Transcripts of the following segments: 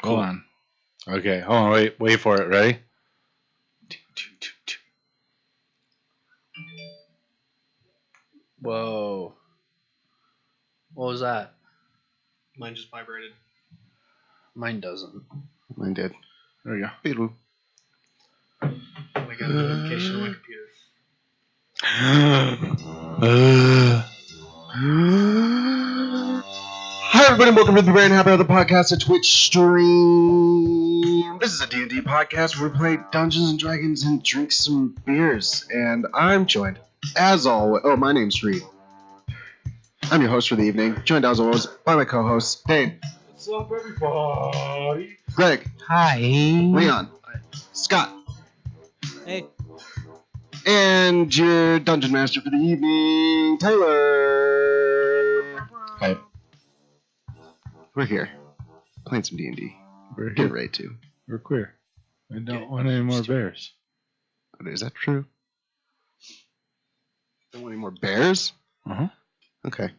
Cool. Hold on. Okay, hold on. Wait for it. Ready? Whoa. What was that? Mine just vibrated. Mine doesn't. Mine did. There we go. Beetle. I got a notification on my computer. Hi everybody, welcome to the Brewbarian Happy Hour, the podcast, a Twitch stream. This is a D&D podcast where we play Dungeons and Dragons and drink some beers. And I'm joined, as always, my name's Reed. I'm your host for the evening, joined as always by my co-hosts, Dave. What's up, everybody? Greg. Hi. Leon. Scott. Hey. And your Dungeon Master for the evening, Tyler. Hi. We're here, playing some D&D. We're Get here. ready to. We're queer. I don't want any more bears. Is that true? Don't want any more bears? Uh-huh. Okay.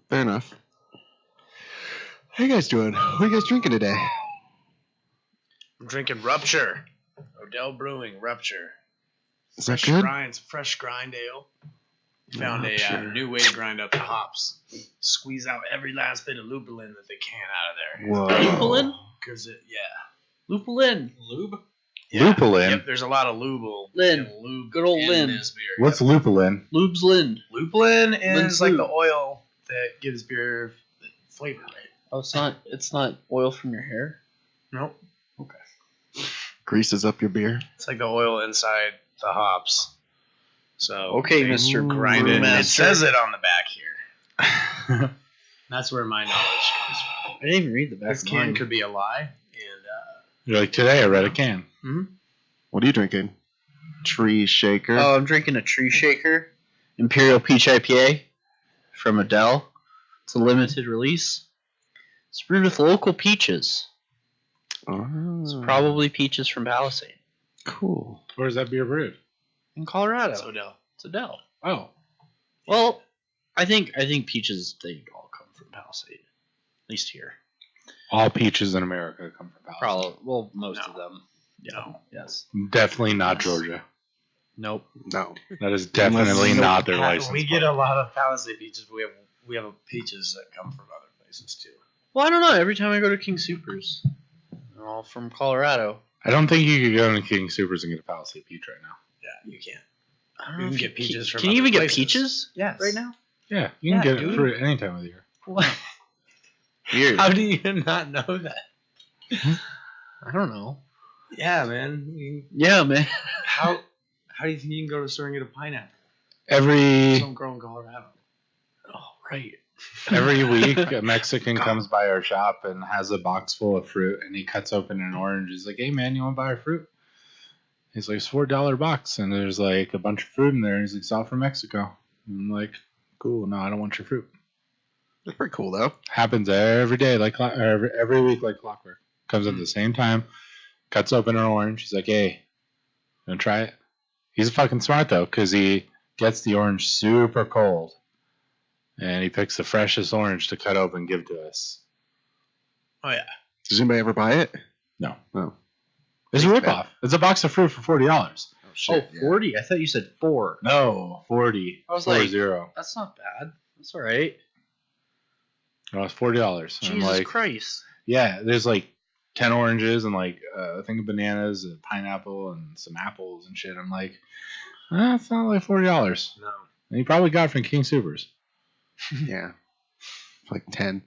Fair enough. How you guys doing? What are you guys drinking today? I'm drinking Rupture. Odell Brewing Rupture. Is that good? Fresh grind ale. Found a Rupture. new way to grind up the hops. Squeeze out every last bit of lupulin that they can out of there. Whoa. Lupulin? Cause Lupulin. lube. Lupulin? Yep, there's a lot of lube. Good old in Lin. this beer. What's lupulin? Lube's Lin. Lupulin Lin's is like lube. the oil that gives beer flavor. Right? Oh, it's not oil from your hair? Nope. Greases up your beer. It's like the oil inside the hops. So Okay, they Mr. grind it. It Brewmaster. says it on the back here. That's where my knowledge comes from. I didn't even read the back This of can mine. could be a lie, and You're like, today I read a can. What are you drinking? Tree Shaker. Oh, I'm drinking a Tree Shaker Imperial Peach IPA from Adele. It's a limited release. It's brewed with local peaches. It's probably peaches from Palisade. Cool. Where's that beer brewed? In Colorado. it's Odell. It's Adele. Oh. Well, I think peaches, they all come from Palisade. At least here. All peaches in America come from Palisade. Probably. Well, most No. of them. No. Yes. Definitely not Georgia. Nope. No. That is definitely not their license. We get a lot of Palisade peaches, but we have peaches that come from other places too. Well, I don't know. Every time I go to King Supers, they're all from Colorado. I don't think you could go to King Supers and get a Palisade peach right now. Yeah, you can. I don't You know can if get peaches from Can you other even places. get peaches? Yes. Right now? Yeah, you can Yeah, get it dude. for any time of the year. What? Weird. How do you not know that? I don't know. Yeah, man. Yeah, man. How do you think you can go to the store and get a pineapple? Every Some grow in Colorado. Oh, right. Every week, a Mexican comes by our shop and has a box full of fruit, and he cuts open an orange. He's like, "Hey, man, you want to buy our fruit?" He's like, "It's $4 box," and there's like a bunch of fruit in there. And he's like, "It's all from Mexico." And I'm like, "Cool, no, I don't want your fruit." That's pretty cool, though. Happens every day, like every week, like clockwork. Comes at the same time, cuts open an orange. He's like, "Hey, gonna try it?" He's fucking smart though, because he gets the orange super cold. And he picks the freshest orange to cut open and give to us. Oh yeah. Does anybody ever buy it? No. No. It's a Thanks, ripoff. It's a box of fruit for $40. Oh, shit. Oh, 40? I thought you said 4. No, 40. I was 40. like, that's not bad. That's all right. No, it's $40. And I'm Jesus like, Christ. yeah, there's like 10 oranges and like a thing of bananas, a pineapple, and some apples and shit. I'm like, it's not like $40. No. And you probably got it from King Supers. Yeah. Like 10.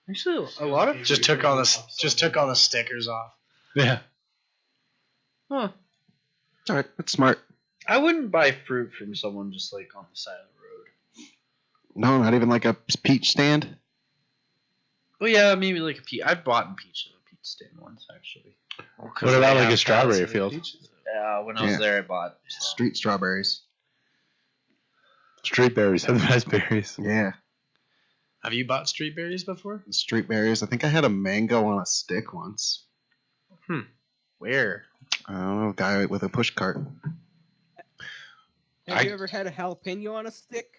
Actually, a lot of... Just took all the stickers off. Yeah. Huh. All right. That's smart. I wouldn't buy fruit from someone just like on the side of the road. No, not even like a peach stand? Well, yeah, maybe like a peach. I've bought peach at a peach stand once, actually. What about like a strawberry field? Yeah, when I was there, I bought... Street strawberries. Street berries have the best berries. Yeah. Have you bought street berries before? Street berries. I think I had a mango on a stick once. Where? I don't know, a guy with a push cart. Have you ever had a jalapeno on a stick?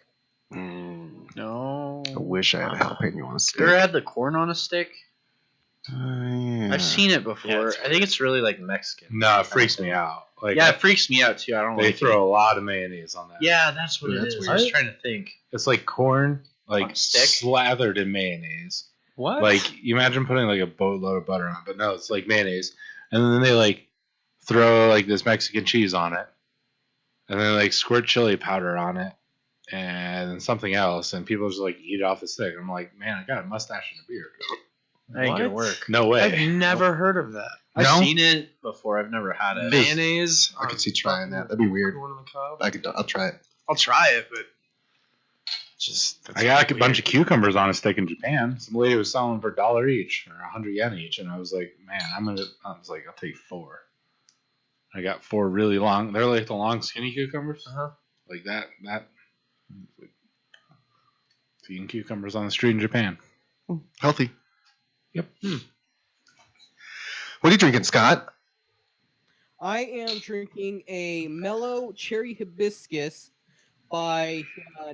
No. I wish I had a jalapeno on a stick. You ever had the corn on a stick? Yeah. I've seen it before. Yeah, it's I think it's really like Mexican. No, it freaks me out. Like, Yeah, it freaks me out too. I don't they like throw it. a lot of mayonnaise on that. Yeah, that's what Yeah, it that's is. weird. I was trying to think. It's like corn, On like a stick? slathered in mayonnaise. What? Like, you imagine putting like a boatload of butter on it, but no, it's like mayonnaise. And then they like throw like this Mexican cheese on it. And then like squirt chili powder on it. And then something else. And people just like eat it off the stick. I'm like, man, I got a mustache and a beard. that ain't gonna What? work. No way. I've never heard of that. I've No? seen it before. I've never had it. Mayonnaise. I could see trying that. That'd be weird. Corn on the cob. I'll try it. I'll try it, but I got a bunch of cucumbers on a stick in Japan. Some lady was selling for $1 each or 100 yen each, and I was like, man, I was like, I'll take 4. I got 4 really long. They're like the long, skinny cucumbers, like that. Like, eating cucumbers on the street in Japan. Healthy. Yep. What are you drinking, Scott? I am drinking a mellow cherry hibiscus by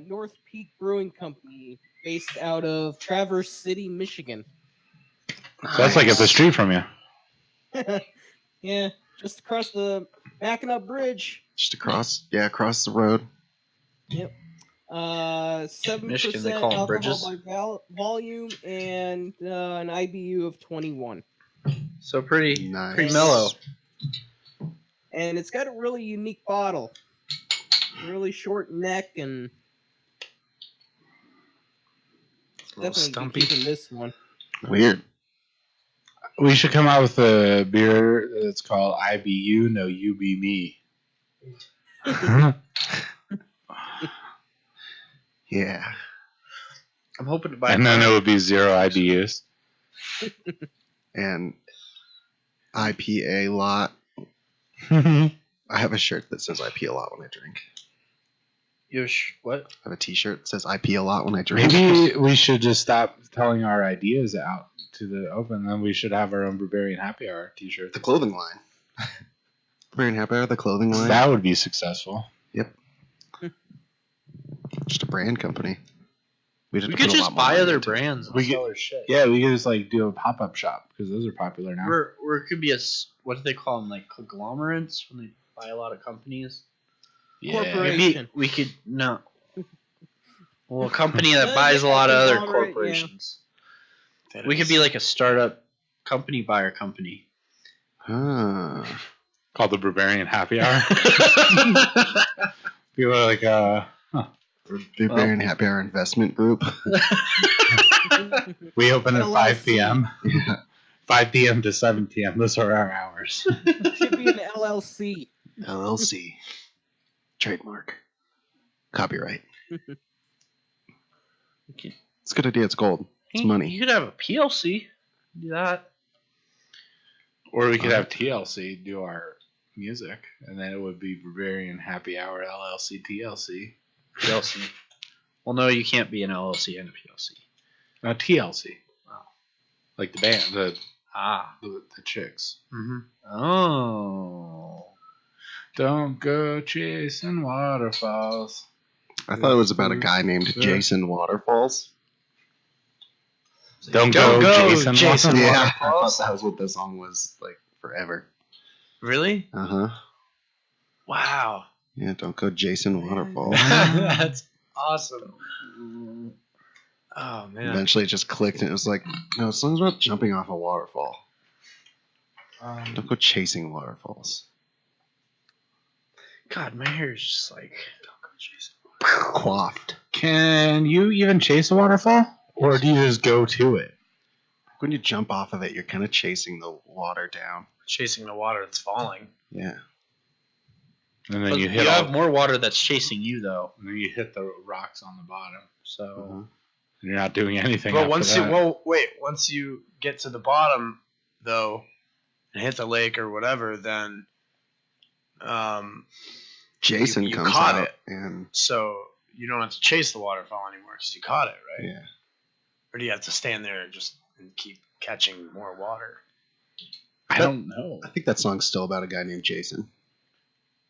North Peak Brewing Company, based out of Traverse City, Michigan. So that's like up the street from you. Yeah, just across the Mackinac Bridge. Just across the road. 7% Michigan, they call them alcohol bridges. by volume and an IBU of 21. So pretty Nice. mellow. And it's got a really unique bottle. Really short neck and definitely stumpy. be keeping this one. Weird. We should come out with a beer that's called IBU, no you be me. Yeah. I'm hoping to buy. And then it would be 0 IBUs. And IPA lot. I have a shirt that says IP a lot when I drink. What? I have a T-shirt that says IP a lot when I drink. Maybe we should just stop telling our ideas out to the open. Then we should have our own Brewbarian Happy Hour T-shirt. The clothing line. Brewbarian Happy Hour, the clothing line. That would be successful. Just a brand company. We could just buy other brands. We and sell could- their shit. Yeah, we could just like do a pop-up shop because those are popular now. Or it could be what do they call them? Like conglomerates when they buy a lot of companies. Corporation. Maybe we could no. Well, a company that buys a lot of other Conglomerate, yeah. corporations. We could be like a startup company buyer company. Ah. Called the Brewbarian Happy Hour. People are like, Brewbarian Happy Hour Investment Group. we open at LLC. 5 p.m. Yeah. 5 p.m. to 7 p.m. Those are our hours. Should be an LLC. LLC. Trademark. Copyright. It's a good idea. It's gold. It's money. You could have a PLC. Do that. Or we could have TLC do our music, and then it would be Brewbarian Happy Hour LLC TLC. PLC. Well, no, you can't be an LLC and a PLC. TLC. Wow. Like the band, the The chicks. Mm-hmm. Oh. Don't go chasing waterfalls. I thought it was about a guy named Jason Waterfalls. Don't go, go Jason Jason Waterfalls. Yeah, I Waterfalls? thought that was what the song was like forever. Really? Uh huh. Wow. Yeah, don't go Jason Waterfalls. That's awesome. Oh man. Eventually it just clicked and it was like, no, the song's about jumping off a waterfall. Don't go chasing waterfalls. God, my hair is just like. Quaffed. Can you even chase a waterfall? Or do you just go to it? When you jump off of it, you're kind of chasing the water down. Chasing the water that's falling. Yeah. And then But you you hit have more water that's chasing you, though. and then you hit the rocks on the bottom. So. Uh-huh. And you're not doing anything. But after once you get to the bottom though and hit the lake or whatever, then Jason You comes caught out it. and so you don't have to chase the waterfall anymore because you caught it, right? yeah. Or do you have to stand there and just keep catching more water? I don't know. I think that song's still about a guy named Jason.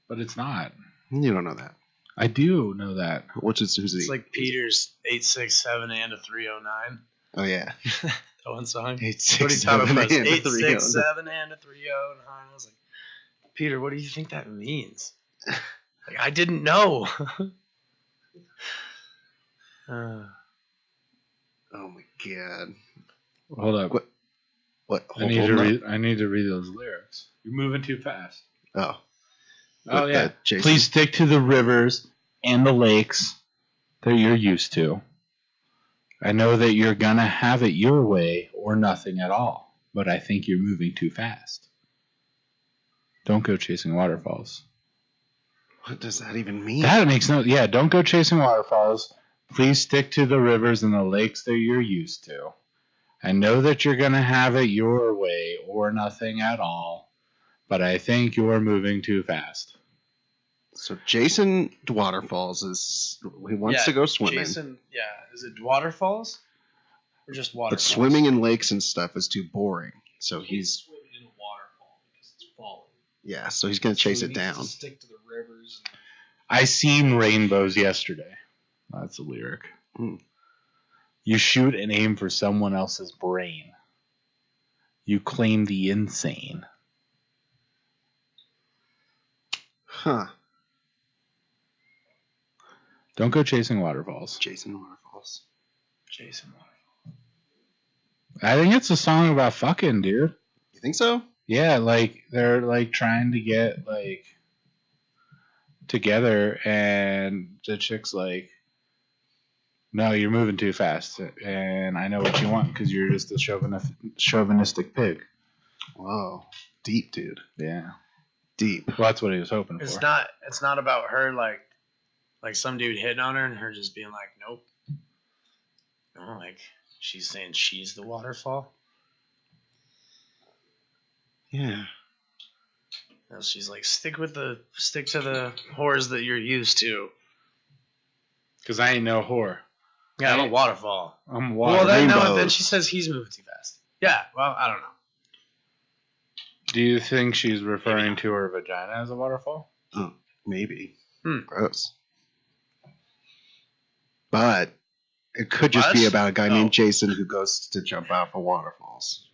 But it's not. You don't know that. I do know that. Who's It's he? like Peter's 867 and a 309. Oh yeah. That one song. 8, What 6, are you talking 7, about? and 8, 3, 6, 7, and a 3-0 and high. I was like, Peter, what do you think that means? Like, I didn't know. Oh my god. Hold up. What? I need to read those lyrics. You're moving too fast. Oh. Oh yeah. Jason. Please stick to the rivers and the lakes that you're used to. I know that you're gonna have it your way or nothing at all, but I think you're moving too fast. Don't go chasing waterfalls. What does that even mean? That makes no. Yeah, don't go chasing waterfalls. Please stick to the rivers and the lakes that you're used to. I know that you're gonna have it your way or nothing at all, but I think you're moving too fast. So Jason Waterfalls he wants to go swimming. Jason, is it waterfalls or just But waterfalls? swimming in lakes and stuff is too boring. So he's swimming in a waterfall because it's falling. so he's gonna chase So it he needs down. to stick to the rivers. I seen rainbows yesterday. That's a lyric. Hmm. You shoot and aim for someone else's brain. You claim the insane. Huh. Don't go chasing waterfalls. Jason Waterfalls. Jason waterfall. I think it's a song about fucking, dude. You think so? Yeah, like they're like trying to get like together, and the chick's like, "No, you're moving too fast, and I know what you want because you're just a chauvinistic pig." Whoa. Deep, dude. Yeah, Deep. well, that's what he was hoping It's for. not. It's not about her like some dude hitting on her and her just being like, nope. No, like she's saying she's the waterfall. Yeah. No, she's like, stick to the whores that you're used to. Because I ain't no whore. Yeah, I'm a waterfall. I'm water. Well, then rainbows. she says he's moving too fast. Yeah, well, I don't know. Do you think she's referring to her vagina as a waterfall? Oh, maybe. Hmm. Gross. But it could just be What? about a guy No. named Jason who goes to jump out for waterfalls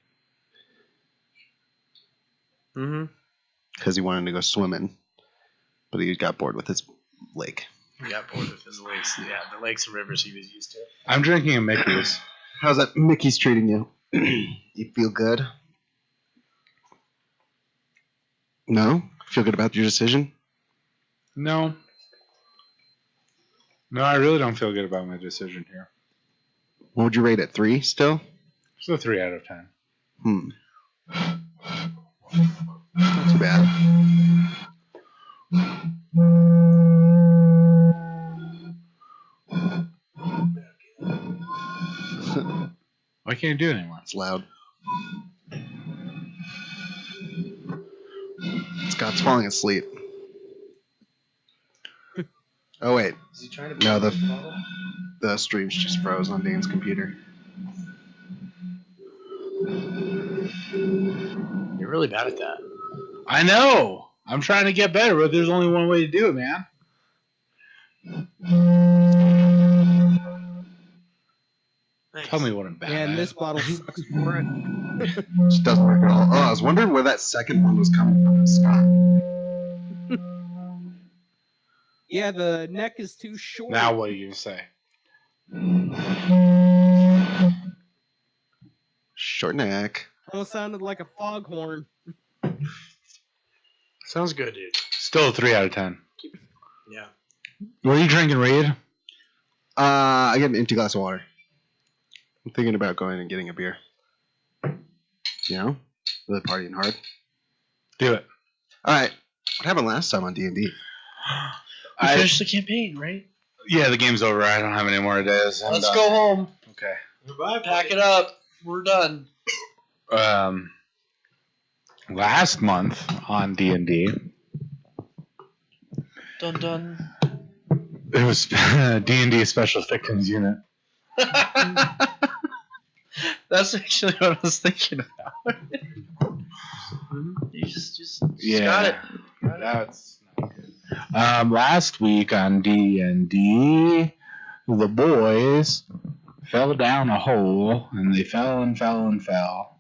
Mm-hmm. because he wanted to go swimming, but he got bored with his lake. He got bored with his lakes. Yeah, the lakes and rivers he was used to. I'm drinking a Mickey's. How's that Mickey's treating you? You feel good? No? Feel good about your decision? No. No, I really don't feel good about my decision here. What would you rate it? 3 still? It's a 3 out of 10. Not too bad. I can't do it anymore. It's loud. Scott's falling asleep. Oh wait, Is he trying to no, the stream's just froze on Dane's computer. You're really bad at that. I know. I'm trying to get better, but there's only one way to do it, man. Nice. Tell me what I'm bad And at. this bottle sucks for it. Just doesn't work at all. Oh, I was wondering where that second one was coming from, Scott. Yeah, the neck is too short. Now what are you going to say? Short neck. Oh, it sounded like a foghorn. Sounds good, dude. Still a 3 out of 10. Yeah. What are you drinking, Reed? I get an empty glass of water. I'm thinking about going and getting a beer. You know? Really partying hard. Do it. Alright. What happened last time on D&D? We finished the campaign, right? Yeah, the game's over. I don't have any more days. Let's go home. Okay. Goodbye, pack it up. We're done. Last month on D&D, Dun dun. it was D&D Special Victims Unit. That's actually what I was thinking about. You just got it. That's not good. Last week on D&D, the boys fell down a hole, and they fell and fell and fell.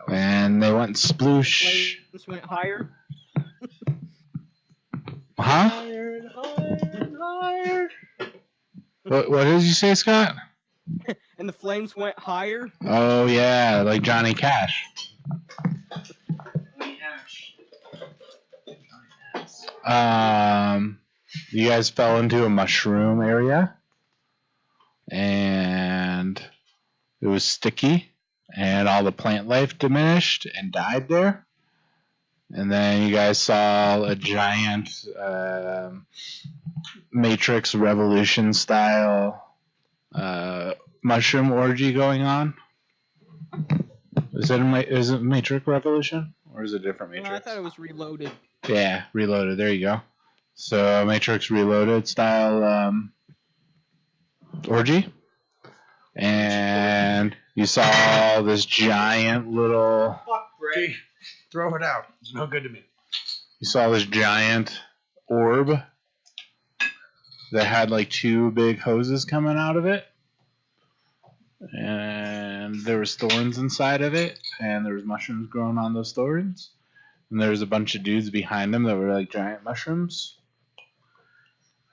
And they went sploosh. Flames went higher. Huh? Higher and higher and higher. What did you say, Scott? And the flames went higher. Oh, yeah, like Johnny Cash. You guys fell into a mushroom area, and it was sticky, and all the plant life diminished and died there. And then you guys saw a giant Matrix Revolution style mushroom orgy going on. Is it Matrix Revolution, or is it a different Matrix? I thought it was Reloaded. Yeah, Reloaded. There you go. So Matrix Reloaded style orgy, and you saw this giant little. Fuck, Bray. Throw it out. It's no good to me. You saw this giant orb that had like two big hoses coming out of it, and there was thorns inside of it, and there was mushrooms growing on those thorns, and there was a bunch of dudes behind them that were like giant mushrooms,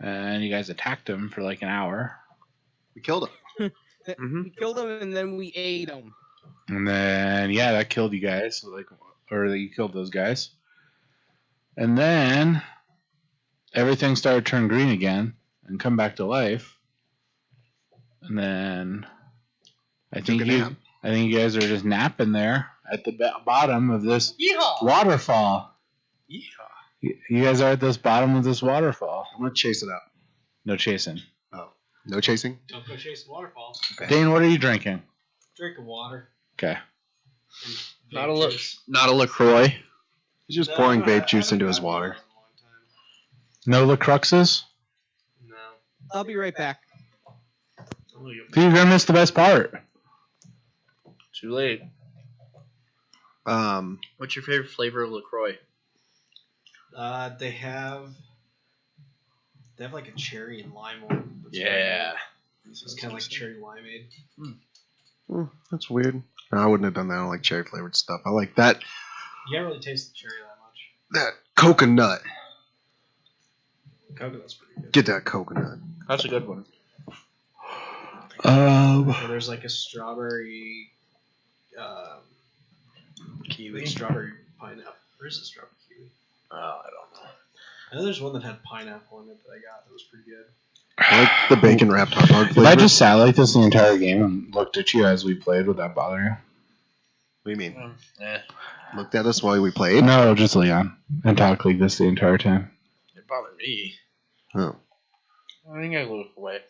and you guys attacked them for like an hour. We killed him. We killed them and then we ate them. And then, yeah, that killed you guys, or you killed those guys. And then everything started to turn green again and come back to life. And then I think you guys are just napping there at the bottom of this waterfall. Yeehaw. You guys are at this bottom of this waterfall. I'm gonna chase it out. No chasing. Oh, no chasing. Don't go chasing waterfalls. Okay. Dane, what are you drinking? Drinking water. Okay. Not a LaCroix. He's just pouring vape juice into his water. No LaCruxes? No. I'll be right back. You're gonna miss the best part. Too late. What's your favorite flavor of LaCroix? They have like a cherry and lime one. Yeah. It's kind of like cherry limeade. That's weird. No, I wouldn't have done that. I don't like cherry flavored stuff. I like that You can't really taste the cherry that much. that coconut. Coconut's pretty good. Get that coconut. That's a good one. Or there's like a strawberry, Kiwi. like strawberry pineapple. Where's the strawberry kiwi? Oh, I don't know. I know there's one that had pineapple in it that I got that was pretty good. I like the bacon wrapped hot dog If flavor. I just sat like this the entire game and looked at you as we played, would that bother you? What do you mean? Eh. Looked at us while we played? No, just Leon. And talk like this the entire time. It bothered me. Oh. I think I look away.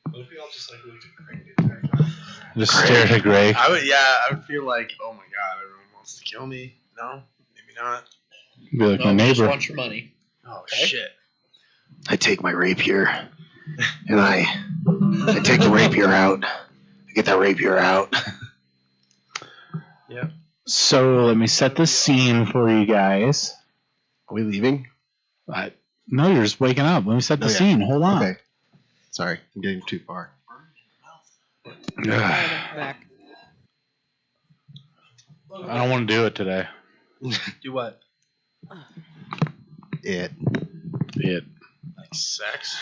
What if we all just like looked at Craig the entire time? Just stare at Gray. I would feel like, oh my god, everyone wants to kill me. No, maybe not. Be like my No, just neighbor. want your money. Oh Okay. shit. I take my rapier and I take the rapier out. I get that rapier out. Yep. So let me set the scene for you guys. Are we leaving? No, you're just waking up. Let me set the Oh, yeah. scene. Hold on. Okay. Sorry, I'm getting too far. Back. I don't want to do it today. Do what? It. Like sex?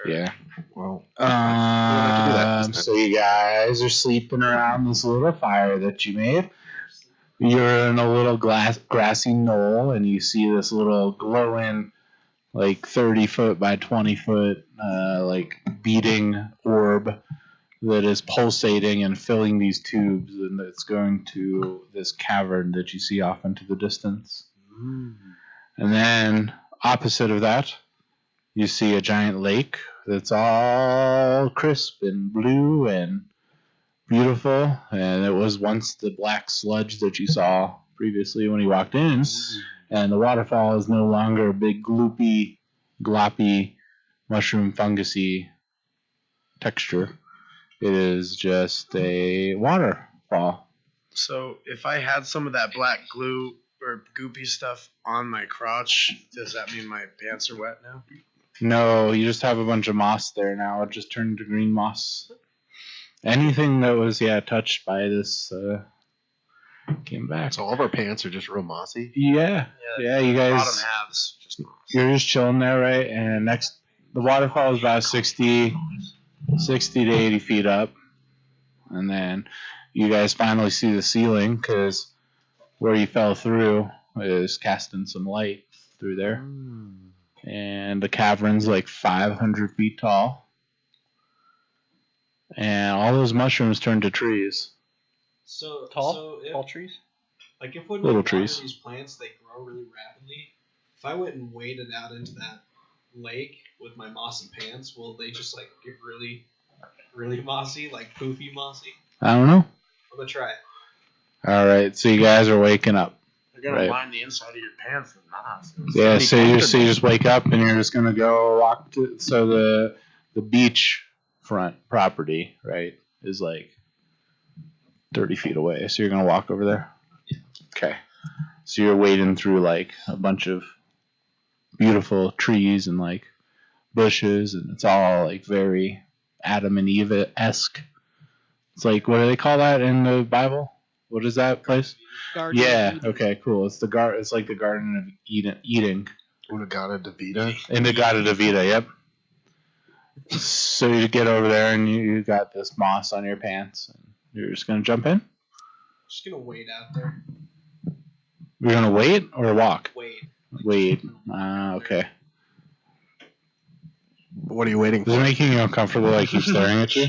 Yeah. Well, have to do that this time. So you guys are sleeping around this little fire that you made. You're in a little grassy knoll, and you see this little glowing, like 30 foot by 20 foot, like beating orb that is pulsating and filling these tubes, and it's going to this cavern that you see off into the distance. And then opposite of that, you see a giant lake that's all crisp and blue and beautiful, and it was once the black sludge that you saw previously when you walked in, and the waterfall is no longer a big gloopy, gloppy, mushroom fungusy texture. It is just a waterfall. So if I had some of that black glue or goopy stuff on my crotch, does that mean my pants are wet now? No, you just have a bunch of moss there now. It just turned to green moss. Anything that was touched by this came back. So all of our pants are just real mossy. Yeah. You guys. Bottom halves just You're just chilling there, right? And the waterfall is about 60 to 80 feet up, and then you guys finally see the ceiling because where you fell through is casting some light through there. And the cavern's like 500 feet tall. And all those mushrooms turn to trees. So Tall if, trees? like if when Little we water trees. these plants, they grow really rapidly. If I went and waded out into that lake with my mossy pants, will they just like get really, really mossy, like poofy mossy? I don't know. I'm gonna try it. All right, so you guys are waking up. They're gonna Right. line the inside of your pants with moss. Yeah, so you just wake up and you're just gonna go walk to the beach front property, right, is like 30 feet away. So you're gonna walk over there. Okay. So you're wading through like a bunch of beautiful trees and like bushes, and it's all like very Adam and Eve esque. It's like, what do they call that in the Bible? What is that place? Garden of Yeah. Eden. Okay. Cool. It's It's like the Garden of Eden. Unagata Davida. In the God of Davida, yep. So you get over there and you got this moss on your pants, and you're just gonna jump in. Just gonna wade out there. You're gonna wait or walk? Wade. Wait. Okay. What are you waiting Is it for? making you uncomfortable? Like keep staring at you?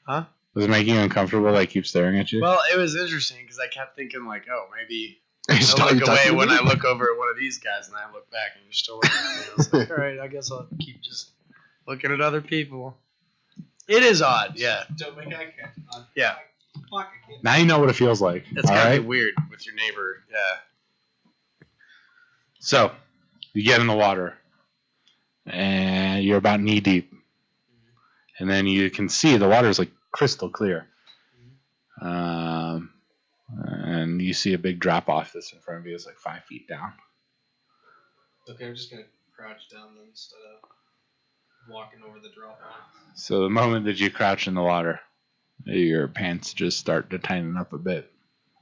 Huh? Is it making you uncomfortable? Like keep staring at you? Well, it was interesting because I kept thinking like, oh, maybe You I stop- look you talk away to when me? I look over at one of these guys, and I look back, and you're still looking at me. I was like, all right, I guess I'll keep just looking at other people. It is odd, yeah. Don't make eye contact. Yeah. Fuck, I can't. Now you know what it feels like. It's all kind right. of weird with your neighbor. Yeah. So you get in the water, and you're about knee deep, and then you can see the water is like crystal clear. And you see a big drop off that's in front of you. It's like 5 feet down. Okay, I'm just gonna crouch down then instead of walking over the drop off. So the moment that you crouch in the water, your pants just start to tighten up a bit,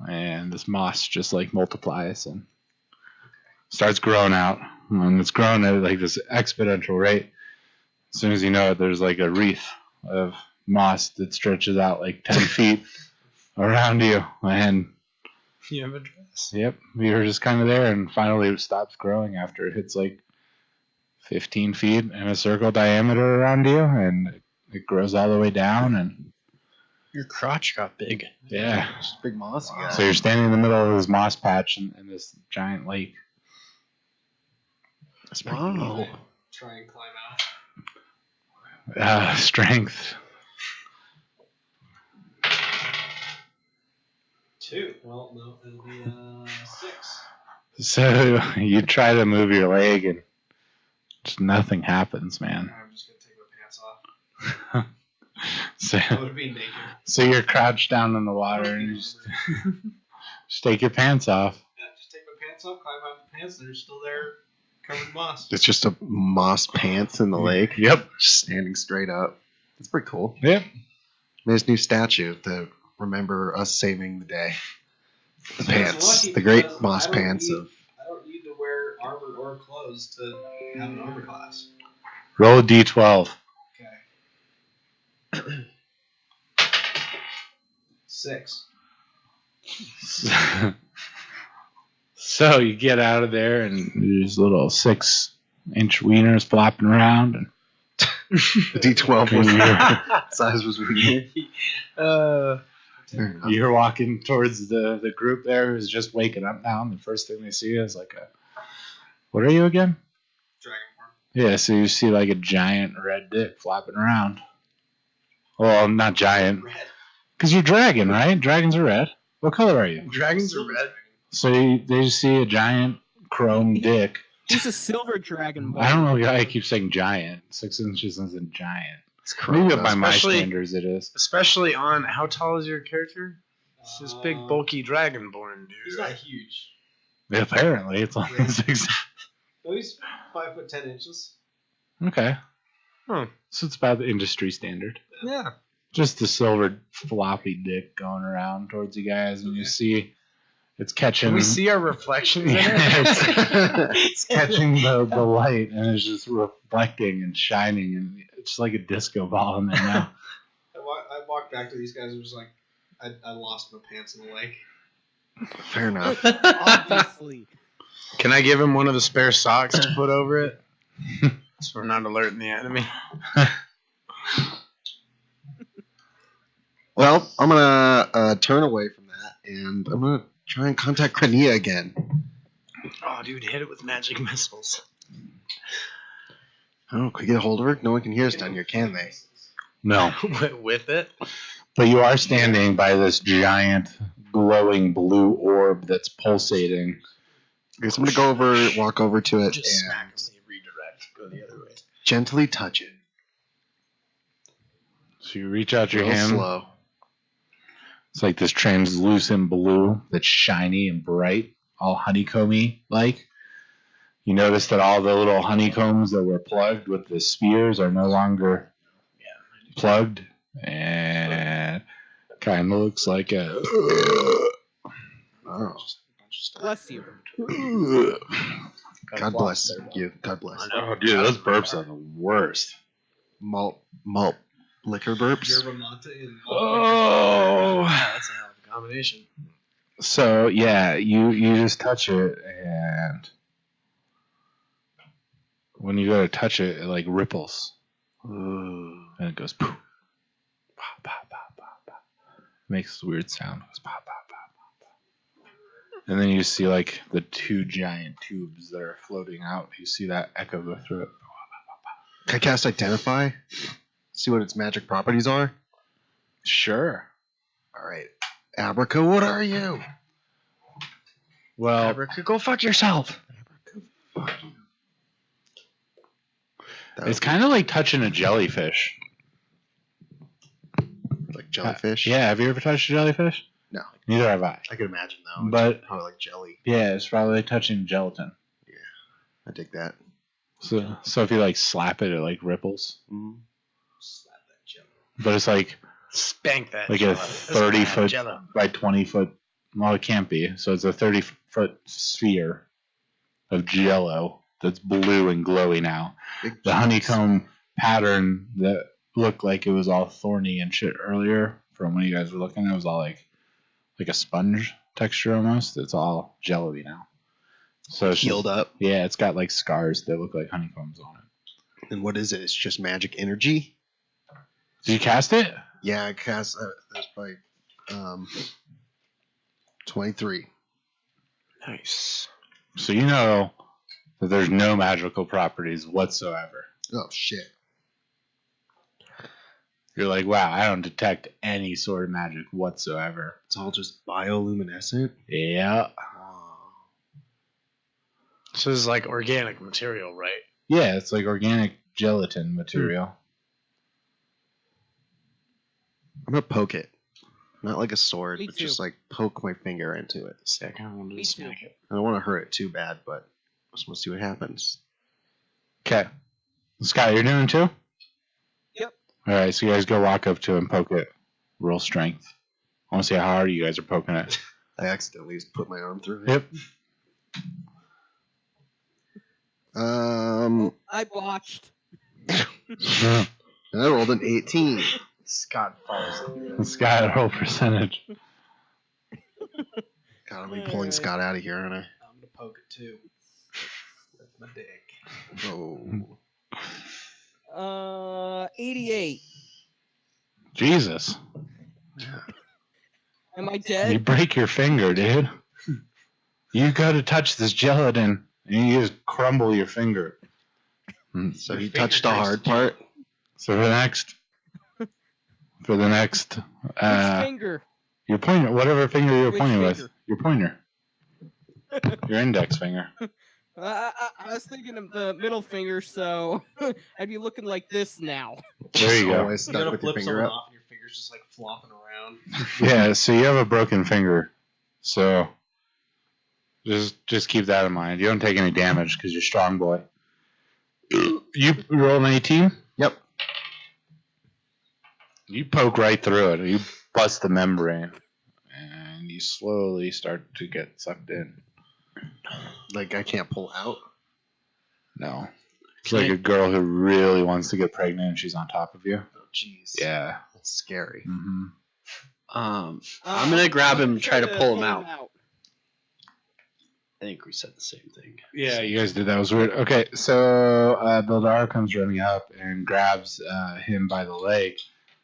and this moss just like multiplies and starts growing out, and it's growing at like this exponential rate. As soon as you know it, there's like a wreath of moss that stretches out like 10 feet around you, and You have a dress. yep, you're just kind of there, and finally it stops growing after it hits like 15 feet in a circle diameter around you, and it grows all the way down, and Your crotch got big. yeah. Just big mossy guy. So you're standing in the middle of this moss patch in this giant lake. Wow. Try and climb out. Strength. 2. Well, no, it'll be 6. So you try to move your leg, and just nothing happens, man. I'm just gonna take my pants off. So, I would be naked. so you're crouched down in the water, and you just take your pants off. Yeah, just take my pants off, climb out the pants, they're still there, covered in moss. It's just a moss pants in the lake. Yep. Just standing straight up. That's pretty cool. Yep. There's a new statue to remember us saving the day. The It's pants. lucky The great because moss I don't pants need- of. I don't need to wear armor or clothes to have an armor class. Roll a d12. Okay. 6. So you get out of there, and there's little 6-inch wieners flopping around, and The D12 was you're, size was weird. you're walking towards the group there who's just waking up now, and the first thing they see is like a, what are you again? Dragonborn. Yeah, so you see like a giant red dick flopping around. Well, not giant, Red. because you're dragon, right? Dragons are red. What color are you? Dragons are red. So they just see a giant chrome dick. He's a silver dragon boy. I don't know why I keep saying giant. 6 inches isn't giant. It's Maybe by my Especially- standards it is. Especially on, how tall is your character? It's this big, bulky dragonborn dude. He's not huge. Apparently, it's only 6. No, he's 5 foot 10 inches. Okay. Hmm. So it's about the industry standard. Yeah. Just the silver floppy dick going around towards you guys, and you see it's catching. Can we see our reflections in it? it's catching the light, and it's just reflecting and shining, and it's like a disco ball in there now. I walked back to these guys and was like, I lost my pants in the lake. Fair enough. Obviously. Can I give him one of the spare socks to put over it? So we're not alerting the enemy. Well, I'm gonna turn away from that, and I'm gonna try and contact Krania again. Oh, dude, hit it with magic missiles. Oh, could we get a hold of her? No one can hear us down here, can they? No, With it? but you are standing by this giant glowing blue orb that's pulsating. I guess I'm gonna walk over to it, Just and smack him, redirect, go the other way. gently touch it. So you reach out your Real hand. slow. It's like this translucent blue that's shiny and bright, all honeycomby like. You notice that all the little honeycombs that were plugged with the spears are no longer plugged, and kind of looks like a. Oh. Bless you. God bless you. God bless. Oh, dude, those burps are the worst. Malt liquor burps. Yerba mate and Oh. That's a hell of a combination. So yeah, you just touch it, and when you go to touch it, it like ripples, and it goes poof, pop, pop, pop, pop, pop. Makes this weird sound. It goes pop, pop, pop, pop, pop. And then you see like the two giant tubes that are floating out. You see that echo go through it. Can I cast Identify? See what its magic properties are? Sure. All right. Abraca, what are you? Well, Go fuck yourself. it's kind of like touching a jellyfish. like jellyfish. Yeah, have you ever touched a jellyfish? No. Neither have I. I can imagine though. But It's probably like jelly. yeah, it's probably like touching gelatin. I dig that. So if you like slap it like ripples. slap that jello. But it's like Spank that. Like a jello. 30 That's foot- jello. by 20 foot. Well, it can't be. So it's a 30-foot sphere of jello that's blue and glowy now. Big The honeycomb pattern that looked like it was all thorny and shit earlier from when you guys were looking, it was all like a sponge texture almost. It's all jello-y now. So it's healed just, up. yeah, it's got like scars that look like honeycombs on it. And what is it? It's just magic energy. Did you cast it? Yeah, I cast. That's probably 23. Nice. So you know that there's no magical properties whatsoever. Oh shit! You're like, wow, I don't detect any sort of magic whatsoever. It's all just bioluminescent. Yeah. So this is like organic material, right? Yeah, it's like organic gelatin material. I'm gonna poke it, not like a sword, Me but too. just like poke my finger into it. See, I kind of wanted Me to too. smack it. I don't want to hurt it too bad, but I just want to see what happens. Okay. Scott, you're doing too? Yep. Alright, so you guys go walk up to it and poke it. Roll strength. I want to see how hard you guys are poking it. I accidentally just put my arm through it. Yep. I botched. I rolled an 18. Scott falls. Scott, roll percentage. God, I'll be pulling Scott out of here, aren't I? I'm gonna poke it too. With my dick. Oh. 88. Jesus. Am I You dead? break your finger, dude. You go to touch this gelatin, and you just crumble your finger. So he touched the hard part. So for the next, Which finger? your pointer, whatever finger you're Which pointing with, finger? your pointer, your index finger. I was thinking of the middle finger, so I'd be looking like this now. There you go. Always You're stuck gonna with your flip finger someone up. off and your finger's just like flopping around. Yeah, so you have a broken finger, so just keep that in mind. You don't take any damage because you're strong boy. You roll an 18? Yep. You poke right through it. You bust the membrane. And you slowly start to get sucked in. Like I can't pull out. No. It's like a girl who really wants to get pregnant and she's on top of you. Oh, jeez. Yeah. That's scary. Mm-hmm. I'm gonna grab him and try to pull him out. I think we said the same thing. Yeah, you guys did. That was weird. Okay, so Bildar comes running up and grabs him by the leg.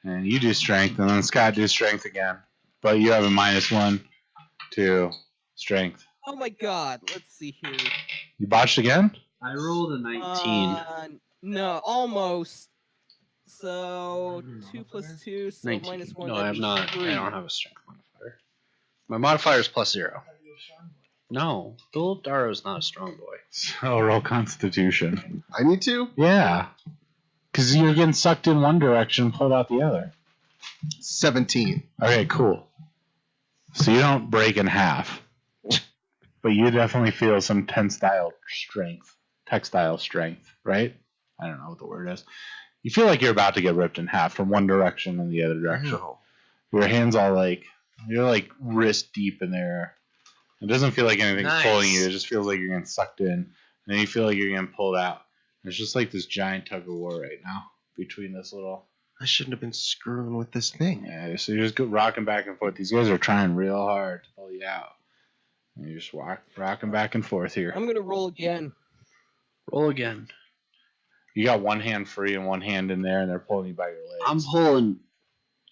And you do strength, and then Scott do strength again. But you have a -1 to strength. Oh my god, let's see here. You botched again? I rolled a 19. No, almost. So 2 plus 2, so 19. -1. No, I that'd have be not. 3. I don't have a strength modifier. My modifier is +0. No, Bill Darrow is not a strong boy. So roll Constitution. I need to? Yeah. Because you're getting sucked in one direction and pulled out the other. 17. Okay, cool. So you don't break in half. But you definitely feel some textile strength, right? I don't know what the word is. You feel like you're about to get ripped in half from one direction and the other direction. No. Your hands all like, you're like wrist deep in there. It doesn't feel like anything's Nice. pulling you. It just feels like you're getting sucked in. And then you feel like you're getting pulled out. It's just like this giant tug of war right now between this little. I shouldn't have been screwing with this thing. Yeah, so you're just rocking back and forth. These guys are trying real hard to pull you out. And you're just rocking back and forth here. I'm gonna roll again. Roll again. You got one hand free and one hand in there, and they're pulling you by your legs. I'm pulling.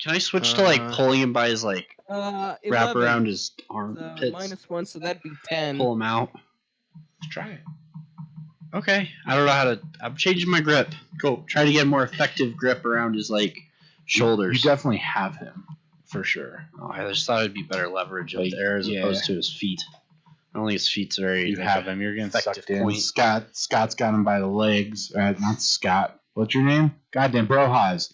Can I switch to like pulling him by his like 11. wrap around his So armpits? -1, so that'd be 10. Pull him out. Let's try it. Okay. I don't know how to. I'm changing my grip. Go. Try to get a more effective grip around his like shoulders. You definitely have him, for sure. Oh, I just thought it'd be better leverage up Like, there as yeah. opposed to his feet. I don't think his feet's very. You have him. You're getting effective sucked in. point. Scott's got him by the legs. Not Scott. What's your name? Goddamn, Brohaz.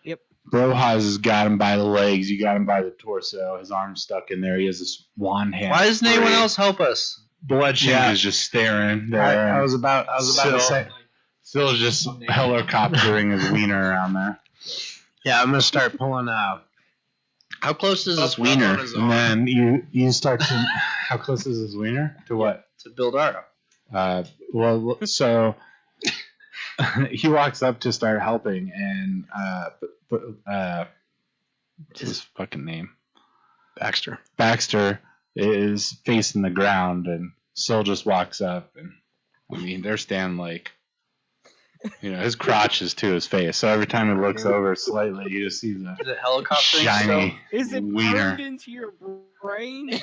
Yep. Brohaz has got him by the legs. You got him by the torso. His arm's stuck in there. He has this wand hand. Why doesn't anyone free. else help us? Bloodshed is just staring there. I was about to say. Still just helicoptering his wiener around there. Yeah, I'm gonna start pulling out. How close is his wiener And then you start to. How close is his wiener? To what? to Bildaro? Well, so he walks up to start helping, and what's his fucking name? Baxter. Baxter is facing the ground, and Syl just walks up, and I mean they're standing like, his crotch is to his face, so every time he looks over slightly, you just see the Is it helicoptering shiny Is it wiener. burned into your brain?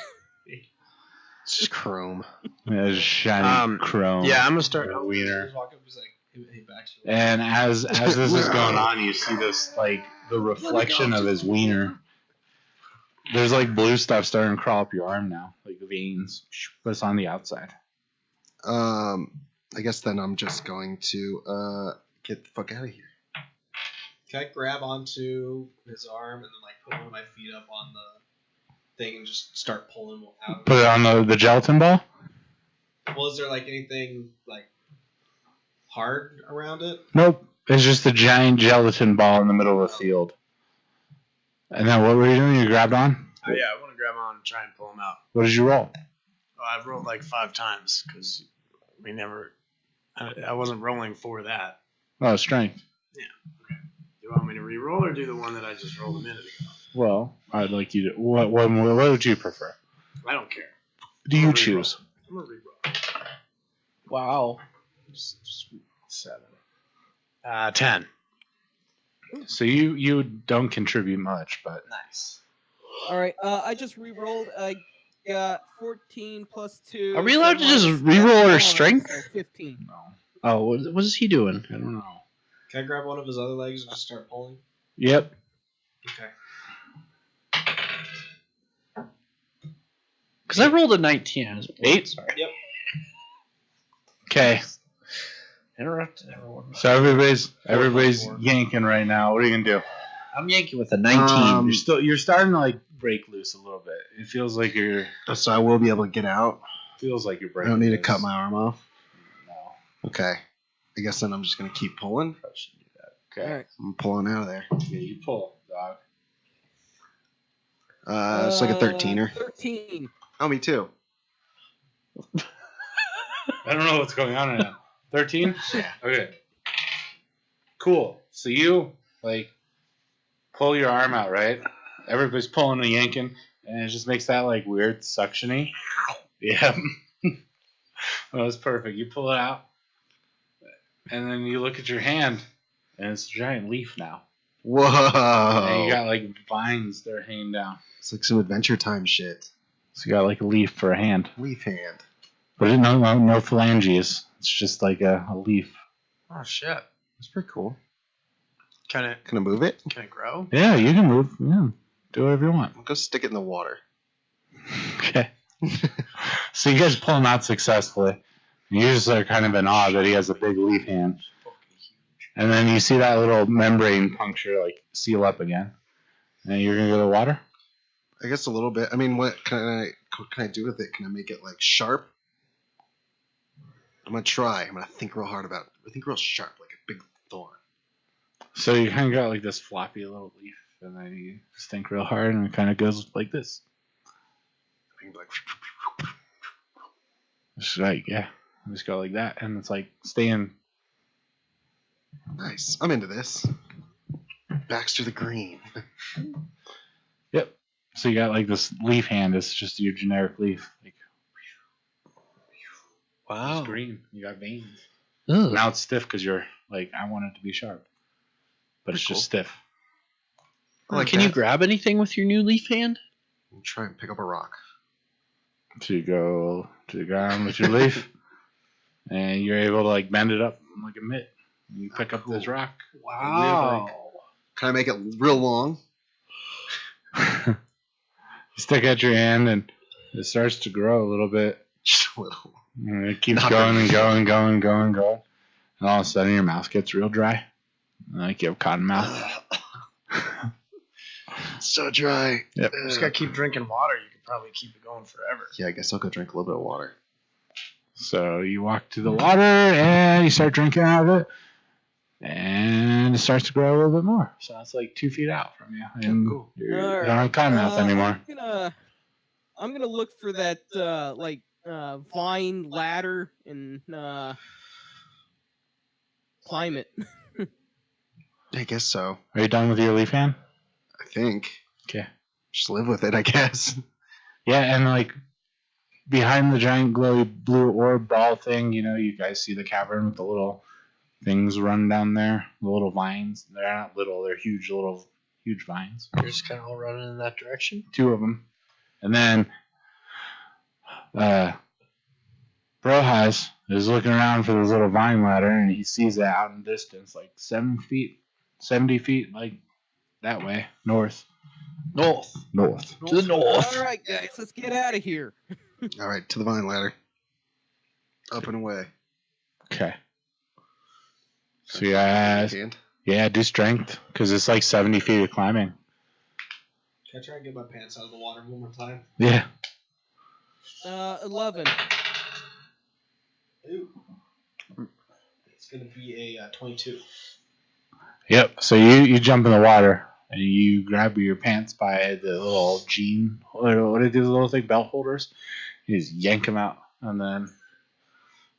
It's just chrome. Shiny chrome. Yeah, I'm gonna start. Wiener. Just walk up and be like, hey, Baxter. And as this is going on, you see this like the reflection of his wiener. There's like blue stuff starting to crawl up your arm now, like the veins, but it's on the outside. I guess then I'm just going to get the fuck out of here. Can I grab onto his arm and then like put one of my feet up on the thing and just start pulling him out? Put it on the gelatin ball. Well, is there like anything like hard around it? Nope, it's just a giant gelatin ball in the middle of the field. And then what were you doing? You grabbed on? Oh, yeah, I want to grab on and try and pull him out. What did you roll? Oh, I've rolled like 5 times because we never. I wasn't rolling for that. Oh, strength. Do you want me to re-roll or do the one that I just rolled a minute ago? Well, I'd like you to. What would you prefer? I don't care. Do you choose? I'm gonna re-roll. Wow. Just 7. 10. So you don't contribute much, but Nice. All right, I just re-rolled. I got 14 plus 2. Are we allowed to so just minus re-roll our 1, strength? so 15. no, Oh, what is he doing? I don't know. Can I grab one of his other legs and just start pulling? Yep. Okay. Because I rolled a 19. 8? Sorry. Yep. Okay. Interrupted everyone. So everybody's four. yanking right now. What are you gonna do? I'm yanking with a 19. You're starting to like break loose a little bit. It feels like you're So I will be able to get out. breaking. I don't need to loose. cut my arm off. No. Okay. I guess then I'm just gonna keep pulling. Okay. All right. I'm pulling out of there. Yeah, you pull, dog. It's like a 13er. 13. Oh, me too. I don't know what's going on right now. 13? Yeah. Okay. Cool. So you, like, pull your arm out, right? Everybody's pulling and yanking, and it just makes that, like, weird suctiony. Yeah. That was perfect. You pull it out, and then you look at your hand, and it's a giant leaf now. Whoa. And you got, like, vines that are hanging down. It's like some Adventure Time shit. So you got, like, a leaf for a hand. Leaf hand. But no phalanges. It's just like a leaf. Oh shit! That's pretty cool. Can it Can I move it? grow? Yeah, you can move. Yeah. Do whatever you want. I'll go stick it in the water. Okay. So you guys pull him out successfully. You just are kind of in awe that he has a big leaf hand. And then you see that little membrane puncture, like, seal up again. And you're going to go to the water? I guess a little bit. I mean, what can I do with it? Can I make it, like, sharp? I'm going to try. I'm going to think real hard about it. I think real sharp, like a big thorn. So you kind of got, like, this floppy little leaf. And then you just think real hard, and it kind of goes like this. I think like, It's like, yeah. Just go like that. And it's like staying. nice. I'm into this. Baxter the Green. Yep. So you got, like, this leaf hand. It's just your generic leaf. Like, Wow. it's green. You got veins. Ugh. Now it's stiff because you're like, I want it to be sharp. But it's Cool. just stiff. I like Can that. you grab anything with your new leaf hand? I'll try and pick up a rock. So you go to the ground with your leaf, and you're able to, like, bend it up like a mitt. And you pick up this Cool. rock. Wow. Can I make it real long? You stick out your hand, and it starts to grow a little bit. Just a little. And it keeps Not going very and going and going and going and going. And all of a sudden, your mouth gets real dry. Like you have cotton mouth. So dry. Yep. You just gotta keep drinking water. You could probably keep it going forever. Yeah, I guess I'll go drink a little bit of water. So you walk to the water, and you start drinking out of it. And it starts to grow a little bit more. So it's like 2 feet out from you. And Cool. you All don't have cotton mouth anymore. I'm gonna look for that vine ladder and climb it. I guess so. Are you done with your leaf hand? I think. Okay. Just live with it, I guess. Yeah, and, like, behind the giant glowy blue orb ball thing, you guys see the cavern with the little things run down there. The little vines. They're not little, they're huge vines. You're just kind of all running in that direction. 2 of them. And then Brohaz is looking around for this little vine ladder, and he sees it out in the distance, like 70 feet, like that way, north. North. To the north. All right, guys, let's get out of here. All right, to the vine ladder. Up and away. Okay. So you guys, Hand. yeah, do strength, because it's like 70 feet of climbing. Can I try and get my pants out of the water one more time? Yeah. 11. Ooh. It's gonna be a 22. Yep. So you jump in the water, and you grab your pants by the little jean, what are these little thing, belt holders? You just yank them out, and then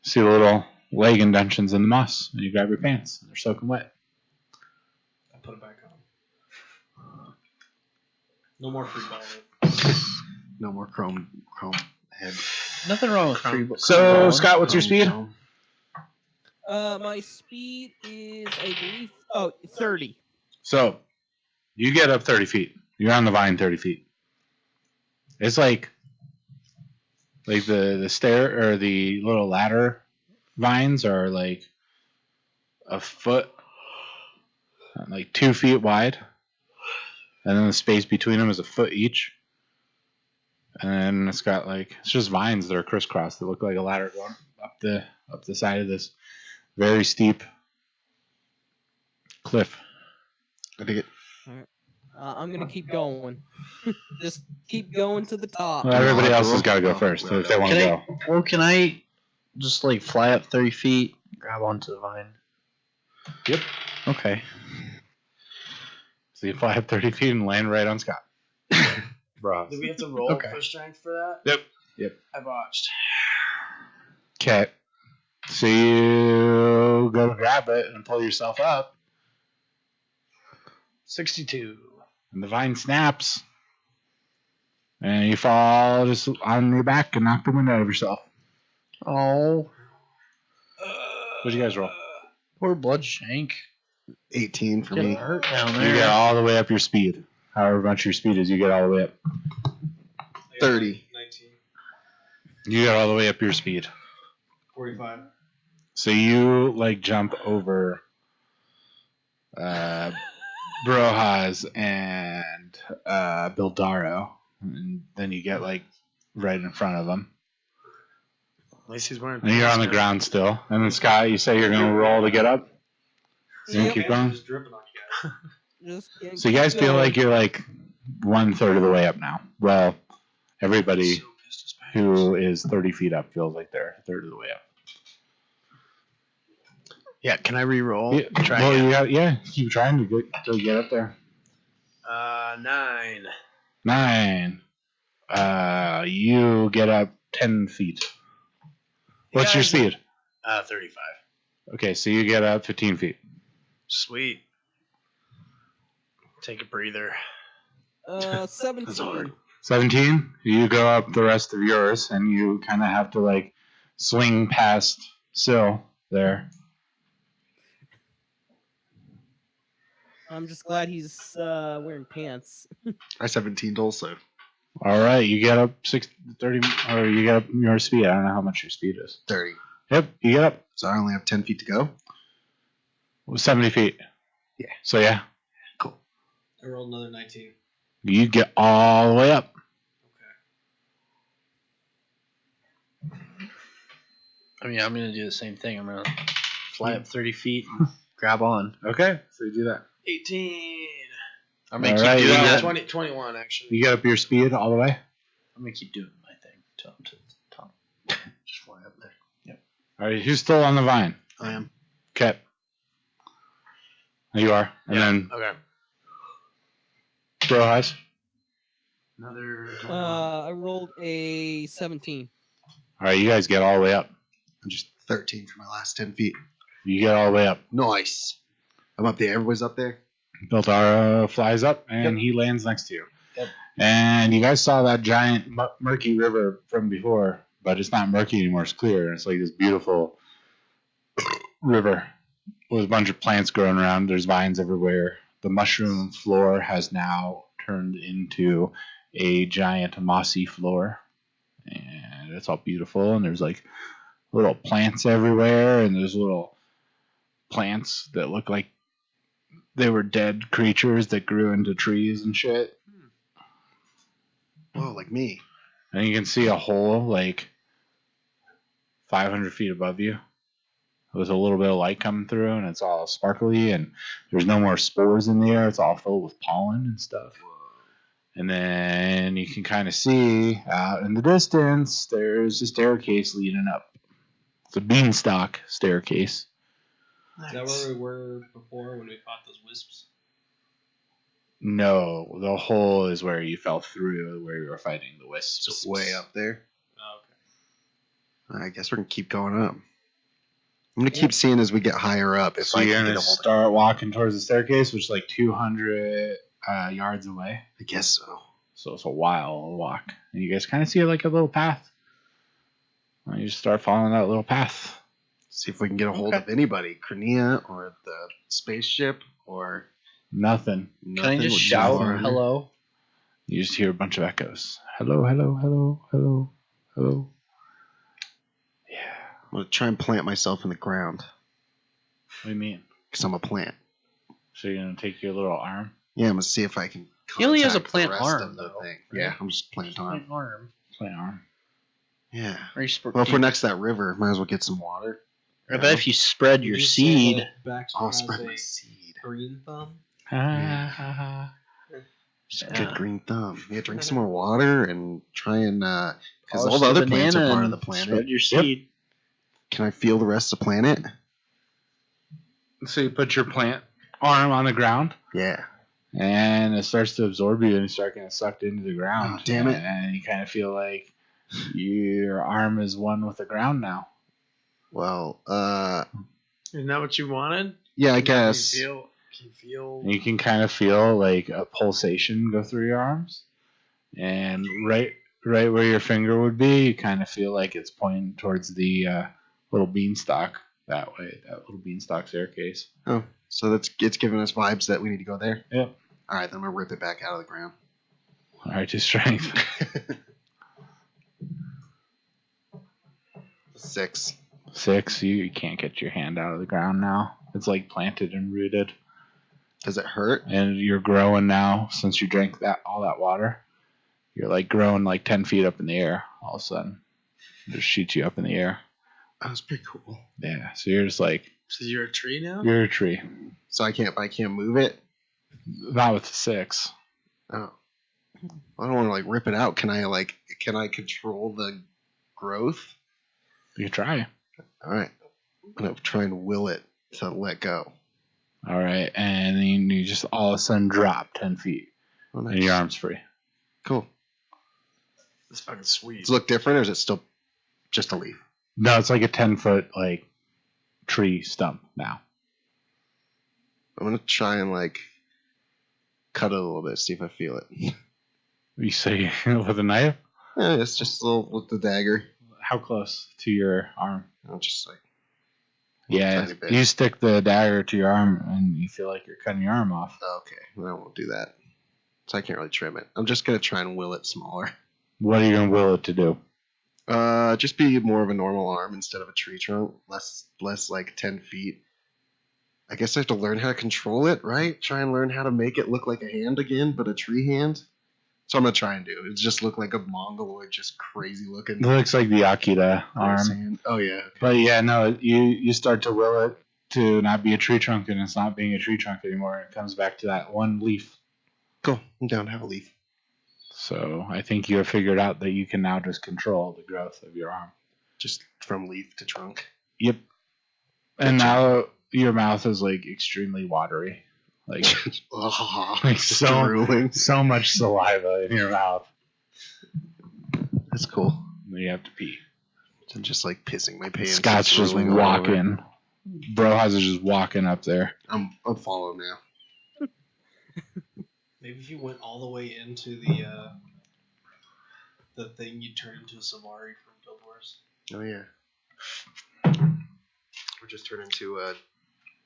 see the little leg indentions in the moss, and you grab your pants. They're soaking wet. I put it back on. No more free ball. No more chrome head. Nothing wrong with free. So, Scott, what's your speed? Chrome. My speed is, I believe, 30. So, you get up 30 feet. You're on the vine 30 feet. It's like the stair or the little ladder vines are like a foot, like 2 feet wide, and then the space between them is a foot each. And then it's got it's just vines that are crisscrossed that look like a ladder going up the side of this very steep cliff. I dig it. I'm gonna keep going. Just keep going to the top. Well, everybody else has got to go first if they want to go. Well, can I just fly up 30 feet grab onto the vine. Yep. Okay. So you fly up 30 feet and land right on Scott. Bro. Do we have to roll Okay. for strength for that? Yep. I botched. Okay. So you go to grab it and pull yourself up, 62. and the vine snaps, and you fall just on your back and knock the wind out of yourself. Oh, What'd you guys roll? poor Bloodshank. 18 for Getting me. hurt down You there. get all the way up your speed. However much your speed is, you get all the way up. 30. 19. You get all the way up your speed. 45. So you like jump over Brojas and Bildaro, and then you get like right in front of them. At least he's wearing And you're on the pants, ground still. And then Sky, you say you're gonna roll to get up. So you Yep. keep going. Just dripping on you guys. Just kidding. So you guys Keep feel going. like you're like 1/3 of the way up now. Well, everybody So pissed as bad. who is 30 feet up feels like they're 1/3 of the way up. Yeah, can I re-roll? Yeah, Try well, again. keep trying to get up there. 9. 9. You get up 10 feet. What's your guys- speed? 35. Okay, so you get up 15 feet. Sweet. Take a breather. 17. 17. You go up the rest of yours, and you kind of have to like swing past Syl there. I'm just glad he's wearing pants. I 17'd also. All right, you get up 30, or you get up your speed. I don't know how much your speed is. 30. Yep, you get up So I only have 10 feet to go. 70 feet. Yeah. So yeah, I rolled another 19. you get all the way up. I mean, I'm gonna do the same thing. I'm gonna fly up 30 feet and grab on. Okay, so you do that. 18. I'm gonna All keep right, doing you that. 21, actually. You get up your speed all the way. I'm gonna keep doing my thing till I'm to the top. Just fly up there. All right, who's still on the vine? I am. Okay. You are. And Yeah. then Okay. Brojas. Another. I rolled a 17. All right, you guys get all the way up. Just 13 for my last 10 feet. You get all the way up. Nice. I'm up there. Everybody's up there. Bildara flies up and he lands next to you. Yep. And you guys saw that giant murky river from before, but it's not murky anymore. It's clear. It's like this beautiful river with a bunch of plants growing around. There's vines everywhere. The mushroom floor has now turned into a giant mossy floor. And it's all beautiful. And there's like little plants everywhere. And there's little plants that look like they were dead creatures that grew into trees and shit. Whoa, like me. And you can see a hole like 500 feet above you with a little bit of light coming through, and it's all sparkly, and there's no more spores in the air. It's all filled with pollen and stuff. And then you can kind of see out in the distance, there's a staircase leading up. It's a beanstalk staircase. Is that where we were before when we fought those wisps? No, the hole is where you fell through, where you were fighting the wisps. Just way up there. Oh, okay. I guess we're going to keep going up. I'm going to keep seeing as we get higher up if So I you're can going get to a hold of it. start walking towards the staircase, which is like 200 yards away. I guess so. So it's a while walk. And you guys kind of see like a little path. And you just start following that little path. See if we can get a hold of anybody. Krenia or the spaceship or Nothing. Can I nothing. just We'll shout go on. hello? You just hear a bunch of echoes. Hello, hello, hello, hello, hello. Yeah. I'm going to try and plant myself in the ground What do you mean? because I'm a plant. So you're going to take your little arm? Yeah, I'm going to see if I can He only has a contact the plant rest arm, of the though, thing. right? Yeah, I'm just plant arm. Arm. Play arm. Yeah. Or you sp- Well, if we're next to that river, might as well get some water. I bet if you spread your Did you say seed, that Baxter I'll has spread a my seed. green thumb? Just a Yeah. good green thumb. Yeah, drink some more water and try and because polish all the other banana plants are part of and the planet. Spread your Yep. seed. Can I feel the rest of the planet? So you put your plant arm on the ground, Yeah. and it starts to absorb you, and you start getting sucked into the ground. Oh, damn it. And you kind of feel like your arm is one with the ground now. Well, Isn't that what you wanted? yeah, I Can you guess. feel? Can you feel? And you can kind of feel like a pulsation go through your arms, and right where your finger would be, you kind of feel like it's pointing towards the little beanstalk that way, that little beanstalk staircase. Oh, so it's giving us vibes that we need to go there? Yep. All right, then I'm going to rip it back out of the ground. All right, to strength. 6. 6. You can't get your hand out of the ground now. It's like planted and rooted. Does it hurt? And you're growing now since you drank all that water. You're like growing like 10 feet up in the air all of a sudden. It just shoots you up in the air. That was pretty cool. Yeah, so you're just like, So you're a tree now? you're a tree. So I can't move it? Not with the 6. Oh. I don't want to like rip it out. Can I control the growth? You try. All right. I'm going to try and will it to let go. All right, and then you just all of a sudden drop 10 feet, Oh, nice. and your arm's free. Cool. That's fucking sweet. Does it look different, or is it still just a leaf? No, it's like a 10-foot like tree stump now. I'm going to try and like cut it a little bit, see if I feel it. You say with a knife? Yeah, it's just a little with the dagger. How close to your arm? I'm just like, Yeah, tiny bit. you stick the dagger to your arm, and you feel like you're cutting your arm off. okay, then I won't do that. So I can't really trim it. I'm just going to try and will it smaller. What are you gonna will it to do? Just be more of a normal arm instead of a tree trunk. Less like 10 feet. I guess I have to learn how to control it, right? Try and learn how to make it look like a hand again, but a tree hand. So I'm gonna try and do it. Just look like a mongoloid, just crazy looking. It looks like the Akira arm. Hand. Oh yeah. Okay. But yeah, no, you start to will it to not be a tree trunk, and it's not being a tree trunk anymore. It comes back to that one leaf. Cool. I'm down to have a leaf. So I think you have figured out that you can now just control the growth of your arm. Just from leaf to trunk. Yep. And now your mouth is like extremely watery. Like, like Just so, drooling. so much saliva in your mouth. That's cool. And you have to pee. I'm just like pissing my pants. Scott's just drooling all over. walking. Brohouse is just walking up there. I'm following now. Maybe if you went all the way into the thing, you'd turn into a Savari from Guild Wars. Oh yeah. Or just turn into a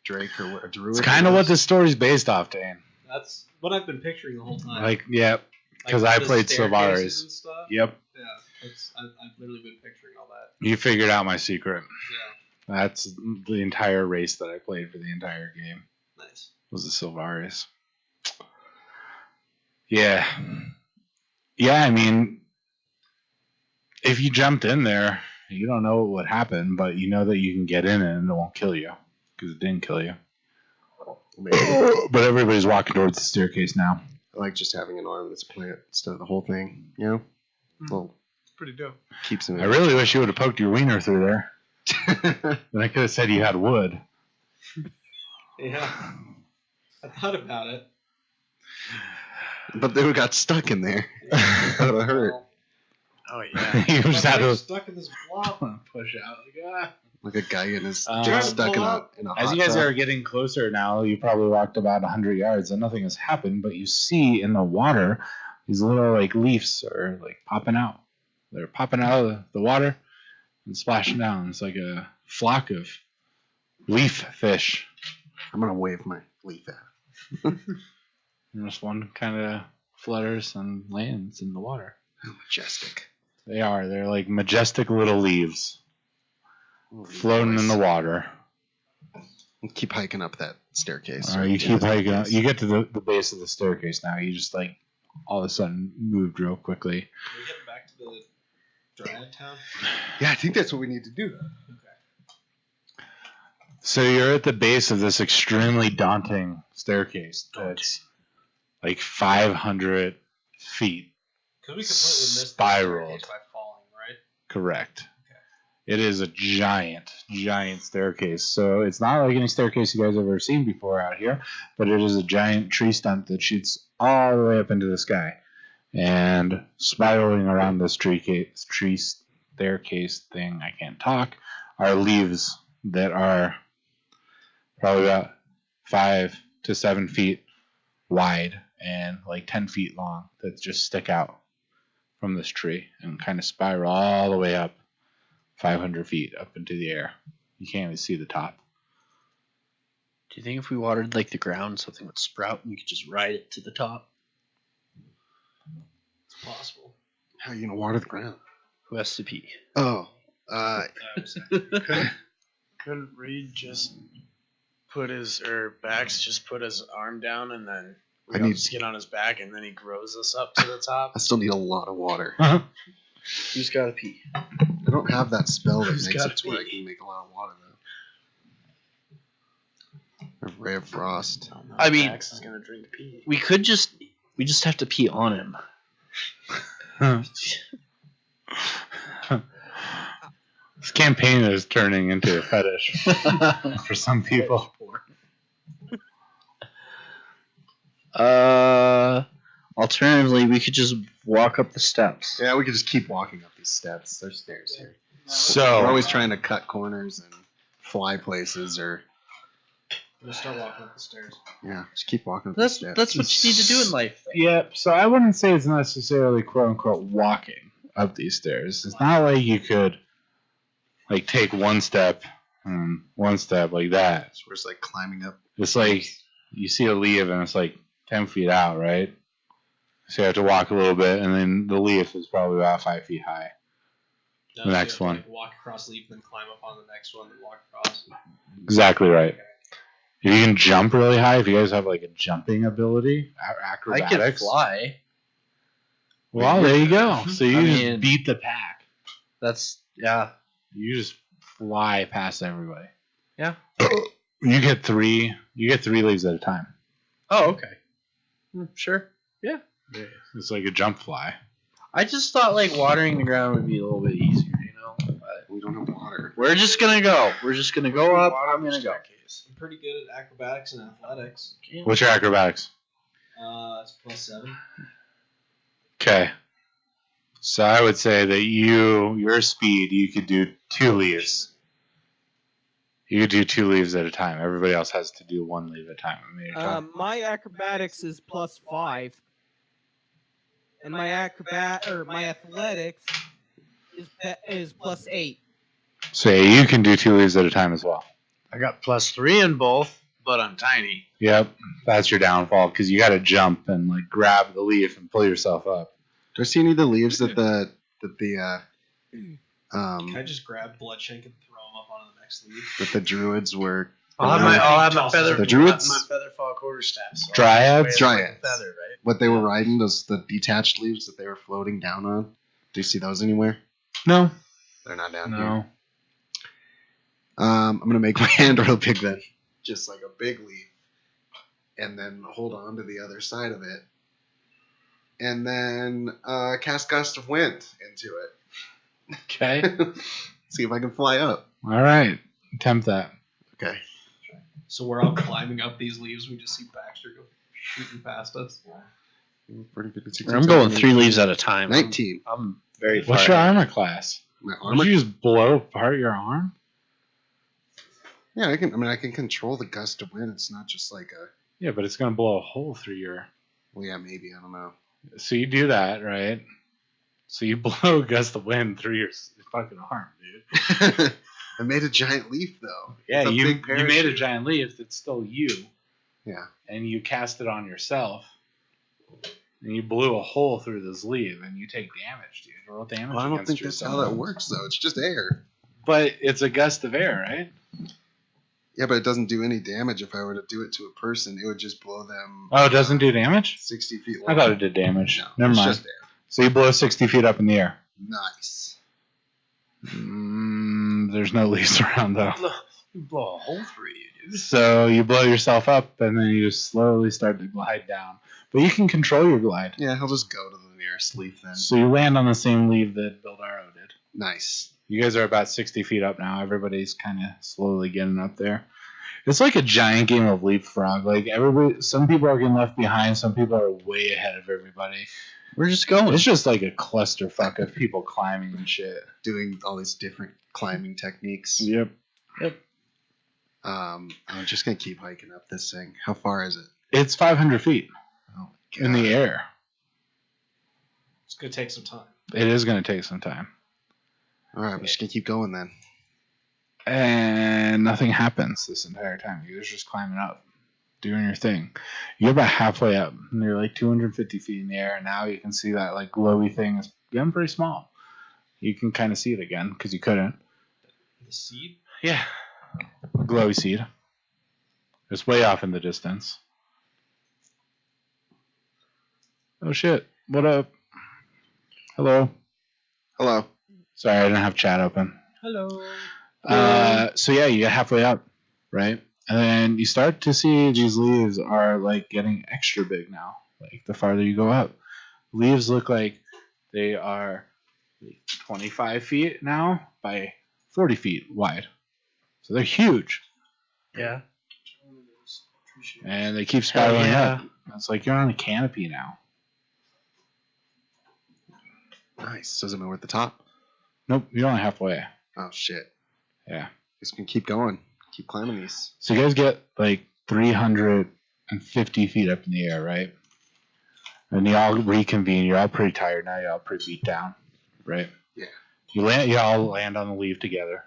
Drake or what? A druid. It's kind of what this story's based off, Dane. That's what I've been picturing the whole time. Like, yeah, because I the played staircases Sylvaris. and stuff. Yep. Yeah, I've literally been picturing all that. You figured out my secret. Yeah, That's the entire race that I played for the entire game. nice. Was the Sylvaris. Yeah. Yeah, I mean, if you jumped in there, you don't know what would happen, but you know that you can get in it and it won't kill you. Because it didn't kill you. Maybe. But everybody's walking towards the staircase now. I like just having an arm that's a plant instead of the whole thing. You know? Well, It's pretty dope. keeps him. I really wish you would have poked your wiener through there. Then I could have said you had wood. Yeah, I thought about it. But they would got stuck in there. That would have hurt. Oh yeah. You just had I'm to stuck in this blob. push out. Like, Like a guy in his Just stuck pull in up. a As hot you guys tub. are getting closer now, you probably walked about 100 yards and nothing has happened, but you see in the water these little like leaves are like popping out. They're popping out of the water and splashing down. It's like a flock of leaf fish. I'm gonna wave my leaf at. And this one kind of flutters and lands in the water. How majestic. They are. They're like majestic little leaves floating in the water. Keep hiking up that staircase. All right, you keep hiking up. You get to the base of the staircase now. You just like all of a sudden moved real quickly. Can we get back to the Dryad town? Yeah, I think that's what we need to do. Okay. So you're at the base of this extremely daunting staircase that's like 500 feet. Because we completely missed Spiral. the staircase by falling, right? Correct. It is a giant staircase. So it's not like any staircase you guys have ever seen before out here, but it is a giant tree stump that shoots all the way up into the sky. And spiraling around this tree staircase thing, I can't talk, are leaves that are probably about 5 to 7 feet wide and like 10 feet long that just stick out from this tree and kind of spiral all the way up 500 feet up into the air. You can't even see the top. Do you think if we watered like the ground, something would sprout and you could just ride it to the top? It's possible. How are you gonna water the ground? Who has to pee? Oh, Couldn't Reed just put his arm down and then we all just get on his back and then he grows us up to the top? I still need a lot of water. Who's got to pee? I don't have that spell that Who's makes gotta it to where I pee? can make a lot of water though. A ray of frost. Oh, no, I mean- Max is gonna drink pee. We just have to pee on him. This campaign is turning into a fetish for some people. Alternatively, we could just walk up the steps. Yeah, we could just keep walking up these steps. There's stairs here. We're So always trying to cut corners and fly places, or Just start walking up the stairs. yeah, just keep walking up That's the steps. that's what you need to do in life. yeah, so I wouldn't say it's necessarily quote unquote walking up these stairs. It's not like you could like take one step like that. So we're just like climbing up. It's like you see a leaf and it's like 10 feet out, right? So you have to walk a little bit, and then the leaf is probably about 5 feet high. No, The so next you have one. to, like, walk across the leaf, then climb up on the next one, then walk across. Exactly right. If you can jump really high, if you guys have like a jumping ability, I acrobatics. could fly. Well, there you go. So you I just mean- beat the pack. That's yeah. You just fly past everybody. Yeah. You get three leaves at a time. Oh, okay. Sure. It's like a jump fly. I just thought like watering the ground would be a little bit easier, you know. But We don't have water. we're just gonna go. We're just gonna go up. I'm gonna go. I'm pretty good at acrobatics and athletics. What's your acrobatics? It's +7. Okay. So I would say that your speed, you could do 2 leaves. You could do 2 leaves at a time. Everybody else has to do 1 leaf at a time. I mean, you're talking- My acrobatics is +5, and my athletics is +8. so you can do 2 leaves at a time as well. I got +3 in both, but I'm tiny. Yep, that's your downfall because you got to jump and like grab the leaf and pull yourself up. Do I see any of the leaves that the Can I just grab Bloodshank and throw him up onto the next leaf? that the druids were? I'll have my feather. The druids? My featherfall quarterstaff. So Dryads? Dryads. Feather, right? What they were riding, the detached leaves that they were floating down on. Do you see those anywhere? No, They're not down here. no. I'm gonna make my hand real big then, just like a big leaf, and then hold on to the other side of it, and then cast gust of wind into Okay. it. See if I can fly up. All right. Attempt that. Okay. So we're all climbing up these leaves. We just see Baxter go shooting past us. Pretty good. I'm going 3 leaves at a time. 19. I'm very far. What's your armor class? My Would armor. you just blow apart your arm? Yeah, I can. I mean, I can control the gust of wind. It's not just like a. Yeah, but it's gonna blow a hole through your. Well, yeah, maybe. I don't know. So you do that, right? So you blow a gust of wind through your fucking arm, dude. I made a giant leaf though. Yeah, It's a you big made a parachute. giant leaf that's still you, Yeah. and you cast it on yourself, and you blew a hole through this leaf, and you take damage, dude. Roll damage. Well, I don't against think your that's how that summoner. works though. It's just air. But it's a gust of air, right? Yeah, but it doesn't do any damage. If I were to do it to a person, it would just blow them Oh, it doesn't do damage? 60 feet long. I thought it did damage. No, Never it's mind. just air. So you blow 60 feet up in the air. Nice. There's no leaves around though. You blow a hole through you, dude. So you blow yourself up, and then you just slowly start to glide down. But you can control your glide. Yeah, he'll just go to the nearest leaf then. So you land on the same leaf that Bildaro did. Nice. You guys are about 60 feet up now. Everybody's kind of slowly getting up there. It's like a giant game of leapfrog. Like everybody, some people are getting left behind. Some people are way ahead of everybody. We're just going. It's just like a clusterfuck of people climbing and shit. Doing all these different climbing techniques. Yep. I'm just gonna keep hiking up this thing. How far is it? It's 500 feet Oh my in god. the air. It's gonna take some time. It is going to take some time. All right, we're just gonna keep going then. And nothing happens this entire time. You're just climbing up, doing your thing. You're about halfway up. And you're like 250 feet in the air. And now you can see that like glowy thing is getting pretty small. You can kind of see it again because you couldn't. The seed? Yeah. Glowy seed. It's way off in the distance. Oh shit. What up? Hello. Hello. Sorry, I didn't have chat open. Hello. So yeah, you get halfway up, right? And then you start to see these leaves are like getting extra big now. Like the farther you go up, leaves look like they are 25 feet now by 40 feet wide. So they're huge, Yeah. and they keep spiraling yeah. up. It's like you're on a canopy now. Nice. Doesn't mean we're at the top. Nope, you're only halfway. Oh shit. Yeah. Just gonna keep going. Keep climbing these. So you guys get like 350 feet up in the air, right? And you all reconvene. You're all pretty tired now. You're all pretty beat down, right? Yeah. You all land on the leaf together,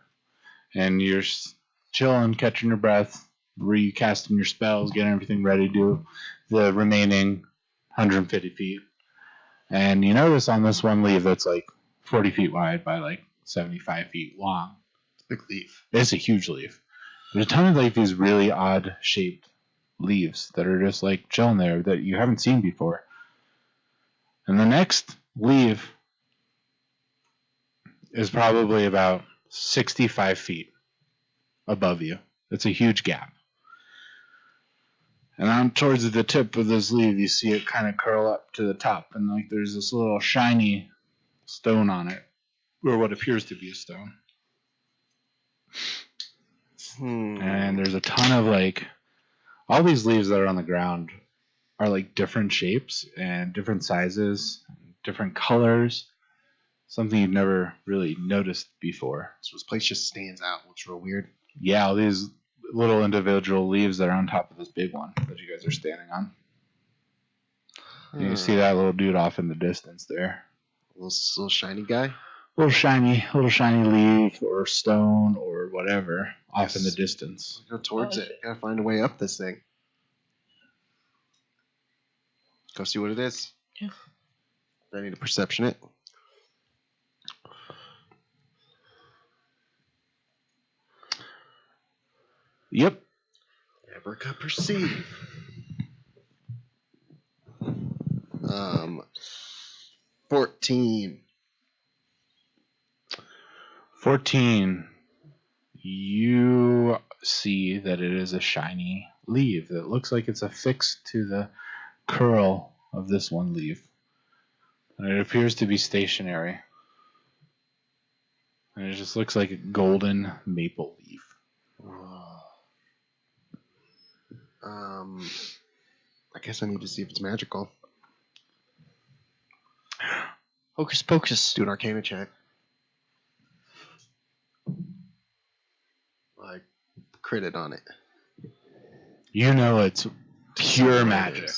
and you're chilling, catching your breath, recasting your spells, getting everything ready to do the remaining 150 feet. And you notice on this one leaf that's like 40 feet wide by like 75 feet long. Big leaf. It's a huge leaf. There's a ton of like these really odd shaped leaves that are just like chilling there that you haven't seen before. And the next leaf is probably about 65 feet above you. It's a huge gap. And on towards the tip of this leaf, you see it kind of curl up to the top, and like there's this little shiny stone on it, or what appears to be a stone. And there's a ton of like all these leaves that are on the ground are like different shapes and different sizes, different colors. Something you've never really noticed before. So this place just stands out. Looks real weird. Yeah, all these little individual leaves that are on top of this big one that you guys are standing on. You can see that little dude off in the distance there. Little shiny guy. Little shiny leaf or stone or whatever off in the distance. Go towards it. Gotta find a way up this thing. Go see what it is. Yeah. I need to perception it. Yep. Abraca perceive. 14. 14. You see that it is a shiny leaf that looks like it's affixed to the curl of this one leaf. And it appears to be stationary. And it just looks like a golden maple leaf. I guess I need to see if it's magical. Hocus pocus. Do an Arcana check. I critted on it. You know it's pure magic.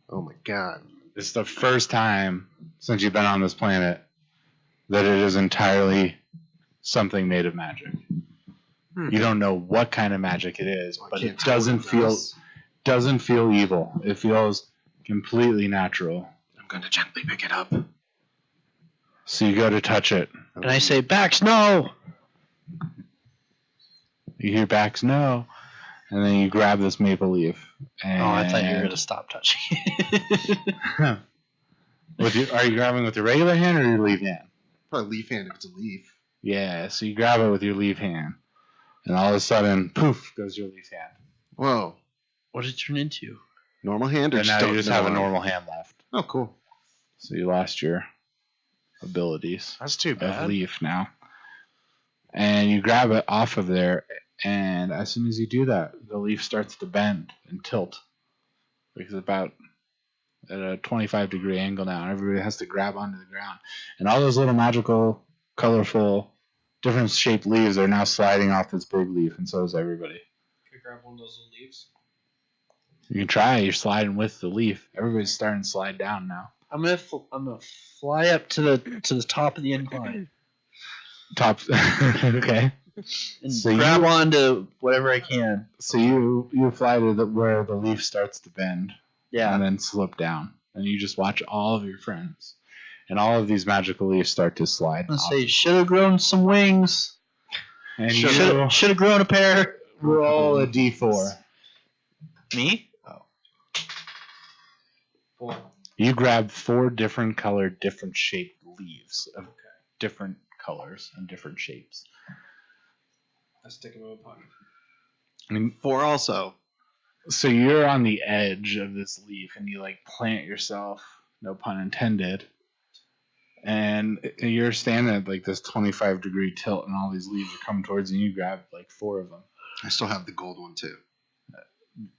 Oh my god. It's the first time since you've been on this planet that it is entirely something made of magic. You don't know what kind of magic it is, but it doesn't feel evil. It feels completely natural. I'm gonna gently pick it up. So you go to touch it. And I say, Bax, no! You hear Bax, no. And then you grab this maple leaf. And Oh, I thought you were going to stop touching it. Are you grabbing with your regular hand or your leaf hand? Probably leaf hand if it's a leaf. Yeah, so you grab it with your leaf hand. And all of a sudden, poof, goes your leaf hand. Whoa. What did it turn into? Normal hand or And now don't you just know have a it? normal hand left. Oh, cool. So you lost your abilities That's too of bad. leaf now. and you grab it off of there, and as soon as you do that, the leaf starts to bend and tilt. Because about at a 25-degree angle now, and everybody has to grab onto the ground. And all those little magical, colorful, different shaped leaves are now sliding off this big leaf, and so is everybody. Can I grab one of those little leaves? You can try. You're sliding with the leaf. Everybody's starting to slide down now. I'm gonna fly up to the top of the incline Top. Okay. and So grab onto whatever I can. So you fly to where the leaf starts to bend. Yeah. And then slip down. And you just watch all of your friends. And all of these magical leaves start to slide. I'm gonna say, should have grown some wings. And Should have grown a pair. roll a d4. Me? Four. You grab 4 different colored, different shaped leaves of different colors and different shapes. I stick them in my pocket. I mean, 4 also. so you're on the edge of this leaf, and you like plant yourself, no pun intended, and you're standing at like this 25-degree tilt, and all these leaves are coming towards you, and you grab like 4 of them. I still have the gold one too.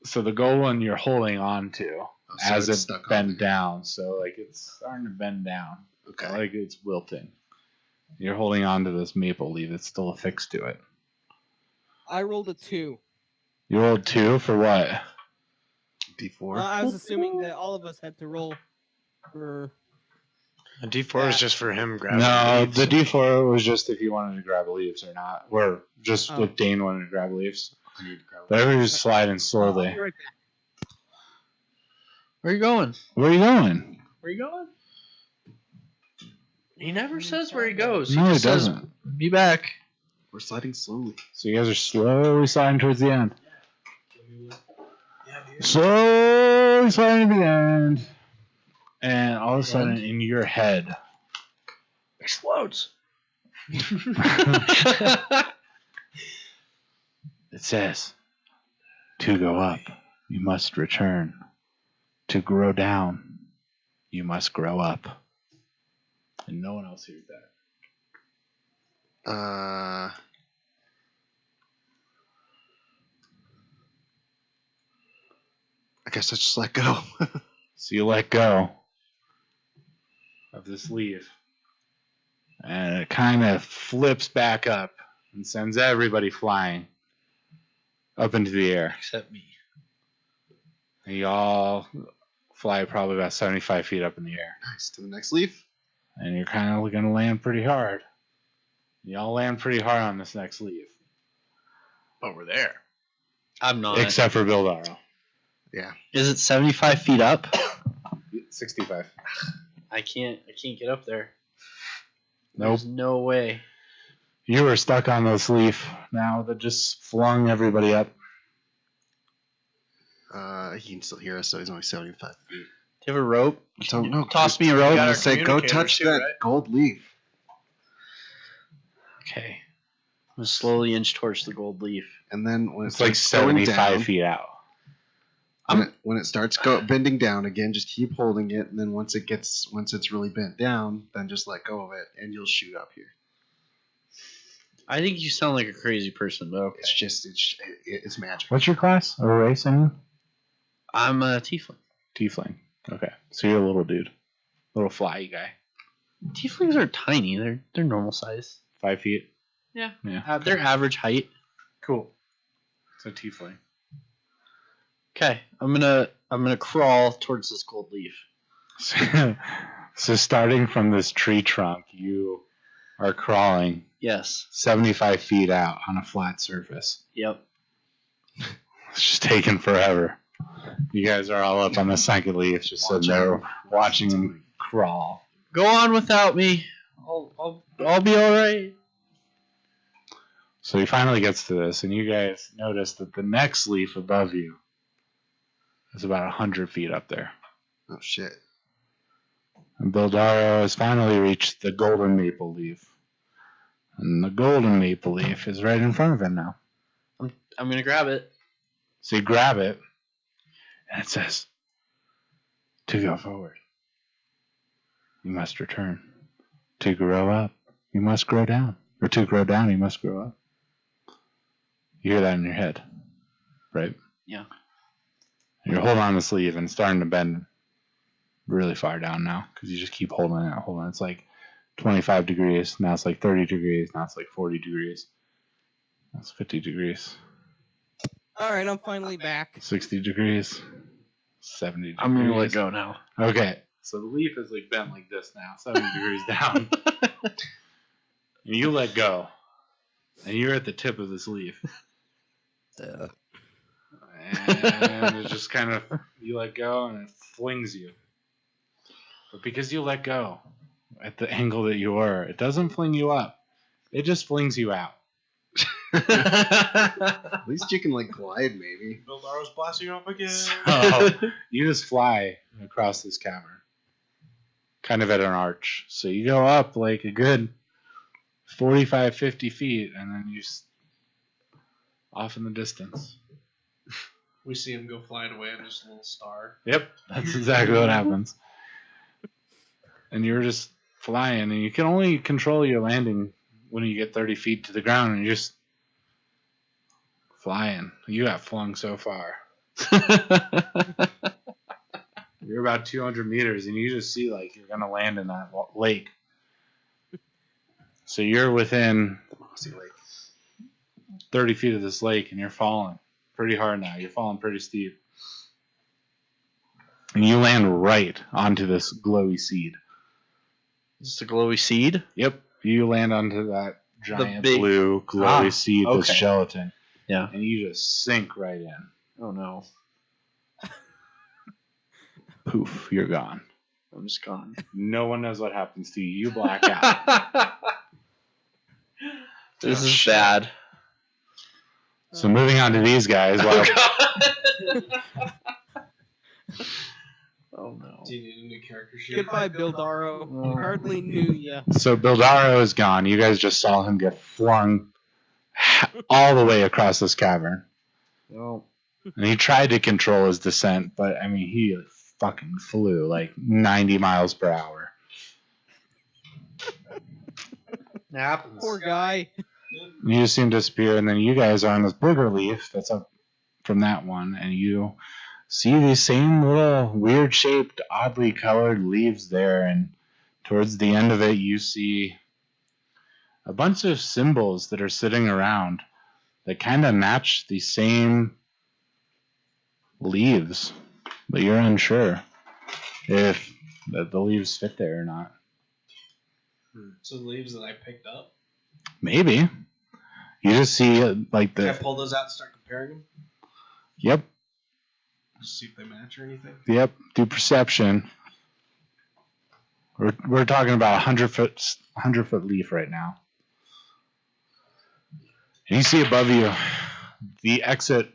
So the gold one you're holding on to So as it's it stuck on bend there. down, so like it's starting to bend down, Okay. like it's wilting. You're holding on to this maple leaf; it's still affixed to it. I rolled a 2. You rolled 2 for what? D4. I was assuming that all of us had to roll for. A D4 is just for him grabbing. No, leaves. the D4 was just if you wanted to grab leaves or not, or just Oh. if Dane wanted to grab leaves. I need to grab But everybody's sliding I'll slowly. be right back. Where are you going? Where are you going? Where are you going? He never says where he goes. No, he just says, doesn't. be back. We're sliding slowly. So you guys are slowly sliding towards the end. Yeah, dude. Slowly sliding to the end. And all of a sudden, in your head, Explodes. it says, to go up, you must return. To grow down, you must grow up. And no one else hears that. I guess I just let go. So you let go of this leaf. And it kind of flips back up and sends everybody flying up into the air. Except me. And you all fly probably about 75 feet up in the air. Nice. To the next leaf. And you're kind of going to land pretty hard. You all land pretty hard on this next leaf. But we're there. I'm not. Except for Bill Darrow. Yeah. Is it 75 feet up? 65. I can't get up there. Nope. There's no way. You were stuck on this leaf now that just flung everybody up. He can still hear us, so he's only 75 feet. Do you have a rope? I don't know. Toss me a rope. I'm got gonna our say, go communicators touch too, that right? gold leaf. Okay. I'm gonna slowly inch towards the gold leaf. And then when It's it's like going 75 down, feet out. when it starts bending down again, just keep holding it, and then once it's really bent down, then just let go of it, and you'll shoot up here. I think you sound like a crazy person, but okay. It's magic. What's your class or race, I mean? I'm a tiefling. Tiefling. Okay. So you're a little dude. Little fly guy. Tieflings are tiny. They're normal size. 5 feet. Yeah. Yeah. They're average height. Cool. So tiefling. Okay. I'm gonna crawl towards this gold leaf. So starting from this tree trunk, you are crawling Yes. 75 feet out on a flat surface. Yep. It's just taking forever. You guys are all up on the second leaf, just sitting there watching him crawl. Go on without me. I'll be all right. So he finally gets to this, and you guys notice that the next leaf above you is about 100 feet up there. Oh shit! And Bildaro has finally reached the golden maple leaf. And the golden maple leaf is right in front of him now. I'm gonna grab it. So you grab it, and it says, to go forward, you must return. To grow up, you must grow down. or to grow down, he must grow up. You hear that in your head, right? Yeah. And you're holding on the sleeve and it's starting to bend really far down now because you just keep holding it. It's like 25 degrees. Now it's like 30 degrees. Now it's like 40 degrees. That's 50 degrees. All right, I'm finally back. 60 degrees. 70 degrees. I'm gonna let go now. Okay, so the leaf is like bent like this now, 70 degrees down. And you let go, and you're at the tip of this leaf. And it just kind of, you let go, and it flings you. But because you let go at the angle that you were, it doesn't fling you up. It just flings you out. At least you can like glide, maybe. Bildaro's blasting off again. So you just fly across this cavern, kind of at an arch. So you go up like a good 45, 50 feet, and then you off in the distance. We see him go flying away on just a little star. Yep, that's exactly what happens. And you're just flying, and you can only control your landing when you get 30 feet to the ground, and you're just flying. You got flung so far. You're about 200 meters, and you just see like you're gonna land in that lake. So you're within 30 feet of this lake, and you're falling pretty hard now. You're falling pretty steep. And you land right onto this glowy seed. Is this a glowy seed? Yep. You land onto that giant big- blue glowy seed that's okay. gelatin. Yeah. And you just sink right in. Oh no. Poof, you're gone. I'm just gone. No one knows what happens to you. You black out. This is bad. So moving on to these guys. Well, Oh no. Do you need a new character sheet? Goodbye, Bildaro. Hardly knew ya. so Bildaro is gone. You guys just saw him get flung all the way across this cavern. Well, And he tried to control his descent, but I mean, he fucking flew like 90 miles per hour. It happens. Poor guy. You just see him disappear, and then you guys are on this bigger leaf that's up from that one, and you see these same little weird shaped, oddly colored leaves there, and towards the end of it, you see a bunch of symbols that are sitting around that kind of match the same leaves, but you're unsure if the leaves fit there or not. So the leaves that I picked up, Maybe. You just see like can I the... pull those out and start comparing them? Yep. Just see if they match or anything. Yep, do perception. We're talking about 100-foot leaf right now. And you see above you, the exit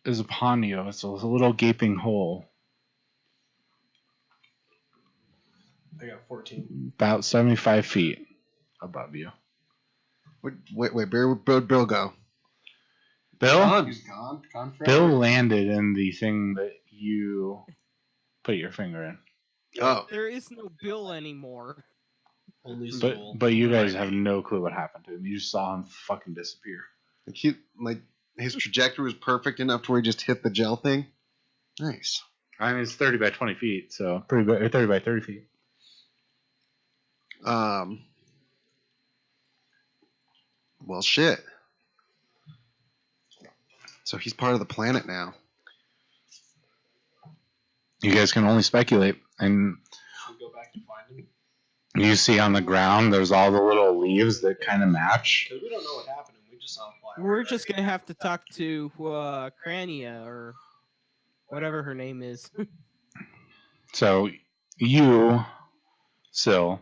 is upon you. It's a little gaping hole, I got 14. about 75 feet above you. Wait, where'd Bill go? Bill? He's gone. Gone forever. Bill landed in the thing that you put your finger in. Oh, There is no Bill anymore. Only But Soul. you guys have no clue what happened to him. You just saw him fucking disappear. his trajectory was perfect enough to where he just hit the gel thing. Nice. I mean, it's 30 by 20 feet, so pretty big, 30 by 30 feet. Well, shit. So he's part of the planet now. You guys can only speculate. And Should we go back and find him? you see on the ground, there's all the little leaves that kind of match. Because we don't know what happened. And we just saw him fly. We're just gonna have to talk to Crania or whatever her name is. So you, Syl,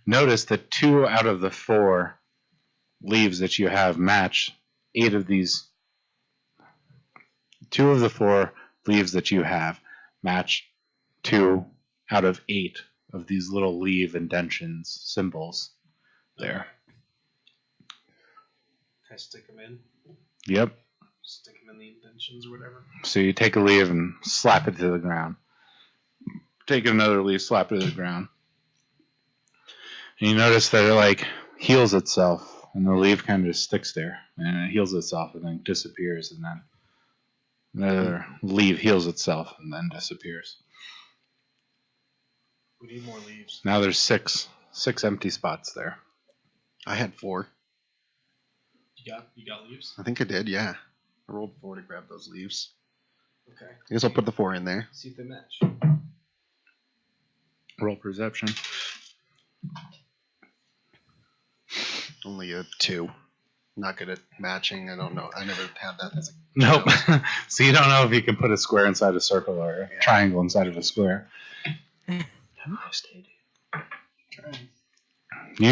notice that 2 out of the 4 leaves that you have match 8 of these. 2 of the 4 leaves that you have match 2 out of 8 of these little leaf indentions, symbols there. Can I stick him in? Yep. Stick him in the indentions or whatever. So you take a leaf and slap it to the ground. Take another leaf, slap it to the ground. And you notice that heals itself, and the leaf kind of just sticks there, and it heals itself, and then disappears, and then another leaf heals itself, and then disappears. We need more leaves. Now there's six empty spots there. I had 4. You got leaves? I think I did, yeah. I rolled 4 to grab those leaves. Okay. I guess I'll put the 4 in there. See if they match. Roll perception. Only a 2. Not good at matching. I don't know. I never had that as a Nope. So you don't know if you can put a square inside a circle or a triangle inside of a square. You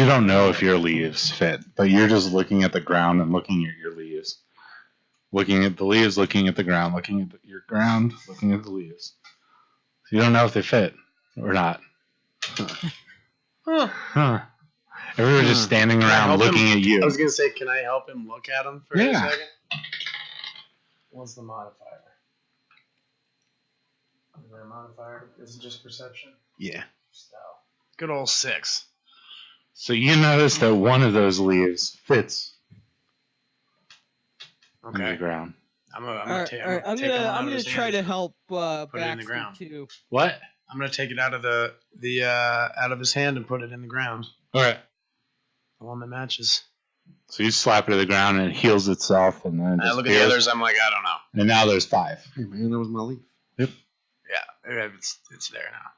don't know if your leaves fit, but you're just looking at the ground and looking at your leaves. Looking at the leaves, looking at the ground, looking at your ground, looking at the leaves. So you don't know if they fit or not. Huh. Everyone's just standing around looking at you. I was gonna say, can I help him look at him for a second? What's the modifier? Is there a modifier? Is it just perception? Yeah. So, good old 6. So you notice that one of those leaves fits in the Okay. ground. I'm I'm gonna gonna try to help it in the Baxter ground. too. What? I'm gonna take it out of the out of his hand and put it in the ground. All right. The one that matches. So you slap it to the ground and it heals itself, and then I look at the disappears. others. I'm like, I don't know. And now there's 5. Hey, man, that was my leaf. Yeah, it's there now.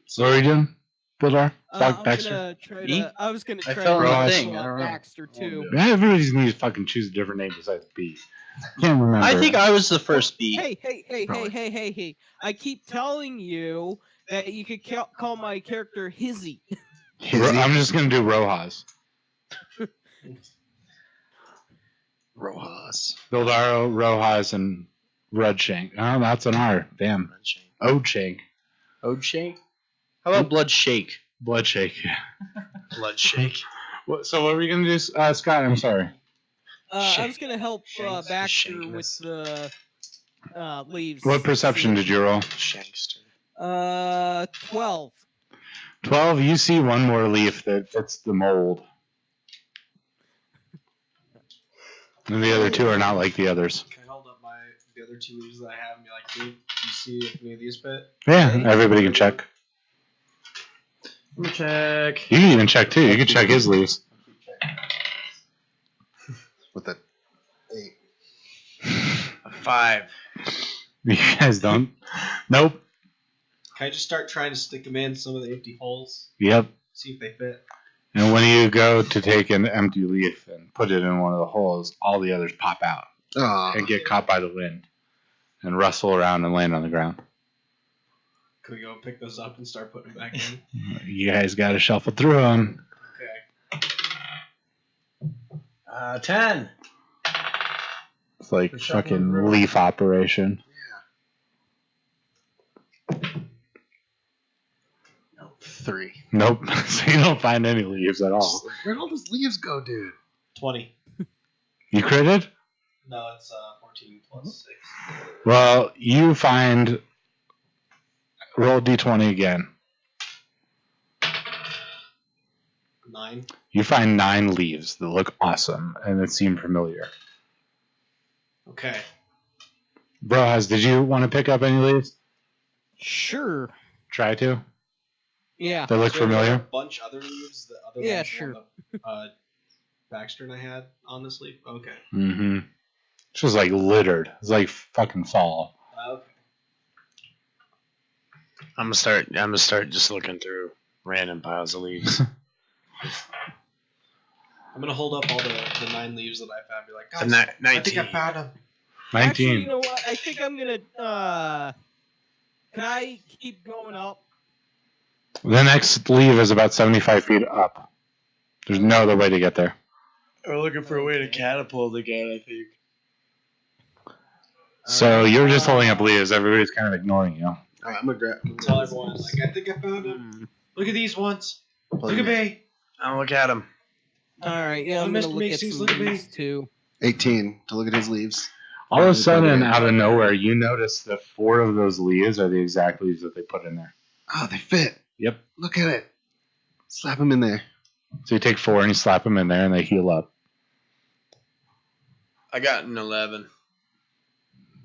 So what are you doing, Bildar? I'm Baxter? gonna try Me? to. I was gonna I try fell to on the help thing, I don't know. Baxter too. Yeah, everybody just needs to fucking choose a different name besides B. Can't remember. I think I was the first bee. Hey! I keep telling you that you could call my character Hizzy. I'm just gonna do Rojas. Rojas. Bildaro, Rojas, and Rudshank. Oh, that's an R. Damn. Odeshank. Odeshank? How about Blood Shake? Bloodshake. Blood shake. So what were you gonna do, Scott? I'm sorry. I was gonna help Shanks- Baxter Shankness. with the leaves. What perception did you roll? Shankster. 12. 12. You see one more leaf that fits the mold. And the other 2 are not like the others. Can I hold up the other 2 leaves that I have and be like, dude, do you see if any of these fit? Yeah, everybody can check. Let me check. You can even check too. You can check his leaves. With the 8. A 5. You guys don't. Nope. Can I just start trying to stick them in some of the empty holes? Yep. See if they fit? And when you go to take an empty leaf and put it in one of the holes, all the others pop out and get caught by the wind and rustle around and land on the ground. Can we go pick those up and start putting them back in? You guys got to shuffle through them. Okay. 10. It's like The shuffling fucking through. leaf operation. 3. Nope. So you don't find any leaves at all. Where'd all those leaves go, dude? 20. You critted? No, it's 14 plus 6. Well, you find. Roll d20 again. 9. You find 9 leaves that look awesome and that seem familiar. Okay. Brohaz, did you want to pick up any leaves? Sure. Try to. Yeah. They look So there are familiar. a bunch other leaves that other Yeah, than sure. the one that Baxter and I had on this leaf. Okay. Mm-hmm. It's just like littered. It's like fucking fall. Okay. I'm gonna start just looking through random piles of leaves. I'm gonna hold up all the 9 leaves that I found. Be like, A guys, ni- I think I 19. found them. 19. Actually, you know what? I think I'm gonna. Can I keep going up? The next leaf is about 75 feet up. There's no other way to get there. We're looking for a way to catapult again, I think. So you're just holding up leaves. Everybody's kind of ignoring you. Alright, I'm gonna Tell everyone, like, I think I found them. Look at these ones. Look at me. I'll look at him. All right. Yeah, Oh, I'm gonna Mr. look at Macy's, some look at me. leaves too. 18 to look at his leaves. All of a sudden, out of nowhere, you notice that 4 of those leaves are the exact leaves that they put in there. Oh, they fit. Yep. Look at it. Slap them in there. So you take 4 and you slap them in there and they heal up. I got an 11.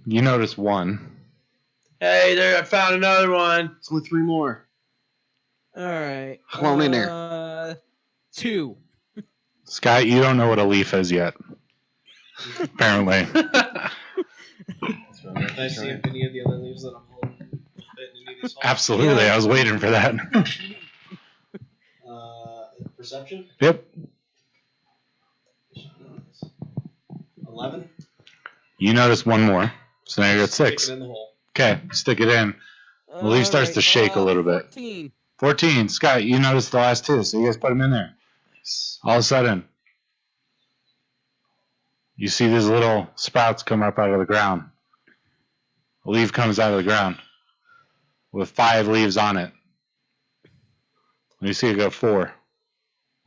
You notice 1. Hey, there! I found another one. It's only 3 more. All right. Clone in there. 2. Scott, you don't know what a leaf is yet. Apparently. Can I see if any of the other leaves that I'm holding fit in any of these holes? Absolutely. Yeah. I was waiting for that. Perception? Yep. 11. You notice 1 more. So now you're at Stick 6. it in the hole. Okay. Stick it in. The leaf starts to shake a little bit. 14. 14. Scott, you noticed the last 2, so you guys put them in there. All of a sudden, you see these little sprouts come up out of the ground. A leaf comes out of the ground with 5 leaves on it. You see it go 4,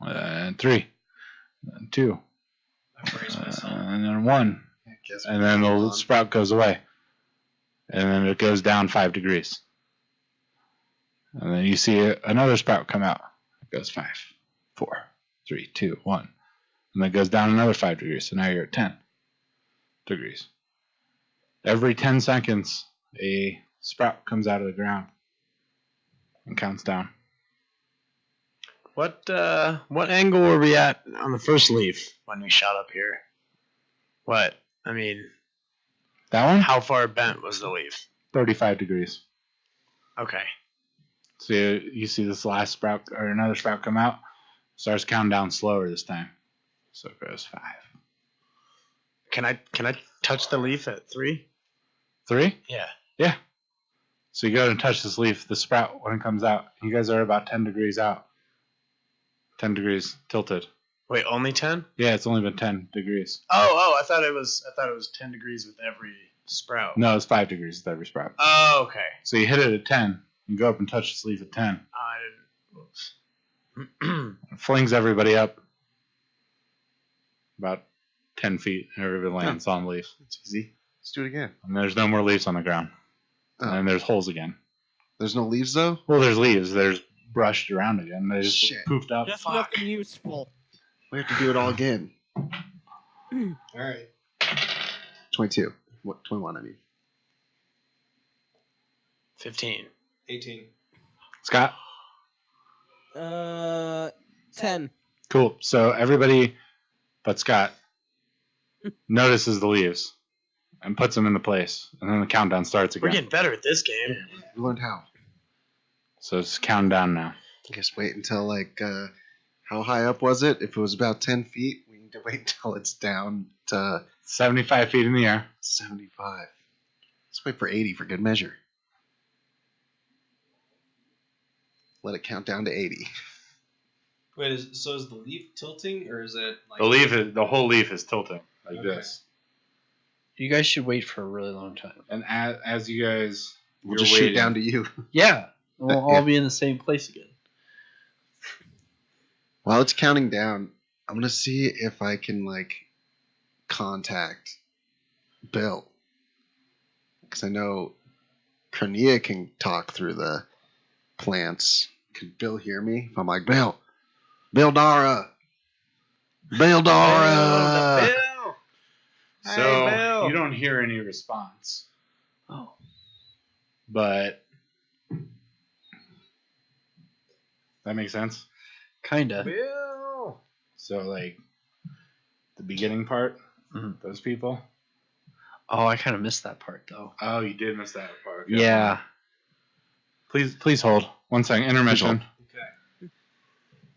and 3, and 2, I brace myself. and then 1, I guess and then the on. sprout goes away, and then it goes down 5 degrees. And then you see another sprout come out. It goes 5, 4, 3, 2, 1. And then it goes down another 5 degrees. So now you're at 10 degrees. Every 10 seconds, a sprout comes out of the ground and counts down. What angle were we at on the first leaf when we shot up here? What? I mean, That one? how far bent was the leaf? 35 degrees. Okay. So you see this last sprout or another sprout come out, starts counting down slower this time. So it goes 5. Can I touch the leaf at 3? 3? Yeah. Yeah. So you go and touch this leaf, the sprout, when it comes out, you guys are about 10 degrees out. 10 degrees tilted. Wait, only 10? Yeah, it's only been 10 degrees. Oh, I thought it was 10 degrees with every sprout. No, it's 5 degrees with every sprout. Oh, okay. So you hit it at 10, you go up and touch this leaf at 10. I didn't. Whoops. It flings everybody up about 10 feet, and everybody lands on the leaf. It's easy. Let's do it again. And there's no more leaves on the ground. Oh. And then there's holes again. There's no leaves though? Well, there's leaves. There's brushed around again. They just Shit. poofed up. Just nothing useful. We have to do it all again. Alright. 22. What? 21, I mean. 15. 18. Scott? 10. Cool. So everybody but Scott notices the leaves and puts them into place. And then the countdown starts We're again. getting better at this game. We learned how. So it's counting down now. I guess wait until how high up was it? If it was about 10 feet, we need to wait until it's down to 75 feet in the air. 75. Let's wait for 80 for good measure. Let it count down to 80. Wait, is the leaf tilting or is it like The whole leaf is tilting like Okay. this. You guys should wait for a really long time. And as you guys, We'll you're just shoot waiting, down to you. Yeah. We'll all be in the same place again. While it's counting down, I'm going to see if I can, contact Bill. Because I know Cornea can talk through the plants. Could Bill hear me? If I'm like, Bill Dara! Bill Dara! Bill! So Hey, Bill. you don't hear any response, Oh. but that makes sense. Kinda. Bill! So the beginning part, Mhm. those people. Oh, I kind of missed that part though. Oh, you did miss that part. Yeah. Please hold 1 second. Intermission. Okay.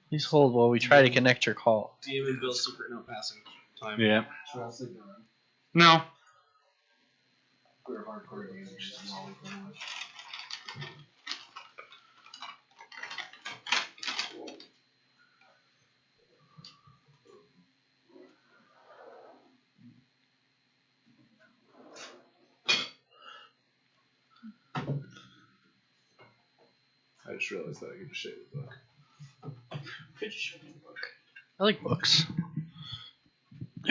Please hold while we try to connect your call. DM and Bill's secret note passing time. Yeah. Should I say done? No. We're hardcore gamers. That's all we can watch. I just realized that I could just shave the book. I like books.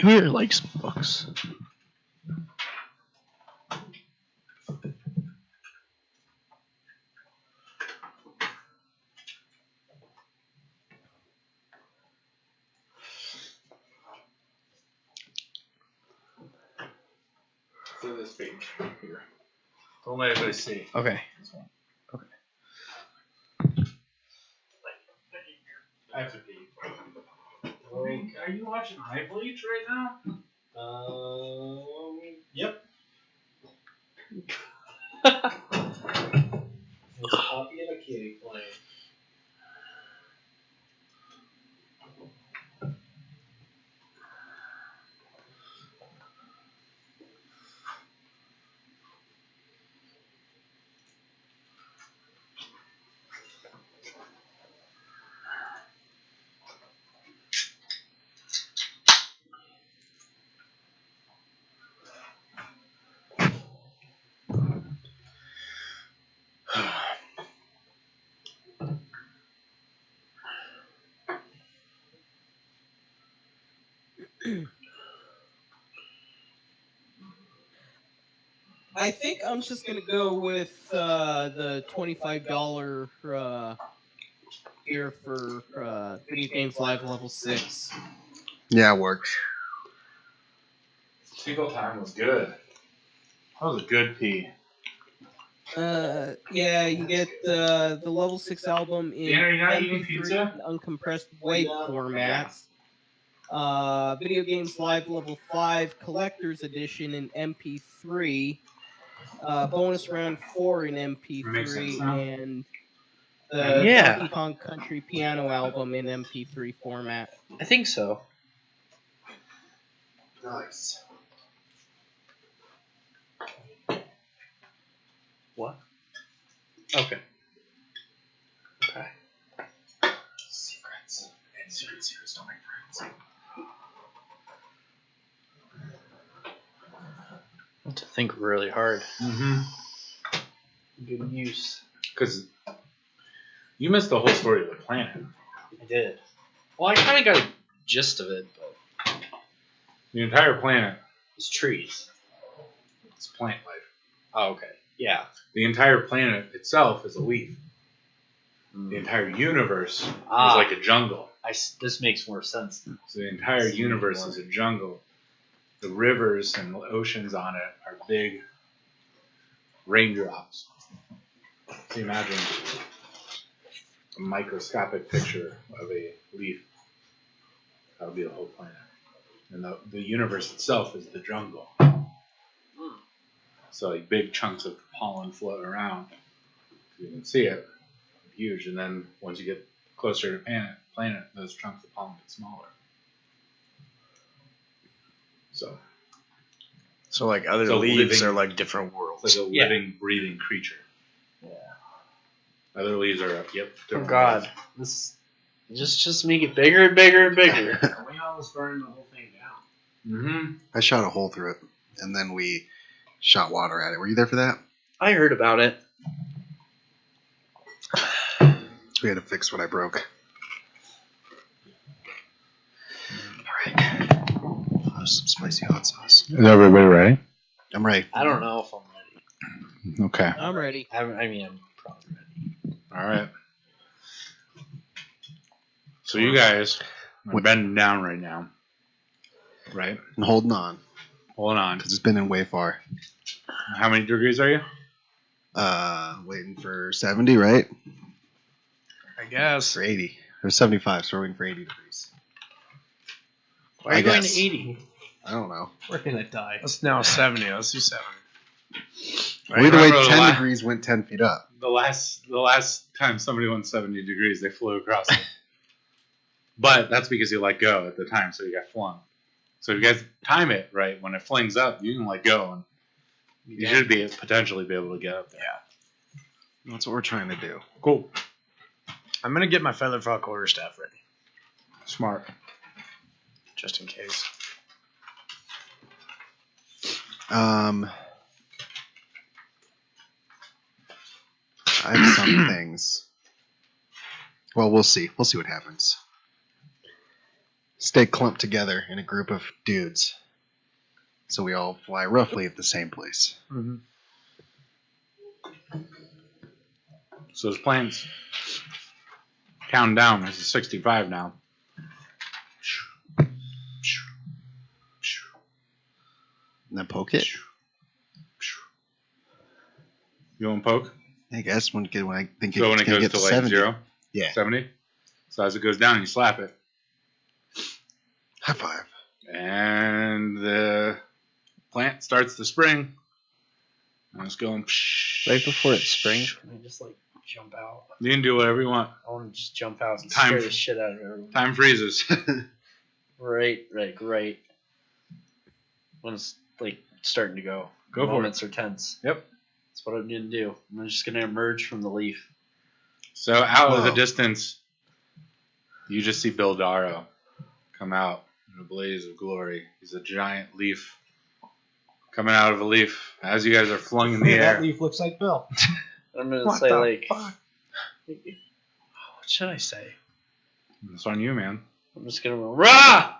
Who here likes books? this page here. Don't let anybody see. Okay. I have to pee. Are you watching High Bleach right now? Yep. There's a puppy and a kitty playing. I think I'm just gonna go with the $25 here for Video Games Live Level 6. Yeah, it works. Single time was good. That was a good pee. Yeah, you get the Level 6 album in Dan, are you not eating MP3 pizza? and uncompressed WAV formats. Video Games Live Level 5 Collector's Edition in MP3. Bonus Round 4 in Makes sense MP3, now. and the Yeah. Donkey Kong Country Piano album in MP3 format. I think so. Nice. What? Okay. Okay. Secrets. And secrets don't make friends. I have to think really hard. Mm-hmm. Good use. Because you missed the whole story of the planet. I did. Well, I kind of got a gist of it, but The entire planet it's trees. is plant life. Oh, okay. Yeah. The entire planet itself is a leaf. The entire universe is Ah. like a jungle. This makes more sense now. So the entire universe is a jungle. The rivers and the oceans on it are big raindrops. So you imagine a microscopic picture of a leaf. That would be the whole planet. And the universe itself is the jungle. So like big chunks of pollen float around. You can see it. Huge. And then once you get closer to the planet, those chunks of pollen get smaller. So like other So leaves living- are like different It's worlds. like a Yeah. living, breathing creature. Yeah. Other leaves are Oh different God. worlds. This just make it bigger and bigger and bigger. We almost burned the whole thing down. Mm-hmm. I shot a hole through it, and then we shot water at it. Were you there for that? I heard about it. We had to fix what I broke. Alright. Some spicy hot sauce. Is everybody ready? I'm ready. I don't know if I'm ready. Okay. I'm ready. I mean, I'm probably ready. All right. So you guys are bending down right now, right? I'm holding on, Hold on. because it's been in way far. How many degrees are you? Waiting for 70, right? I guess. For 80. Or 75, so we're waiting for 80 degrees. Why are you I going guess. to 80? I don't know. We're gonna die. Let's now 70. Let's do 70. Well, either way, remember the 10 last- degrees went 10 feet up. The last time somebody went 70 degrees, they flew across it. But that's because you let go at the time, so you got flung. So if you guys time it right, when it flings up, you can let go, and you should potentially be able to get up there. That's what we're trying to do. Cool. I'm gonna get my featherfall quarterstaff ready, Smart. just in case. I have some things. Well, we'll see. We'll see what happens. Stay clumped together in a group of dudes. So we all fly roughly at the same place. Mm-hmm. So his plan's counting down. This is 65 now. And then poke it. You want to poke? I guess when I think So when it's it gonna goes get to like 70. 0? Yeah. 70? So as it goes down, you slap it. High five. And the plant starts to spring. And it's going. Right before it springs, can I just like jump out? You can do whatever you want. I want to just jump out and Time scare f- the shit out of everyone. Time freezes. Right. When it's like starting to go. Go for it. Moments are tense. Yep. That's what I'm gonna do. I'm just gonna emerge from the leaf. So out of the Whoa. distance, you just see Bill Darrow come out in a blaze of glory. He's a giant leaf coming out of a leaf as you guys are flung in the That air. leaf looks like Bill. I'm gonna What say the like, fuck? what should I say? It's on you, man. I'm just gonna go, rah!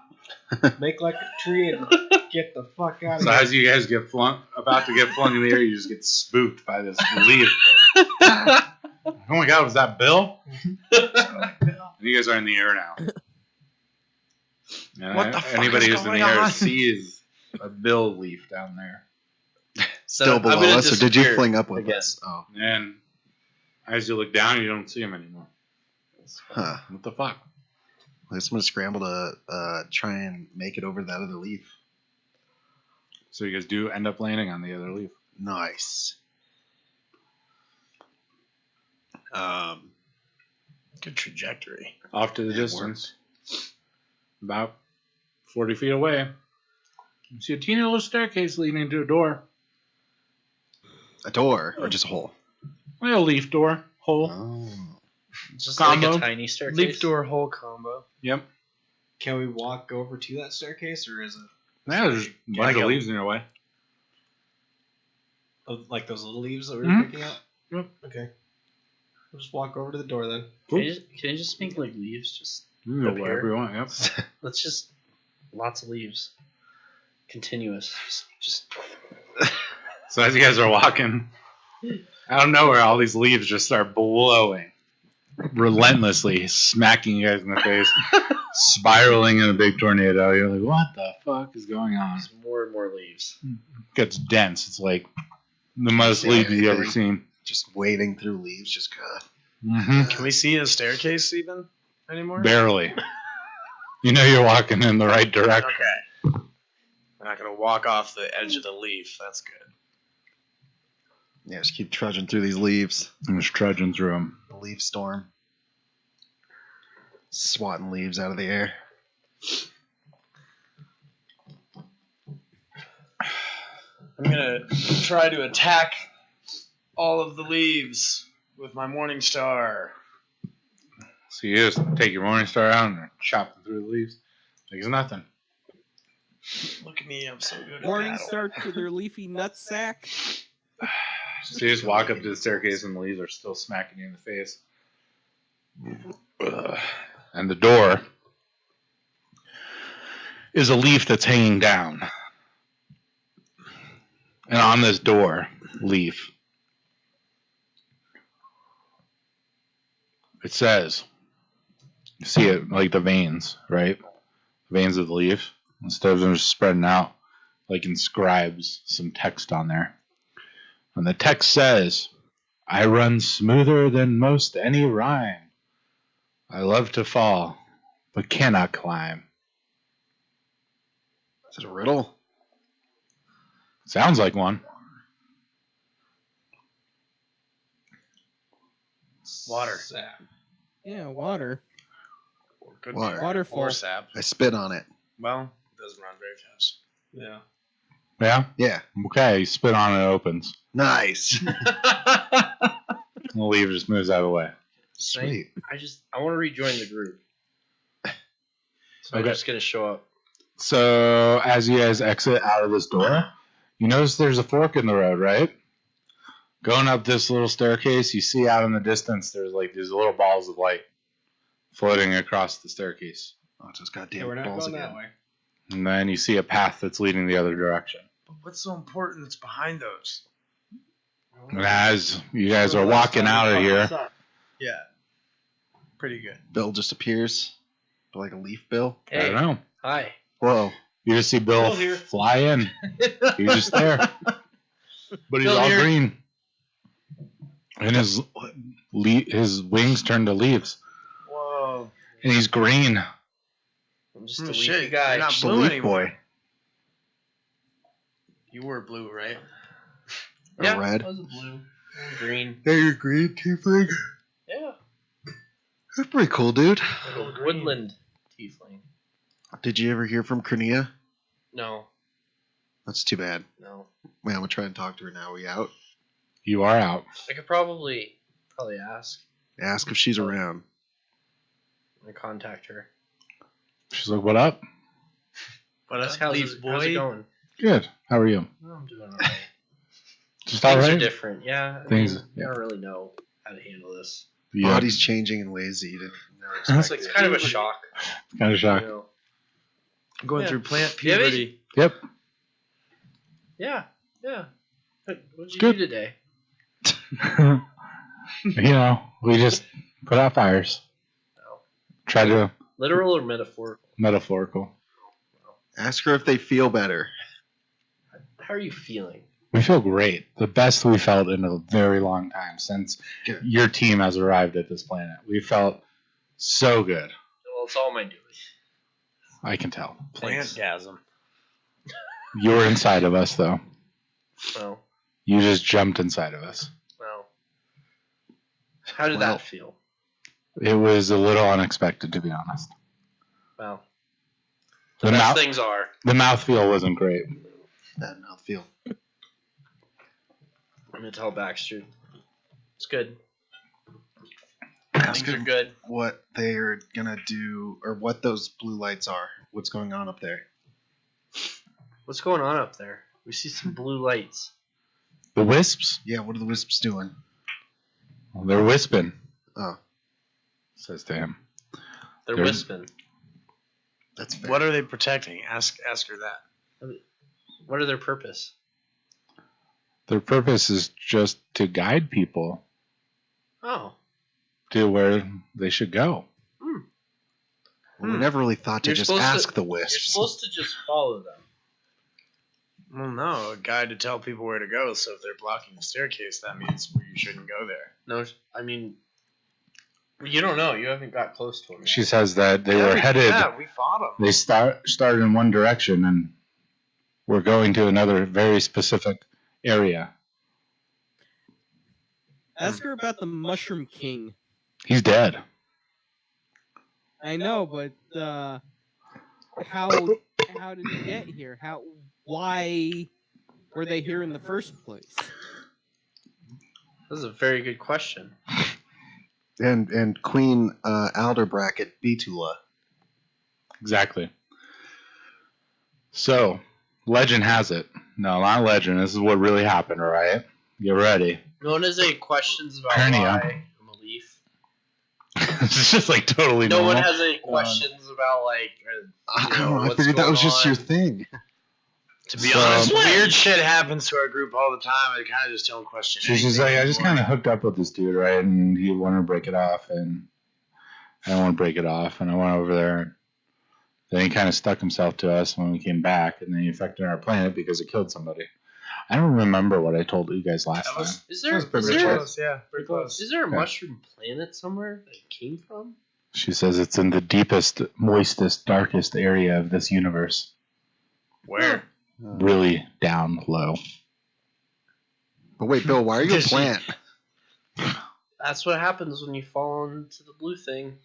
Make like a tree and get the fuck out of So here. as you guys get about to get flung in the air, you just get spooked by this leaf. Oh my God, was that Bill? And you guys are in the air now. And What the fuck anybody is who's in the going air on? sees a Bill leaf down there. Still I'm below gonna us, or did you disappear fling up with again. us? Oh, And as you look down, you don't see him anymore. huh. What the fuck? I guess I'm gonna scramble to try and make it over that other leaf. So you guys do end up landing on the other leaf. Nice. Good trajectory. Off to the Yeah, it distance, about 40 feet away, you see a teeny little staircase leading to a door. A door or just a hole? Well, a leaf door, hole. Oh. Just Combo. like a tiny staircase. Leaf door hole combo. Yep. Can we walk over to that staircase, or is it Yeah, there's a bunch of leaves in your way. like those little leaves that we were Mhm. picking up? Yep. Okay. We'll just walk over to the door then. Can I just make like leaves? Just You can go Up here. wherever you want, yep. let's just lots of leaves, continuous. Just So as you guys are walking, out of nowhere, all these leaves just start blowing, relentlessly smacking you guys in the face, spiraling in a big tornado. You're like, what the fuck is going on? there's more and more leaves. It gets dense. It's like the most Yeah, leaves you've ever anything. seen. Just wading through leaves, just Can we see a staircase even anymore? Barely. You know you're walking in the right direction. Okay. We're not gonna walk off the edge of the leaf. That's good. yeah, just keep trudging through these leaves. I'm just trudging through them. The leaf storm. Swatting leaves out of the air. I'm gonna try to attack all of the leaves with my morning star. So you just take your morning star out and chop them through the leaves. Like it's nothing. Look at me, I'm so good at Morning battle. star to their leafy nutsack. So you just walk up to the staircase and the leaves are still smacking you in the face. And the door is a leaf that's hanging down. And on this door leaf, it says, you see it like the veins, right? Veins of the leaf. Instead of them just spreading out, like inscribes some text on there. And the text says, I run smoother than most any rhyme. I love to fall, but cannot climb. Is it a riddle? Sounds like one. Water. Sap. Yeah, water. Good Water. Waterfall. Or sap. I spit on it. Well, it doesn't run very fast. Yeah. Yeah? Yeah. Okay, you spit on it, it opens. Nice. The leaf just moves out of the way. Sweet. I want to rejoin the group. So Okay. I'm just gonna show up. So as you guys exit out of this door, you notice there's a fork in the road, right? Going up this little staircase, you see out in the distance there's like these little balls of light floating across the staircase. Oh, it's those Yeah, goddamn we're not balls going again. that way. And then you see a path that's leading the other direction. But what's so important that's behind those? And as you guys are walking out of here, Yeah. Pretty good. Bill just appears. Like a leaf bill. I Hey, don't know. hi. Whoa. You just see Bill Bill here. fly in. He's just there. But he's Bill all here. green. And his wings turn to leaves. Whoa. And he's green. I'm just a leafy Shit, guy. you're not Just a blue leaf anymore. boy. You were blue, right? Or Yeah, red. I was a blue. I'm green. Yeah, you're green, tiefling. Yeah. That's pretty cool, dude. Like a woodland tiefling. Did you ever hear from Cornea? No. That's too bad. No. Man, I'm gonna try and talk to her now. Are we out? You are out. I could probably ask. Ask if she's around. I contact her. She's like, what up? But How's leaves it boy. going? Good. How are you? Oh, I'm doing alright. Just all Things are right? different. Yeah. Things- I don't really know how to handle this. Yeah. Body's changing and lazy. You didn't never It's expect like it's it. kind of a shock. Kind of shocked. You know? Going Yeah. through plant Yeah, but- puberty. Yep. Yeah. Yeah. What'd you Good. do today? We just put out fires. No. Try to Literal or metaphorical? metaphorical. Ask her if they feel better. How are you feeling? We feel great. The best we felt in a very long time since Good. your team has arrived at this planet. We felt so good. Well, it's all my doing. I can tell. Plantgasm. You were inside of us, though. Well, You just jumped inside of us. well. How did Well. that feel? It was a little unexpected, to be honest. Well, The the best mouth, things are. the mouthfeel wasn't great. That mouthfeel. I'm gonna tell Baxter. It's good. Ask Things are her good. what they're gonna do, or what those blue lights are. What's going on up there? What's going on up there? We see some blue lights. The wisps? Yeah, what are the wisps doing? Well, they're wisping, Oh, says to him. They're They're- wisping. that's fair. What are they protecting? Ask her that. What are their purpose? Their purpose is just to guide people Oh, to where they should go. Well, we never really thought to You're just supposed to- ask the you're wisps. supposed to just follow them. Well, no, a guide to tell people where to go. So if they're blocking the staircase, that means you shouldn't go there. No, I mean, you don't know. You haven't got close to them. She says that they were headed. Yeah, we fought them. They started in one direction and we're going to another very specific area. Ask her about the Mushroom King. He's dead. I know, but how did he get here? Why were they here in the first place? This is a very good question. And Queen Alderbrack at Betula. Exactly. So, legend has it. No, not legend. This is what really happened, all right? Get ready. No one has any questions about Hernia. why I'm a leaf. It's just like totally No normal. one has any questions about like. I You don't know, know. I what's figured that going was just on. your thing. To be So- honest, weird shit happens to our group all the time. I kind of just don't question She's just anything like, I just anymore. kind of hooked up with this dude, right? And he wanted to break it off, and I don't want to break it off. And I went over there. Then he kind of stuck himself to us when we came back, and then he affected our planet because it killed somebody. I don't remember what I told you guys last That time. was- Is there Pretty is there, close, yeah, pretty close. is there a Yeah. mushroom planet somewhere that it came from? She says it's in the deepest, moistest, darkest area of this universe. Where? Really down low. But wait, Bill, why are you a Does she- plant? That's what happens when you fall into the blue thing.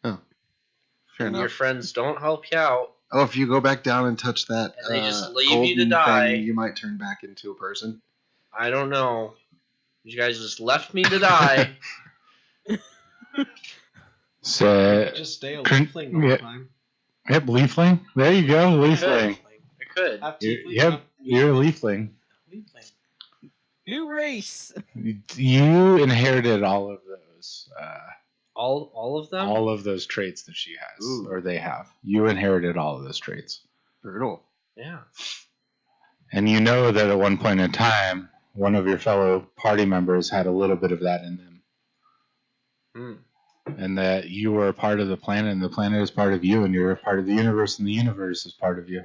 Fair And your enough. friends don't help you out. Oh, if you go back down and touch that And they just leave you to golden die. thing, you might turn back into a person. I don't know. You guys just left me to die. So, Just stay a Couldn't- leafling the whole yeah. time. yep, leafling. There you go, leafling. I could. Have You- tieflings, Yep, have you're a leafling. leafling. New race. You inherited all of those. All of them? All of those traits that she has, Ooh. or they have. You inherited all of those traits. Brutal. Yeah. And you know that at one point in time, one of your fellow party members had a little bit of that in them. Hmm. And that you were a part of the planet, and the planet is part of you, and you're a part of the universe, and the universe is part of you.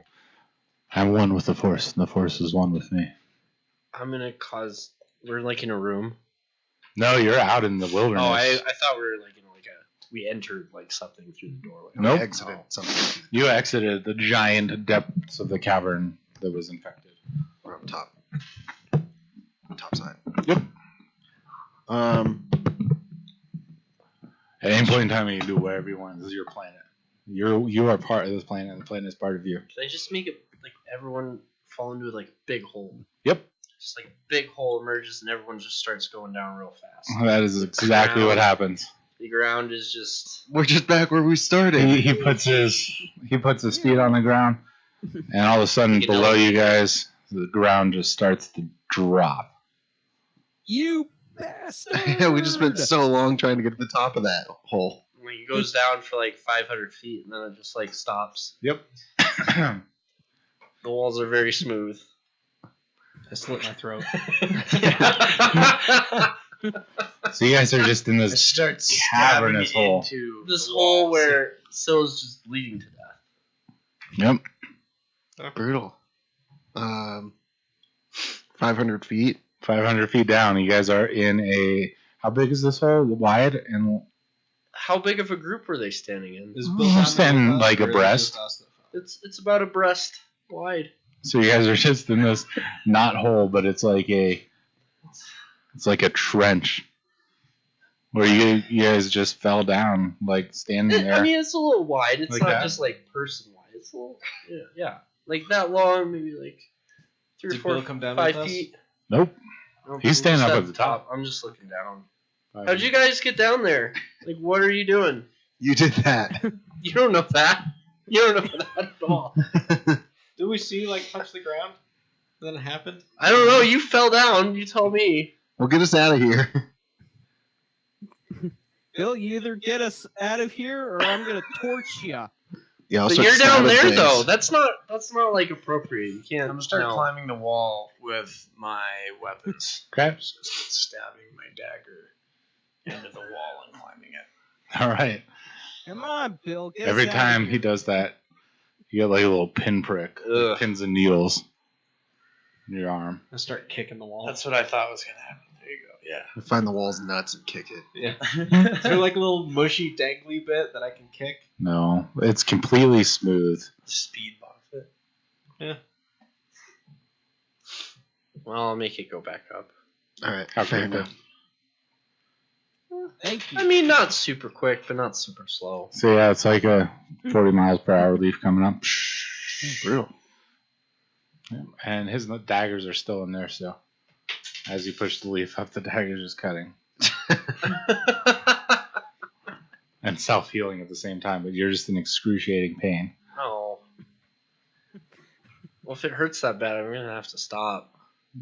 I'm one with the Force, and the Force is one with me. I'm gonna cause. We're like in a room. No, you're out in the wilderness. Oh, I thought we were like in like we entered like something through the doorway. Nope. We exited something. You exited the giant depths of the cavern that was infected. We're up top. Top side. Yep. At any point in time, you can do whatever you want. This is your planet. You are part of this planet, and the planet is part of you. Should I just make it like everyone fall into like a big hole? Yep. Just like a big hole emerges, and everyone just starts going down real fast. That is exactly what happens. The ground is just. We're just back where we started. He puts his feet on the ground, and all of a sudden, below you guys, the ground just starts to drop. You bastard! Yeah, we just spent so long trying to get to the top of that hole. Like, it goes down for like 500 feet, and then it just like stops. Yep. The walls are very smooth. I slit my throat. So you guys are just in this Starts cavernous hole. into This the hole walls. where Sill's just bleeding to death. Yep. Brutal. 500 feet. 500 feet down. You guys are in a. How big is this hole? Wide and. How big of a group were they standing in? Is I'm Bill down standing there with us, like or is it abreast. just us that fell? It's about a breast wide. So you guys are just in this not hole, but it's like a trench where you guys just fell down, like standing there. I mean, it's a little wide. It's Like not that? just like person wide. It's a little, yeah, like that long, maybe like 3 or Did 4, Bill come down 5 with us? feet. Nope. No, He's we're standing just up at the top. I'm just looking down. How'd you guys get down there? Like, what are you doing? You did that. You don't know that. You don't know that at all. Did we see like touch the ground? Then it happened. I don't know. You fell down. You tell me. Well, get us out of here. Bill, you either get us out of here or I'm gonna torch you. Yeah, I'll But start you're down stabbing there things. though. That's not like appropriate. You can't. I'm gonna start no. climbing the wall with my weapons. Okay. Just stabbing my dagger into the wall and climbing it. All right. Come on, Bill. Get Every us out of time here. he does that, you get like a little pinprick, Ugh. pins and needles in your arm. I start kicking the wall. That's what I thought was gonna happen. There you go. Yeah. I find the wall's nuts and kick it. Yeah. Is there like a little mushy dangly bit that I can kick? No, it's completely smooth. Speed box it. Well, I'll make it go back up. All right. How fair quick? enough. Thank you. I mean, not super quick, but not super slow. So yeah, it's like a 40 miles per hour leaf coming up. Brutal. Yeah, and his daggers are still in there still. As you push the leaf up, the dagger's just cutting. And self-healing at the same time, but you're just in excruciating pain. Oh. Well, if it hurts that bad, I'm gonna have to stop.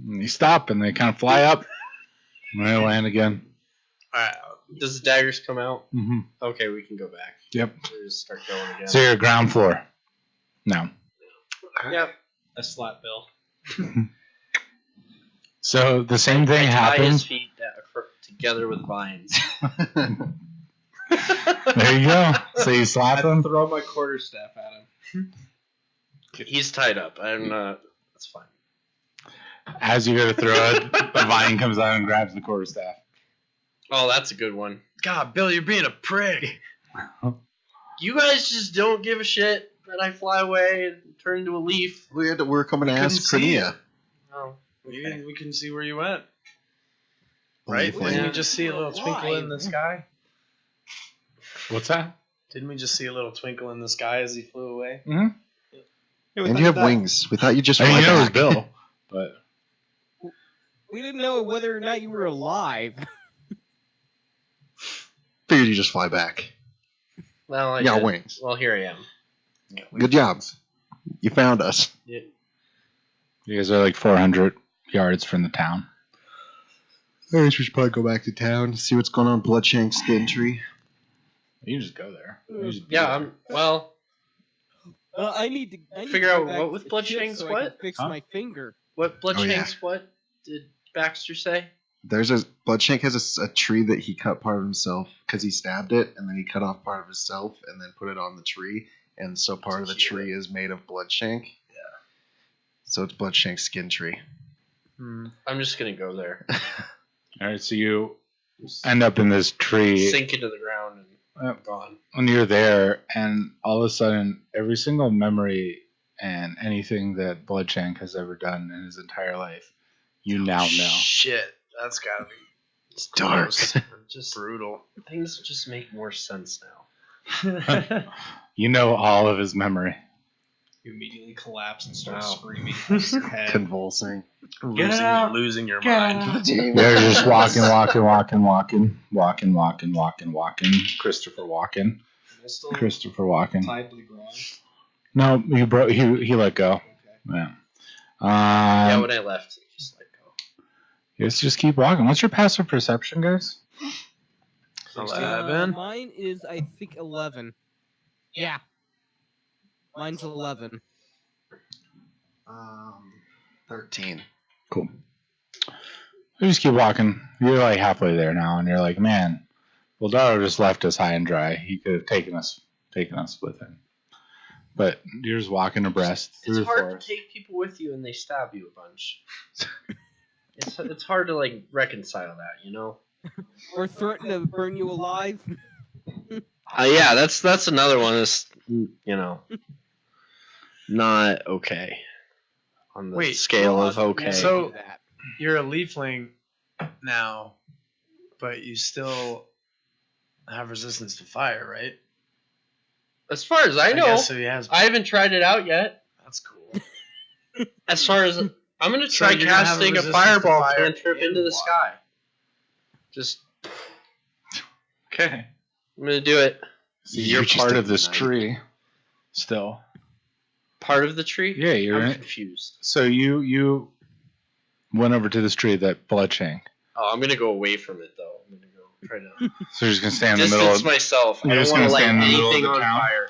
And you stop, and they kind of fly up, and they land again. Alright. Does the daggers come out? Mm-hmm. Okay, we can go back. Yep. We'll just start going again. So you're ground floor. No. Yep. I slap Bill. So the same thing I tie his happens. feet together with vines. There you go. So you slap I him. throw my quarterstaff at him. He's tied up. I'm not. That's fine. As you go to throw it, a vine comes out and grabs the quarterstaff. Oh, that's a good one. God, Bill, you're being a prig. You guys just don't give a shit that I fly away and turn into a leaf. We were coming to We ask couldn't see Crimea. Oh. We can see where you went. Right? Right? Didn't we just see a little twinkle in the sky? What's that? Didn't we just see a little twinkle in the sky as he flew away? Mm-hmm. And you have wings. We thought you just I mean, fly you know it was back. Bill, but We didn't know whether or not you were alive. Figured you just fly back. Well, I You got did. wings. Well, here I am. Good job. You found us. Yeah. you guys are like 400 yards from the town. I guess we should probably go back to town, see what's going on Bloodshank Skin Tree. You can just go there. You just be Yeah. there. Well, I need to Figure to go out back what to with the Bloodshank's ship so I what? can fix Huh? my finger. what Bloodshank's yeah. what did Baxter say? There's a Bloodshank has a tree that he cut part of himself because he stabbed it, and then he cut off part of himself and then put it on the tree, and so part of the tree is made of Bloodshank. Yeah. So it's Bloodshank Skin Tree. I'm just gonna go there. All right, so you Just end up in this tree. Sink into the ground and gone. When you're there, and all of a sudden, every single memory and anything that Bloodshank has ever done in his entire life, you now know. Shit, that's gotta be It's dark. Just brutal. things just make more sense now. You know all of his memory. you immediately collapse and start Wow. screaming. in his head. Convulsing. Losing your mind. They're just walking. Christopher Walken. Am I still Christopher Walken. tied to the ground? No, he let go. Okay. Yeah. Yeah, when I left, it just let go. Let's just keep walking. What's your passive perception, guys? 11. Mine is, I think, 11. Yeah. Mine's 11. 13. Cool. You just keep walking. You're like halfway there now, and you're like, man, Baldaro just left us high and dry. He could have taken us with him. But you're just walking abreast through It's the hard forest. to take people with you and they stab you a bunch. It's hard to like reconcile that, you know. Or threaten to burn you alive. Yeah, that's another one that's not okay on the Wait, scale of okay. So- You're a leafling now, but you still have resistance to fire, right? as far as I know, guess so he has. I haven't tried it out yet. That's cool. As far as I'm gonna So try you're gonna have a casting a resistance to fireball fire cantrip in into the water. sky. Just Okay. I'm gonna do it. So you're just part a of this knight. tree still. Part of the tree? Yeah, you're I'm in it. confused. So you went over to this tree that Bloodshank. Oh, I'm gonna go away from it though. I'm gonna go try to So you're just gonna stand in the distance middle of myself. I You're don't just want to gonna light stand in the middle of anything the on town? fire.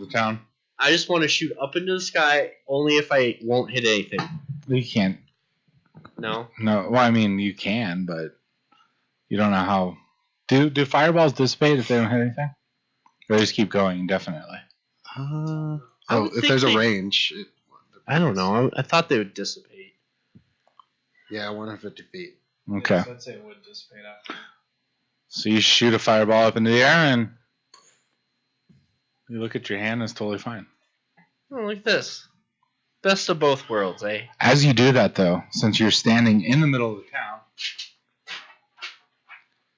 the town. I just want to shoot up into the sky, only if I won't hit anything. You can't. No? No. Well, I mean, you can, but you don't know how. Do fireballs dissipate if they don't hit anything? Or they just keep going indefinitely? I Oh, would if think there's a they- range. I don't know. I thought they would dissipate. Yeah, 150 feet. Okay. Yes, I'd say it would dissipate after. So you shoot a fireball up into the air and you look at your hand and it's totally fine. Oh, like this. Best of both worlds, eh? As you do that, though, since you're standing in the middle of the town,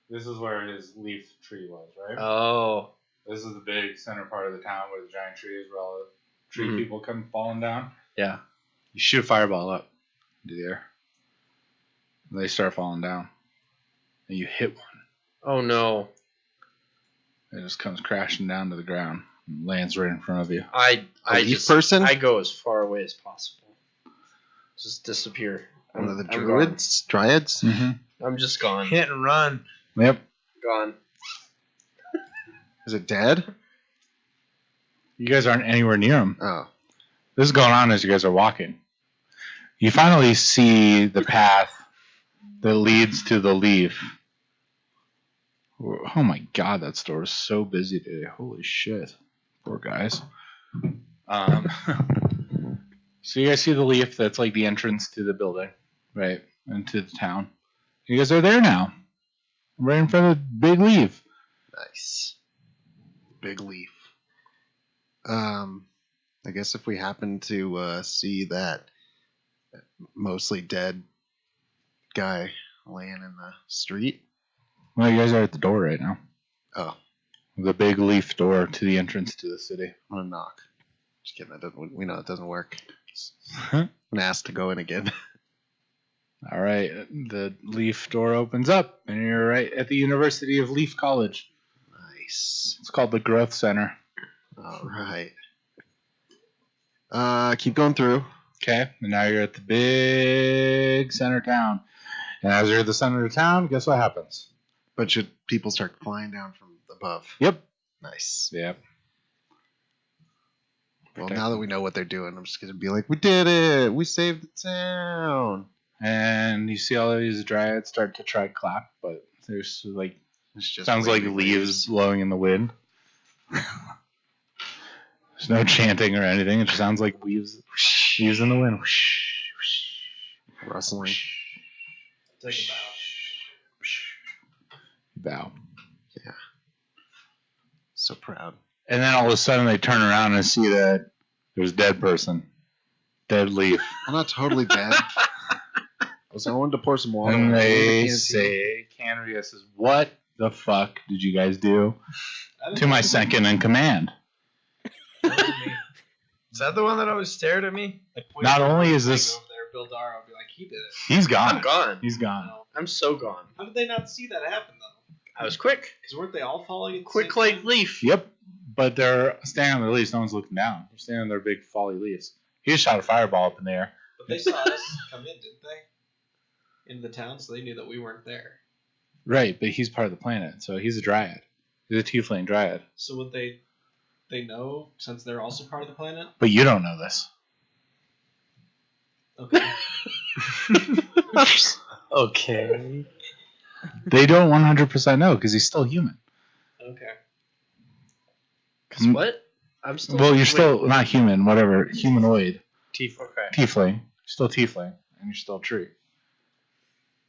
this is where his leaf tree was, right? Oh. This is the big center part of the town where the giant tree is, where all the tree Mhm. people come falling down. Yeah. You shoot a fireball up into the air. And they start falling down. And you hit one. Oh no. It just comes crashing down to the ground and lands right in front of you. I leaf just person? I go as far away as possible. Just disappear. One of the I'm druids? Dryads? Mm-hmm. gone. I'm just gone. Hit and run. Yep. Gone. Is it dead? You guys aren't anywhere near him. Oh. This is going on as you guys are walking. You finally see the path that leads to the leaf. Oh my god, that store is so busy today. Holy shit. Poor guys. So you guys see the leaf that's like the entrance to the building, right? Into the town. You guys are there now. Right in front of the big leaf. Nice. Big leaf. I guess if we happen to see that mostly dead guy laying in the street. Well, you guys are at the door right now. Oh, The big leaf door to the entrance to the city. I'm gonna knock. Just kidding. We know it doesn't work. I'm gonna ask to go in again. All right, the Leaf door opens up, and you're right at the University of Leaf College. Nice. It's called the Growth Center. All right. Keep going through. Okay, and now you're at the big center town. And as you're at the center of town, guess what happens? But should people start flying down from above? Yep. Nice. Yep. Well, now that we know what they're doing, I'm just gonna be like, we did it! We saved the town! And you see all of these dryads start to try clap, but there's like It's just sounds like waving leaves blowing in the wind. There's no chanting or anything. It just sounds like leaves in the wind. rustling. Take a bow. So proud. And then all of a sudden they turn around and see that there's a dead person. Dead leaf. I'm not totally dead. I wanted to pour some water. And on they the say, Candria says, what the fuck did you guys do to my second in command? Is that the one that always stared at me? Not only is this... over there, Bill Dara will be like, he did it. He's gone. I'm gone. He's gone. I'm so gone. How did they not see that happen though? I was quick. Because weren't they all falling? At the Quick same like time? leaf. Yep. But they're standing on their leaves. No one's looking down. They're standing on their big folly leaves. He just shot a fireball up in the air. But they saw us come in, didn't they? In the town, so they knew that we weren't there. Right, but he's part of the planet, so he's a dryad. He's a tiefling dryad. So would they know since they're also part of the planet? But you don't know this. Okay. Okay. They don't 100% know because he's still human. Okay. Cause what? I'm still. Well, you're still not human, whatever. Humanoid. Okay. Tiefling. Still tiefling. And you're still a tree.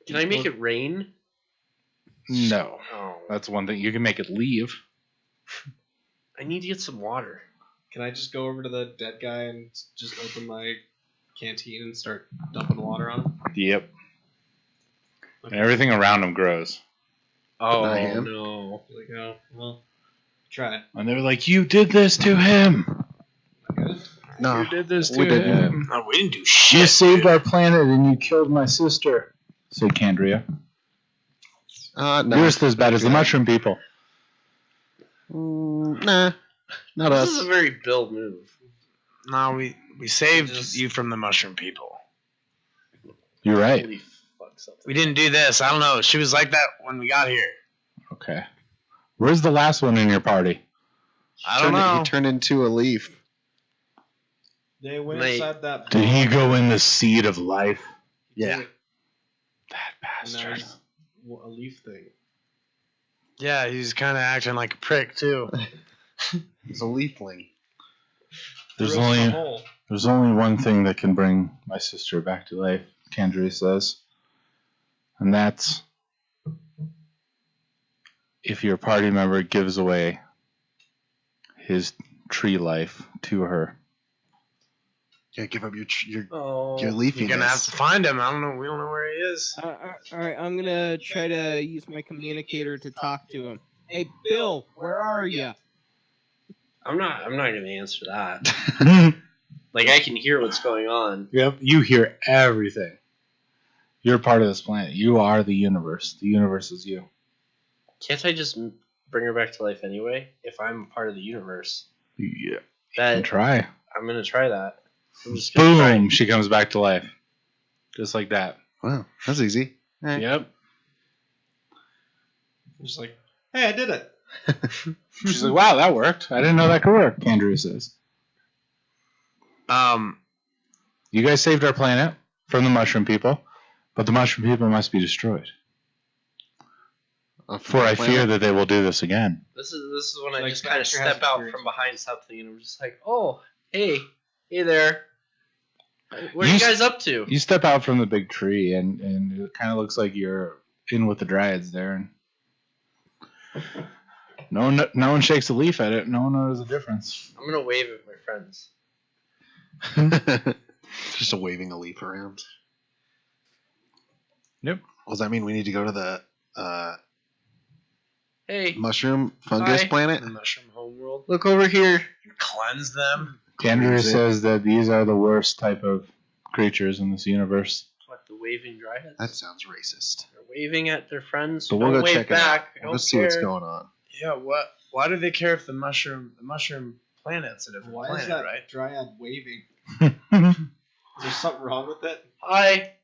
Can I make it rain? No. Oh. That's one thing. You can make it leave. I need to get some water. Can I just go over to the dead guy and just open my canteen and start dumping water on him? Yep. And everything around him grows. Oh Not him. no. Like, oh, well, try it. And they were like, you did this to him. Good. No, You did this we to didn't. him. Oh, we didn't do You shit. saved our planet and you killed my sister, said Candria. No. You're just as bad as the mushroom people. Nah, not This us. is a very Bill move. No, we saved Just- you from the mushroom people. You're right. Holy fuck, something. We didn't do this. I don't know. She was like that when we got here. Okay. Where's the last one in your party? I don't know. He turned into a leaf. They went Mate. inside that. Did he go in the seed of life? Yeah. That And now bastard. he's a leaf thing. Yeah, he's kind of acting like a prick too. He's a leafling. There's Threw us in a only hole. there's only one thing that can bring my sister back to life, Candria says. And that's if your party member gives away his tree life to her. Yeah, give up your Oh. leafiness. You're gonna have to find him. I don't know. We don't know where he is. All right, I'm gonna try to use my communicator to talk to him. Hey, Bill, where are you? I'm not gonna answer that. Like I can hear what's going on. Yep, you hear everything. You're part of this planet. You are the universe. The universe is you. Can't I just bring her back to life anyway? If I'm a part of the universe, Yeah. that Try. I'm gonna try that. I'm just gonna try. Boom! She comes back to life. Just like that. Wow, that's easy. Yep. I'm just like, hey, I did it. She's like, wow, that worked. I didn't know that could work, Andrew says. You guys saved our planet from the mushroom people, but the mushroom people must be destroyed. For I fear that they will do this again. This is when I Like just kind of Baxter step has out experience. from behind something and I'm just like, oh, hey there. What are You you guys up to? You step out from the big tree, and it kind of looks like you're in with the dryads there. And no one shakes a leaf at it. No one knows the difference. I'm gonna wave at my friends. Just a waving a leaf around. Yep. Does that mean we need to go to the Hey, mushroom fungus Hi. planet? The mushroom homeworld. look over here. Cleanse them. Andrew Cleanse it. says that these are the worst type of creatures in this universe. What, the waving dryheads? That sounds racist. They're waving at their friends. So we'll Don't go wave check it back. out. I don't Let's see what's care. going on. Yeah. What? Why do they care if the mushroom planet's a different Why planet, is that right? dryad waving? Is there something wrong with it? Hi.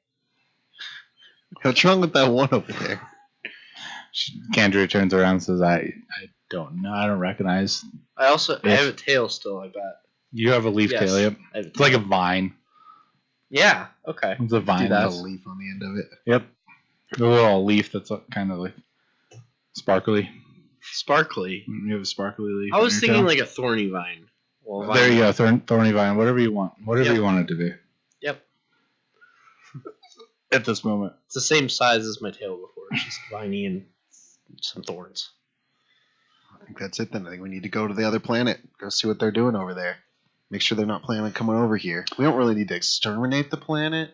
What's wrong with that one over there? Andrew turns around and says, I don't know. I don't recognize. I have Yes. a tail still, I bet. You have a leaf Yes. tail, yep. I have a It's like tail. a vine. Yeah, okay. It's a vine. Do that a That's- leaf on the end of it. Yep. A little leaf that's kind of like sparkly. Sparkly. You have a sparkly leaf. I on was your thinking tail. like a thorny vine. Well, There you go, thorny vine, whatever you want. Whatever Yep. you want it to be. Yep. At this moment. It's the same size as my tail before. It's just viney and some thorns. I think that's it then. I think we need to go to the other planet. Go see what they're doing over there. Make sure they're not planning on coming over here. We don't really need to exterminate the planet.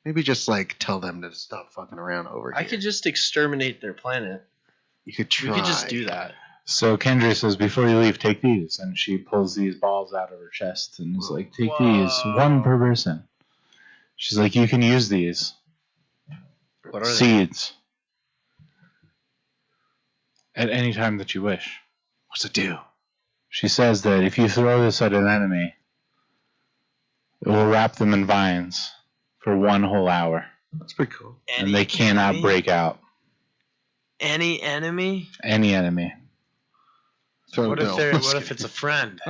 Maybe just like tell them to stop fucking around over here. I could just exterminate their planet. You could try. We could just do that. So Kendra says, before you leave, take these. And she pulls these balls out of her chest and is like, take these, one per person. She's like, you can use these. What are they? Seeds. At any time that you wish. What's it do? She says that if you throw this at an enemy, it will wrap them in vines for 1 whole hour. That's pretty cool. And they cannot break out. Any enemy? Any enemy. What if it's a friend?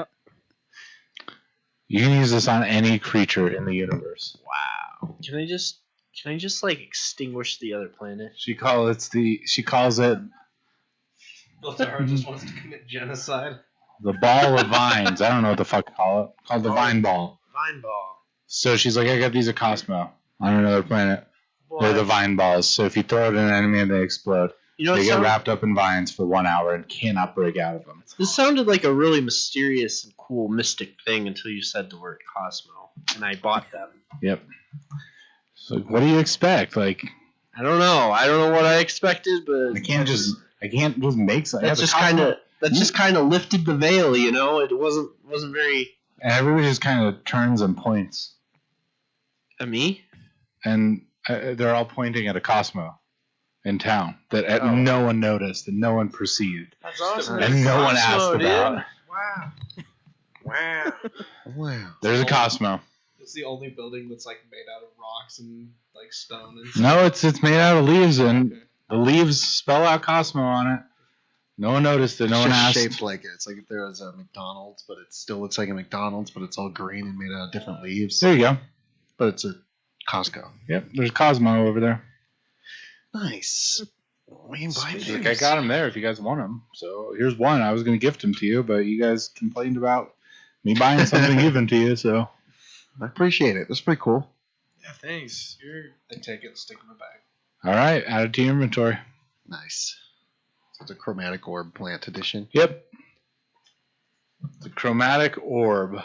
You can use this on any creature in the universe. Wow. Can I just like extinguish the other planet? She calls it Baltar just wants to commit genocide. the ball of vines. I don't know what the fuck to call it. Called the vine ball. Vine ball. So she's like, I got these at Cosmo on another planet. They're the vine balls. So if you throw it at an enemy and they explode, they get wrapped up in vines for 1 hour and cannot break out of them. This sounded like a really mysterious and cool mystic thing until you said the word Cosmo, and I bought them. Yep. So what do you expect? Like, I don't know. I don't know what I expected, but I can't just make something. that just kind of lifted the veil, you know. It wasn't very. And everybody just kind of turns and points, Me? and they're all pointing at a Cosmo in town that no one noticed and no one perceived, That's awesome. and no one asked Dude. about. Wow. Wow. Wow. There's a Cosmo. It's the only building that's like made out of rocks and like stone and No, it's made out of leaves, and the leaves spell out Cosmo on it. No one noticed it. No It's one just asked. shaped like it. It's like if there was a McDonald's, but it still looks like a McDonald's, but it's all green and made out of different leaves. There you go. But it's a Costco. Yep, there's Cosmo over there. Nice. We can buy Look, I got him there if you guys want him. So here's one. I was going to gift him to you, but you guys complained about me buying something given to you, so. I appreciate it. That's pretty cool. Yeah, thanks. I take it and stick it in the bag. All right, add it to your inventory. Nice. So it's a chromatic orb plant edition. Yep. The chromatic orb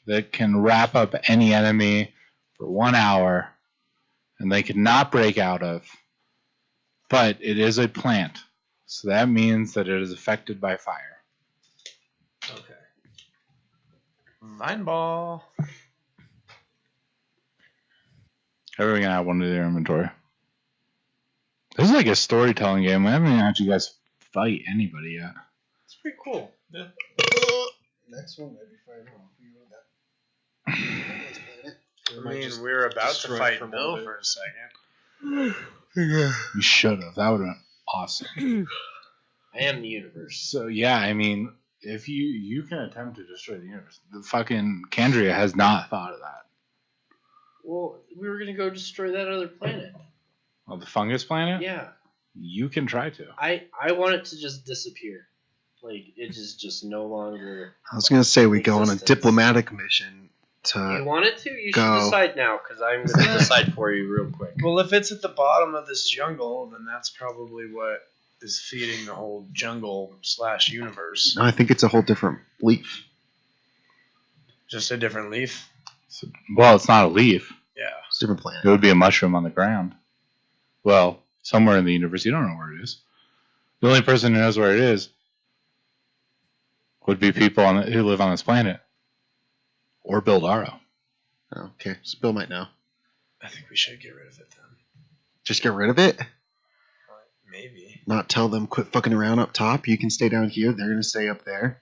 that can wrap up any enemy for 1 hour, and they cannot break out of. But it is a plant, so that means that it is affected by fire. Okay. Vine ball. Everyone can add one to their inventory. This is like a storytelling game. I haven't even had you guys fight anybody yet. It's pretty cool. Yeah. Next one, maybe find out. I mean, we were about to fight Bill for a second. You should have. That would have been awesome. I am the universe. So yeah, I mean, if you can attempt to destroy the universe, the fucking Candria has not thought of that. Well, we were gonna go destroy that other planet. Well, the fungus planet. Yeah. You can try to. I want it to just disappear. Like it is just no longer. I was going to say we go on a Existence. diplomatic mission You to. want it to? You Go. should decide now, because I'm gonna decide for you real quick. Well, if it's at the bottom of this jungle, then that's probably what is feeding the whole jungle/universe. No, I think it's a whole different leaf. Just a different leaf. So, well, it's not a leaf. Yeah. It's a different planet. It would be a mushroom on the ground. Well, somewhere in the universe, you don't know where it is. The only person who knows where it is would be people who live on this planet, or Bildaro. Oh, okay, so Bill might know. I think we should get rid of it then. Just get rid of it? Maybe. Not tell them quit fucking around up top. You can stay down here. They're going to stay up there.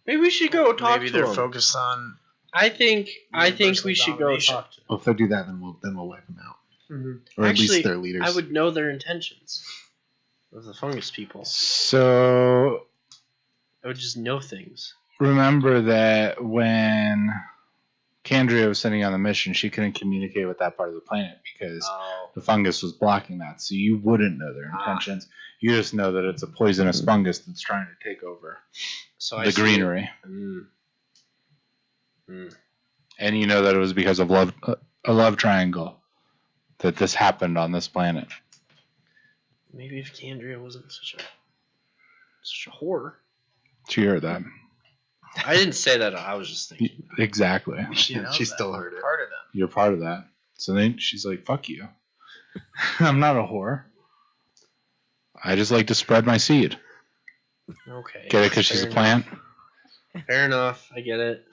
Maybe we should go talk Maybe to they're them. focused on. I think Universal we should domination. go talk to them. Well, if they do that, then we'll wipe them out. Or at Actually, least their leaders. I would know their intentions. Of the fungus people. So I would just know things. remember that when Candria was sending on the mission, she couldn't communicate with that part of the planet because the fungus was blocking that. So you wouldn't know their intentions. You just know that it's a poisonous fungus that's trying to take over So I the see- greenery. Mm. And you know that it was because of a love triangle that this happened on this planet. Maybe if Candria wasn't such a whore. She heard that. I didn't say that. I was just thinking. Exactly. She knows She that. still heard it. Part of them. You're part of that. So then she's like, fuck you. I'm not a whore. I just like to spread my seed. Okay. Get it because she's a Fair plant? enough. Fair enough. I get it.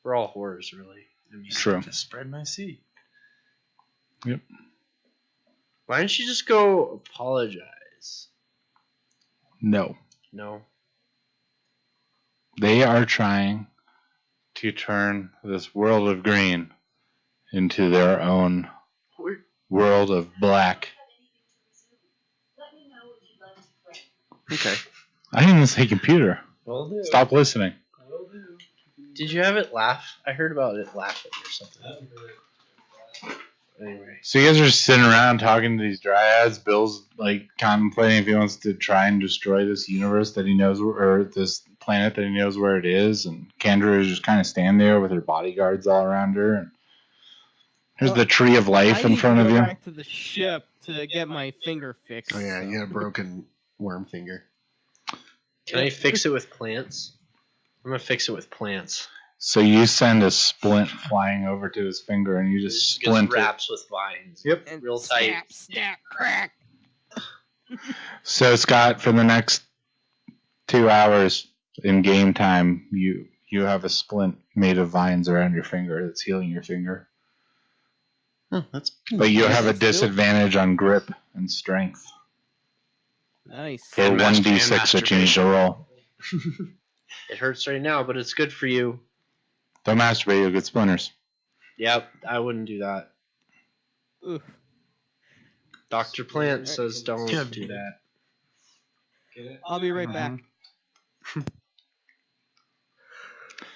We're all whores, really. I mean, True. To spread my seed. Yep. why don't you just go apologize? No. No. They are trying to turn this world of green into their own world of black. Okay. I didn't even say computer. Will do. Stop listening. Will do. Did you have it laugh? I heard about it laughing or something. I haven't heard it. Anyway. So you guys are just sitting around talking to these dryads. Bill's like contemplating if he wants to try and destroy this universe that he knows, or this planet that he knows where it is. And Kendra is just kind of standing there with her bodyguards all around her. And there's the tree of life in front of I need to you. go back to the ship to get my finger fixed. Oh yeah, so. you got a broken worm finger. Can I fix it with plants? I'm gonna fix it with plants. So you send a splint flying over to his finger, and you just Just splint it. wraps with vines. Yep. And Real tight. Snap, snap, crack. So Scott, for the next 2 hours in game time, you have a splint made of vines around your finger that's healing your finger. Oh, that's But you have a That's dope. disadvantage on grip and strength. Nice. For And 1d6 that you need to roll. It hurts right now, but it's good for you. Don't masturbate, you'll get splinters. Yep, I wouldn't do that. Oof. Dr. Plant says don't Yeah. do that. Get it? I'll be right back.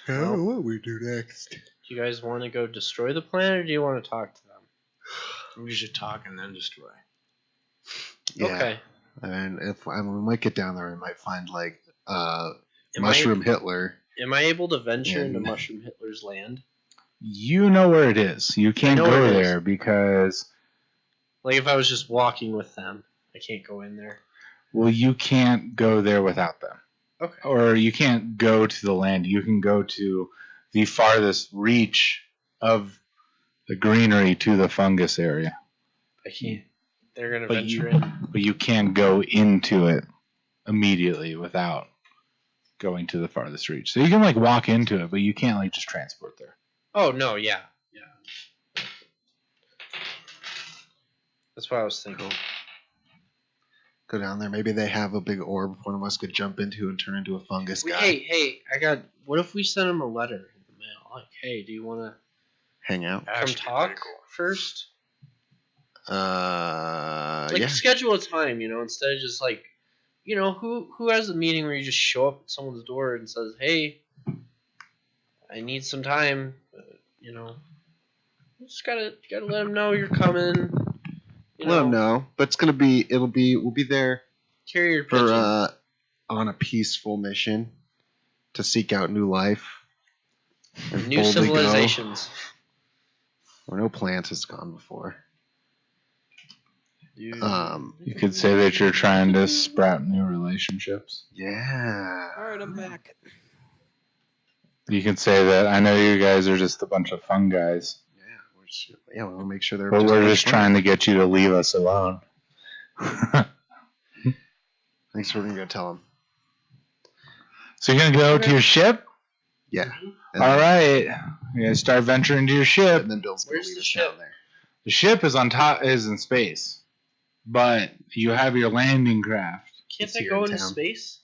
Oh, what we do next? Do you guys want to go destroy the planet, or do you want to talk to them? We should talk and then destroy. Yeah. Okay. And if we might get down there, we might find like Am Mushroom Hitler. Am I able to venture Yeah. into Mushroom Hitler's land? You know where it is. You can't know go where it is. there because, Like if I was just walking with them, I can't go in there. well, you can't go there without them. Okay. Or you can't go to the land. You can go to the farthest reach of the greenery to the fungus area. I can't. They're gonna But venture in. But you can't go into it immediately without going to the farthest reach. So you can like walk into it, but you can't like just transport there. Oh no, yeah. That's what I was thinking. Go down there. Maybe they have a big orb one of us could jump into and turn into a fungus guy. Hey, what if we send him a letter in the mail? Like, hey, do you want to Hang out. come Actually, talk pretty cool. first? Like, Like, schedule a time, instead of just like, who has a meeting where you just show up at someone's door and says, hey, I need some time, you just gotta let them know you're coming. Let them know. But we'll be there Carry your pigeon. for on a peaceful mission to seek out new life. And New boldly go civilizations. where no plant has gone before. You could say that you're trying to sprout new relationships. Yeah. Alright, I'm back. You can say that I know you guys are just a bunch of fun guys, We want to make sure they're. but we're just trying to get you to leave us alone. Thanks for gonna tell them. So you're gonna go to your ship? Yeah. All right. You're gonna start venturing to your ship. And then Bill's gonna Where's lead the us ship? down there. The ship is is in space, but you have your landing craft. Can't It's they here go in into town. space?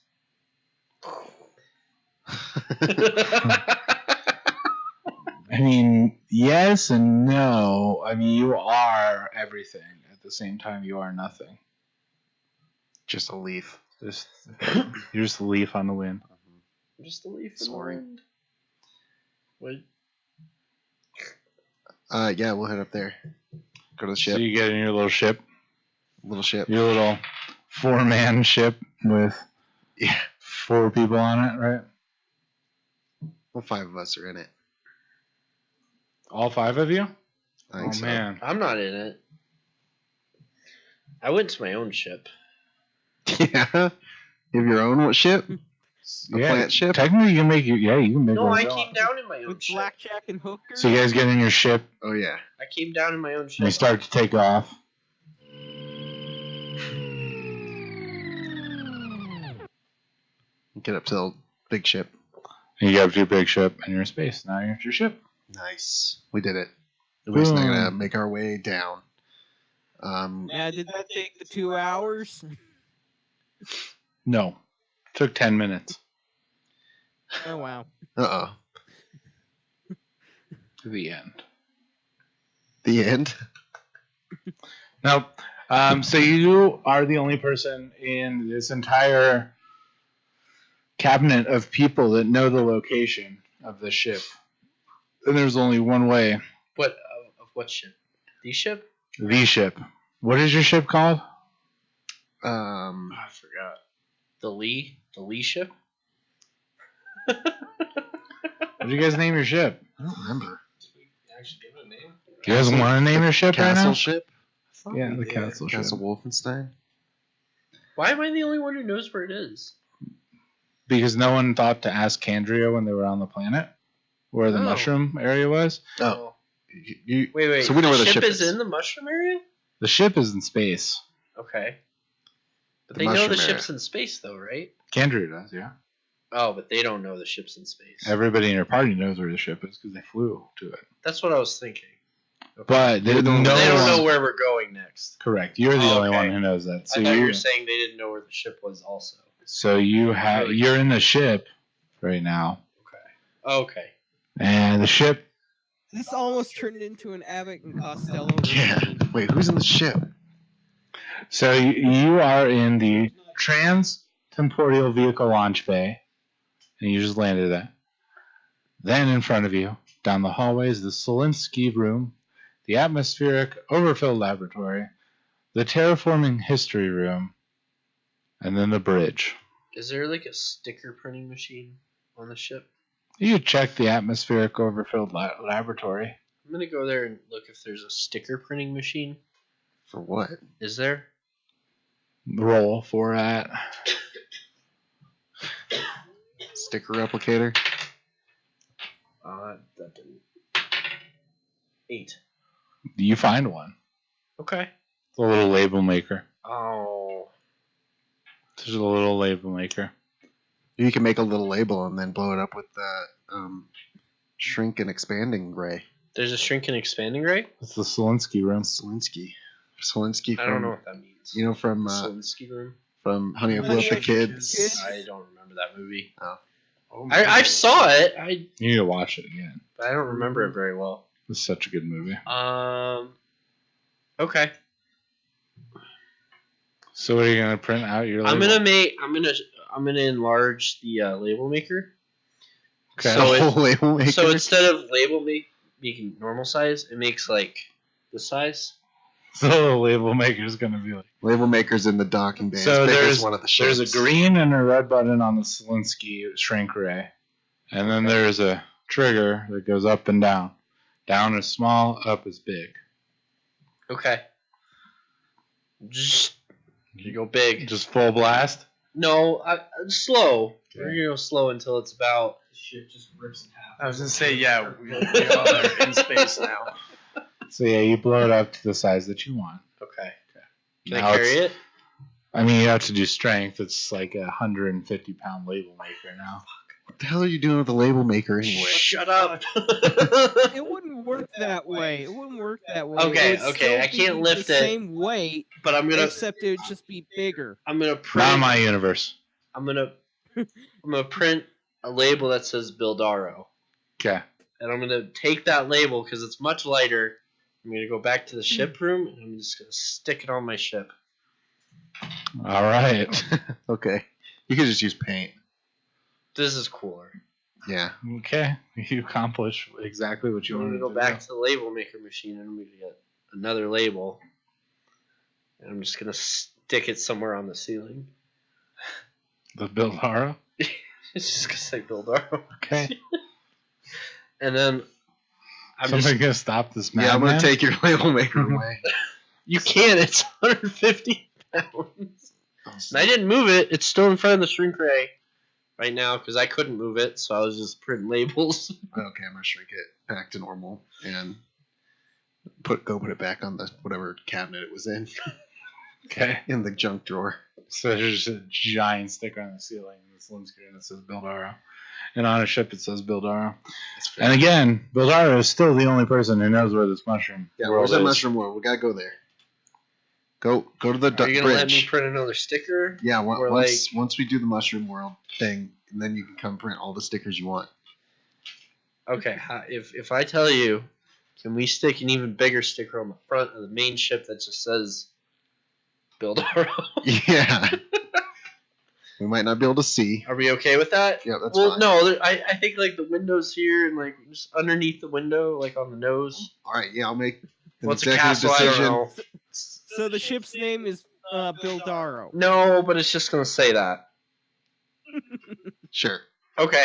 I mean, yes and no. I mean, you are everything at the same time. You are nothing. Just a leaf. Just you're just a leaf on the wind. Just a leaf in the Soaring. wind. What? Yeah, we'll head up there. Go to the So ship. you get in your little ship, Little ship. your little 4-man ship with Yeah. 4 people on it, right? Well, 5 of us are in it. All 5 of you? I think Oh so. man. I'm not in it. I went to my own ship. Yeah. You have your own ship? A plant ship? Technically, you can make you can make No, one. I came down in my own With ship. blackjack and hookers. So you guys get in your ship Oh, yeah. I came down in my own and ship. you start to take off. Get up to the big ship. And you get up to your big ship and you're in space. Now you're at your ship. Nice. We did it. We're just not Boom. gonna make our way down. Yeah, did that take the 2 hours? No. Took 10 minutes. Oh wow. Uh-oh. To the end. The end? Nope. So you are the only person in this entire cabinet of people that know the location of the ship. And there's only one way. What of what ship? The ship? The ship. What is your ship called? I forgot. The Lee ship? What did you guys name your ship? I don't remember. Did we actually give it a name? Do you guys want to name your ship right Castle now? ship? I thought Yeah, we the did. castle ship. Castle Wolfenstein? Why am I the only one who knows where it is? Because no one thought to ask Candria when they were on the planet where the Oh. mushroom area was. Oh. You, Wait. So we know the where the ship is is. in the mushroom area? The ship is in space. Okay. But The they know the mushroom ship's in space, though, right? Candria does, yeah. Oh, but they don't know the ship's in space. Everybody in your party knows where the ship is because they flew to it. That's what I was thinking. Okay. But They don't- no they don't one- know where we're going next. Correct. You're the Oh, only okay. one who knows that. So I thought you you were saying they didn't know where the ship was also. you're in the ship right now, Okay. and the ship. This almost turned into an Abbott and Costello. Yeah. Wait, who's in the ship? So you are in the trans-temporal vehicle launch bay, and you just landed it. Then in front of you, down the hallway, is the Solinsky room, the atmospheric overfilled laboratory, the terraforming history room, and then the bridge. Is there like a sticker printing machine on the ship? You could check the atmospheric overfilled laboratory. I'm gonna go there and look if there's a sticker printing machine. For what? Is there? Roll for that. Sticker replicator? That didn't. 8. You find one. Okay. It's a little label maker. Oh. It's just a little label maker. You can make a little label and then blow it up with the shrink and expanding ray. There's a shrink and expanding ray? It's the Solinsky room. Solinsky. Solinsky from, I don't know what that means. You know, from Solinsky room? Honey, I Blew Honey, Up the I Kids. Kids. I don't remember that movie. Oh my I saw it. You need to watch it again. But I don't remember it very well. It's such a good movie. Okay. So what are you gonna print out your label? I'm gonna enlarge the label maker. Okay. So it- label maker. So instead of making normal size, it makes like this size. So the label maker is gonna be like. label maker's in the docking bay. So as big as there's one of the ships. There's a green and a red button on the Solinsky shrink ray, and then there's a trigger that goes up and down. Down is small, up is big. Okay. Just you go big. Just full blast. No, slow. Okay. We're gonna go slow until it's about. The ship just rips in half. I was gonna say, yeah, we all are in space now. So yeah, you blow it up to the size that you want. Okay. Can Now I carry it's- it? I mean, you have to do strength. It's like a 150-pound label maker now. What the hell are you doing with the label maker anyway? Shut up. It wouldn't work that way. It wouldn't work that way. Okay, It would okay, still I can't be lift the it. same weight, But I'm gonna except it would just be bigger. print. Not in my universe. I'm gonna print a label that says Bildaro, Okay. and I'm gonna take that label because it's much lighter. I'm gonna go back to the ship room, and I'm just gonna stick it on my ship. All right. Okay. You could just use paint. This is cooler. Yeah. Okay. You accomplished exactly what you I'm wanted gonna go to back do. to the label maker machine, and I'm gonna get another label, and I'm just gonna stick it somewhere on the ceiling. The Bildaro. It's just gonna say Bildaro, Okay. and then I'm Somebody just gonna stop this Yeah, I'm madman? gonna take your label maker away. You can't. It's 150 pounds. And I didn't move it. It's still in front of the shrink ray right now because I couldn't move it, so I was just printing labels. Okay, I'm gonna shrink it back to normal and put it back on the whatever cabinet it was in. Okay. In the junk drawer. So there's just a giant sticker on the ceiling in this lens screen that says Bildaro. And on a ship it says Bildaro. And again, Bildaro is still the only person who knows where this mushroom Yeah, world where's that is. mushroom world? We gotta go there. Go to the Are you gonna let me bridge. print another sticker? Yeah, Or once we do the mushroom world thing, and then you can come print all the stickers you want. Okay, if I tell you, can we stick an even bigger sticker on the front of the main ship that just says Bildaro? Yeah. We might not be able to see. Are we okay with that? Yeah, that's well, fine. no, I think like the windows here and like just underneath the window, like on the nose. All right, yeah, I'll make an What's a executive castle? I decision. don't know. So the ship's name is Bildaro. No, but it's just gonna say that. Sure. Okay.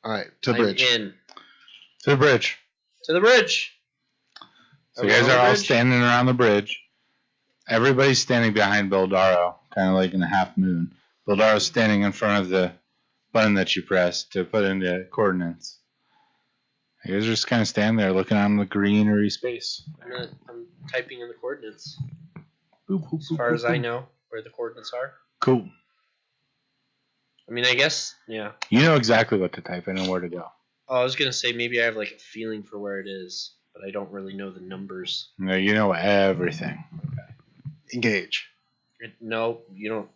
All right, to the I'm bridge. in. To the bridge. To the bridge. So you guys on are the all bridge? standing around the bridge. Everybody's standing behind Bildaro, kind of like in a half moon. Bildaro's standing in front of the button that you press to put in the coordinates. You guys are just kind of standing there looking out in the greenery space. I'm typing in the coordinates. Boop, boop, As far as I know where the coordinates are. Cool. I mean, I guess, yeah. You know exactly what to type in and where to go. Oh, I was gonna say maybe I have like a feeling for where it is, but I don't really know the numbers. No, you know everything. Engage. No, you don't.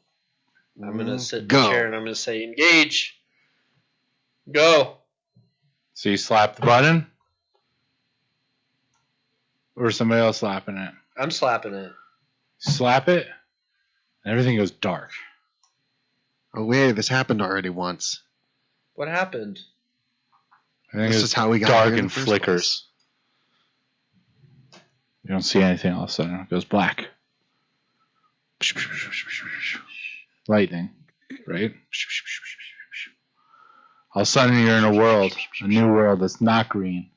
I'm gonna sit in Go. the chair and I'm gonna say engage. Go. So you slap the button? Or is somebody else slapping it? I'm slapping it. Slap it, and everything goes dark. Oh wait, this happened already once. What happened? Everything This goes is how we got dark here in and the first flickers. You don't see anything all of a sudden. It goes black. Lightning, right? All of a sudden you're in a world, a new world that's not green.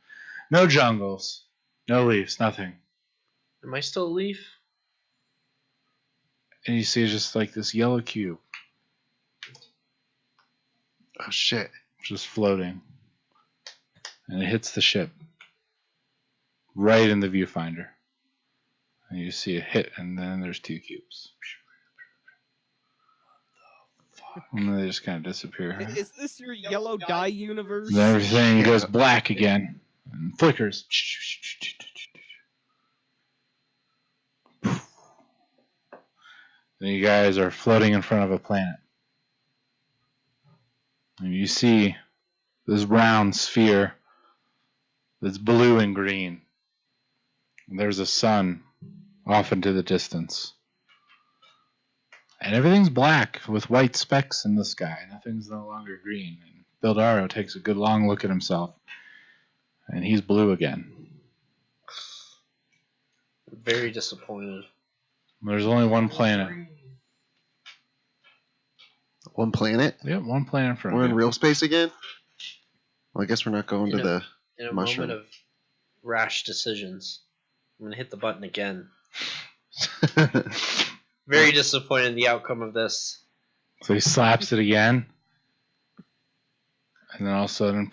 No jungles, no leaves, nothing. Am I still a leaf? And you see just like this yellow cube Oh shit. just floating. And it hits the ship right in the viewfinder. And you see it hit, and then there's two cubes. And then they just kind of disappear. Is this your yellow dye universe? And then everything goes black again and flickers. Then you guys are floating in front of a planet. And you see this round sphere that's blue and green. And there's a sun off into the distance. And everything's black with white specks in the sky. Nothing's no longer green. And Bildaro takes a good long look at himself. And he's blue again. I'm very disappointed. There's only one planet. One planet? Yep, one planet for We're in real space again? Well, I guess we're not going to In the In a mushroom. moment of rash decisions, I'm gonna hit the button again. Very disappointed in the outcome of this. So he slaps it again. And then all of a sudden,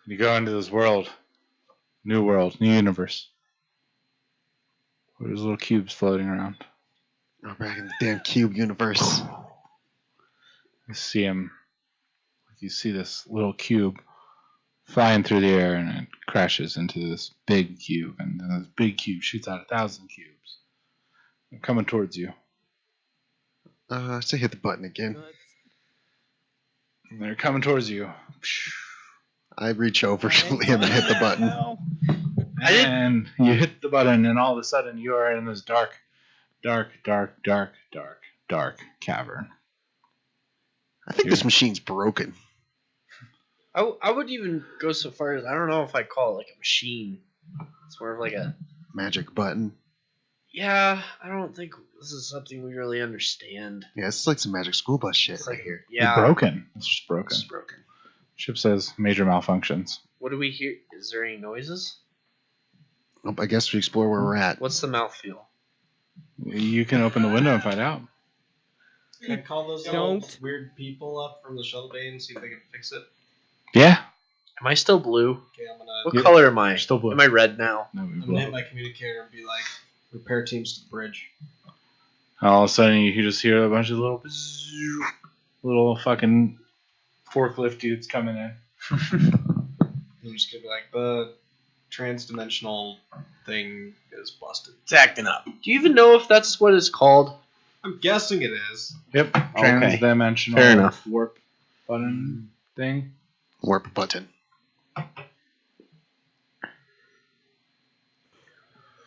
you go into this world. New universe. Where there's little cubes floating around. We're back in the damn cube universe. You see him. You see this little cube flying through the air, and it crashes into this big cube. And then this big cube shoots out 1,000 cubes. They're coming towards you. So hit the button again. And they're coming towards you. I reach over to Liam and hit the button. And you hit the button, and all of a sudden you are in this dark cavern. I think this machine's broken. I would even go so far as I don't know if I'd call it like a machine. It's more of like a Magic button. yeah. I don't think this is something we really understand. Yeah, it's like some magic school bus shit It's right like here. yeah. It's broken. It's just broken. It's broken. Ship says major malfunctions. What do we hear? Is there any noises? Well, I guess we explore where we're at. What's the mouthfeel? You can open the window and find out. Can I call those Don't. little weird people up from the shuttle bay and see if they can fix it? Yeah. Am I still blue? Okay, I'm gonna. What Yeah. color am I? Still blue. Am I red now? No, I'm gonna hit my communicator and be like, repair teams to the bridge. All of a sudden, you just hear a bunch of little fucking forklift dudes coming in. I'm just gonna be like, the trans-dimensional thing is busted. It's acting up. Do you even know if that's what it's called? I'm guessing it is. Yep. Trans-dimensional Fair enough. warp button thing. Warp button.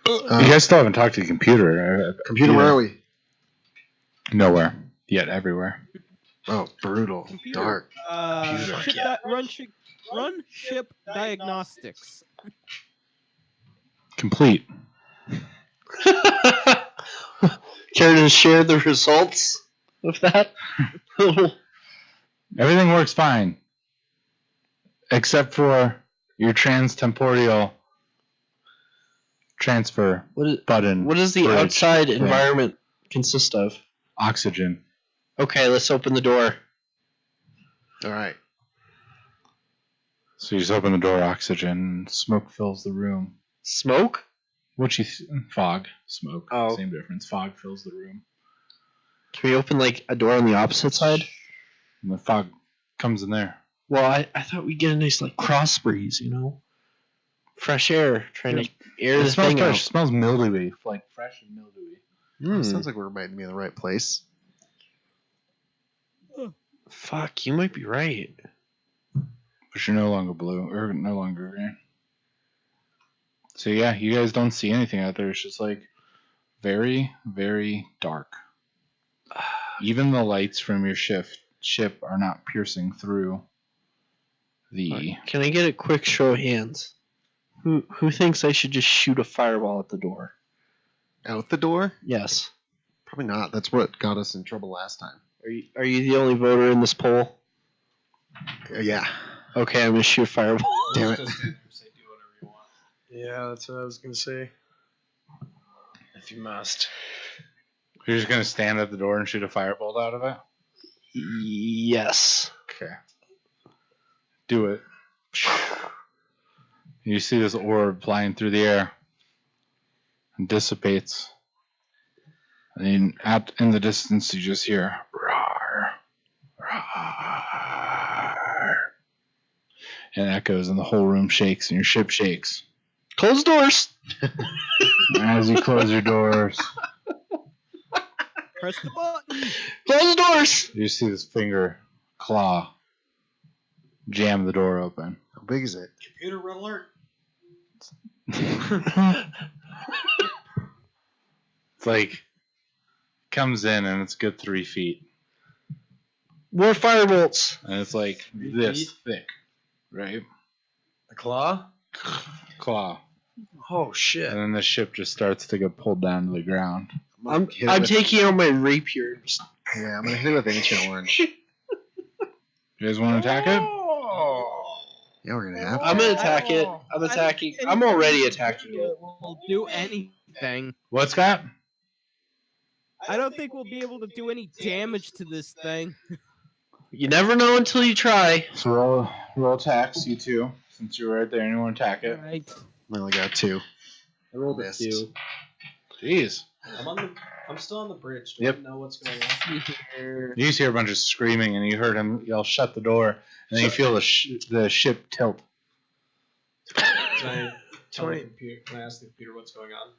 You guys still haven't talked to the computer. Computer, where are we? Nowhere. Yet everywhere. Oh, brutal. Computer. Dark. Run ship diagnostics. Care Complete. to share the results of that? Everything works fine. Except for your trans-temporal transfer button. What does the bridge outside thing. environment consist of? Oxygen. Okay, let's open the door. All right. So you just open the door, oxygen, smoke fills the room. Smoke? Fog, smoke, Oh. same difference. Fog fills the room. Can we open like a door on the opposite side? And the fog comes in there. Well, I thought we'd get a nice like cross breeze, you know? Fresh air, trying to air It the smells thing fresh. out. It smells mildewy, like fresh and mildewy. Sounds like we're might be in the right place. Fuck, you might be right. But you're no longer blue, or no longer green. So yeah, you guys don't see anything out there. It's just like very, very dark. Even the lights from your ship are not piercing through the... Can I get a quick show of hands? Who thinks I should just shoot a fireball at the door? Out the door? Yes. Probably not. That's what got us in trouble last time. Are you the only voter in this poll? Yeah. Okay, I'm gonna shoot a fireball. Damn it. Just stand there and say, do whatever you want. Yeah, that's what I was gonna say. If you must. You're just going to stand at the door and shoot a firebolt out of it? Yes. Okay. Do it. You see this orb flying through the air and dissipates. And then in the distance, you just hear roar, roar. And it echoes, and the whole room shakes, and your ship shakes. Close doors. As you close your doors, Press the button. Close doors. you see this finger claw jam the door open. How big is it? Computer red alert. It's like comes in and it's a good 3 feet, More firebolts. and it's like 3 this feet? thick, right? The claw? Claw, Oh shit. and then the ship just starts to get pulled down to the ground. I'm Hit it I'm with- taking out my rapier. Yeah, I'm gonna hit it with ancient orange. You guys want to attack it? Yeah, we're gonna have to. I'm gonna attack it. I'm attacking. I'm already attacking it. We'll do anything. What's that? I don't think we'll be able to do any damage to this thing. You never know until you try. So roll attacks, you two, since you're right there and you want to attack it. Right. I only got 2. I rolled Missed. Jeez. I'm still on the bridge. Do Yep. I know what's going on? Here. You just hear a bunch of screaming, and you heard him yell, "Shut the door!" And then you feel the ship tilt. Can I tell the computer? Can I ask the computer what's going on?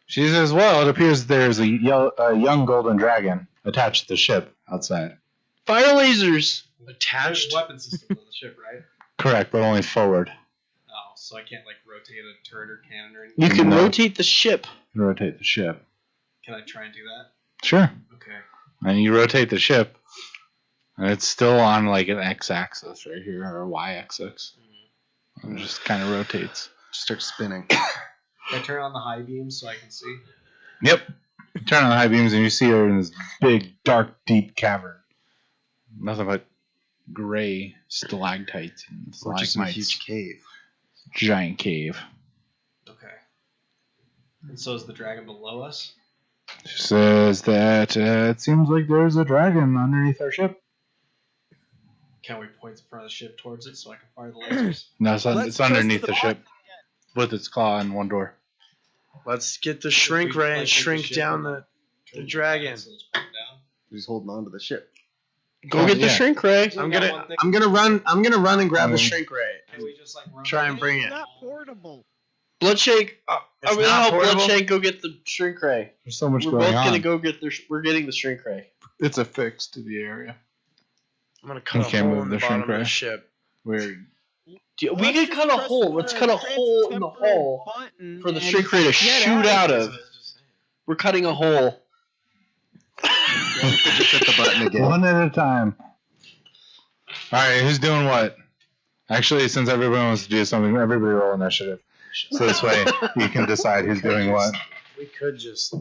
She says, "Well, it appears there's a young golden dragon attached to the ship outside." Fire lasers. There's a weapon system on the ship, right? Correct, but only forward. Oh, so I can't like rotate a turret or cannon or anything. You can No. rotate the ship. Rotate the ship. Can I try and do that? Sure. Okay. And you rotate the ship, and it's still on like an x-axis right here, or a y-axis. And it just kind of rotates. Start spinning. Can I turn on the high beam so I can see? Yep. You turn on the high beams, and you see her in this big, dark, deep cavern. Nothing but gray stalactites and Or just a stalagmites. huge cave. Giant cave. Okay. And so is the dragon below us. She says that it seems like there's a dragon underneath our ship. Can we point the front of the ship towards it so I can fire the lasers? No, it's Let's press underneath the button ship with its claw on one door. Let's get the shrink ray and shrink down the dragon. So it's pointing down. He's holding on to the ship. Go get the shrink ray. I'm We got gonna one thing. I'm gonna run and grab the Um, shrink ray. Can we just like run Try down? and bring It's it. not portable. Bloodshake. I'm It's gonna not help portable? Bloodshake go get the shrink ray. There's so much We're going both on. gonna go get we're getting the shrink ray. It's affixed to the area. I'm gonna cut Okay, a hole move in the the bottom shrink of the ray. ship. Weird. We Let's could just cut a press hole. Let's the cut a hole in the transtemperate hole button for the and shrink ray to get shoot out That's of. what I was just saying. We're cutting a hole. Just hit the button again. One at a time. All right, who's doing what? Actually, since everyone wants to do something, everybody roll initiative. So this way you can decide who's doing what. We could just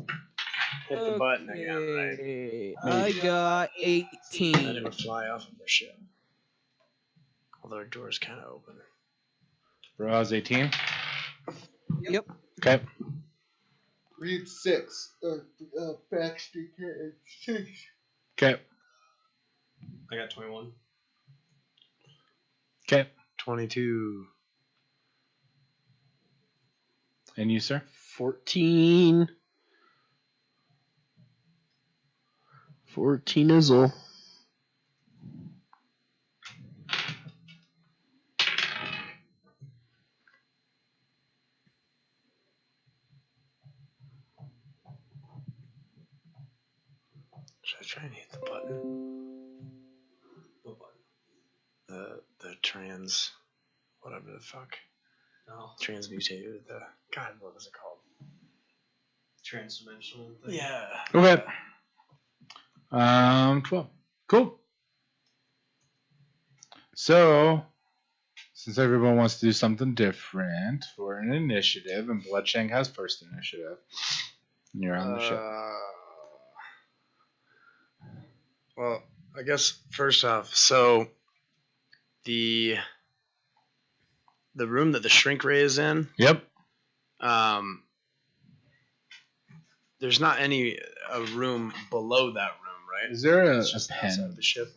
hit the button again, right? Okay, I got Let him 18. fly off of the ship. Although our door's kind of open. Bro, I was 18. Yep. Okay. Read 6. Baxter 6. Okay. I got 21. Okay. 22. And you, sir? 14. 14 izzle. Should I try and hit the button? What button? The trans, whatever the fuck, No. transmutated. God, what was it called? Transdimensional thing. Yeah. Okay. 12. Cool. So, since everyone wants to do something different for an initiative, and Bloodshank has first initiative, and you're on the ship. Well, I guess first off, so the room that the shrink ray is in, Yep. there's not any a room below that room, right? Is there It's a just outside pen? of the ship.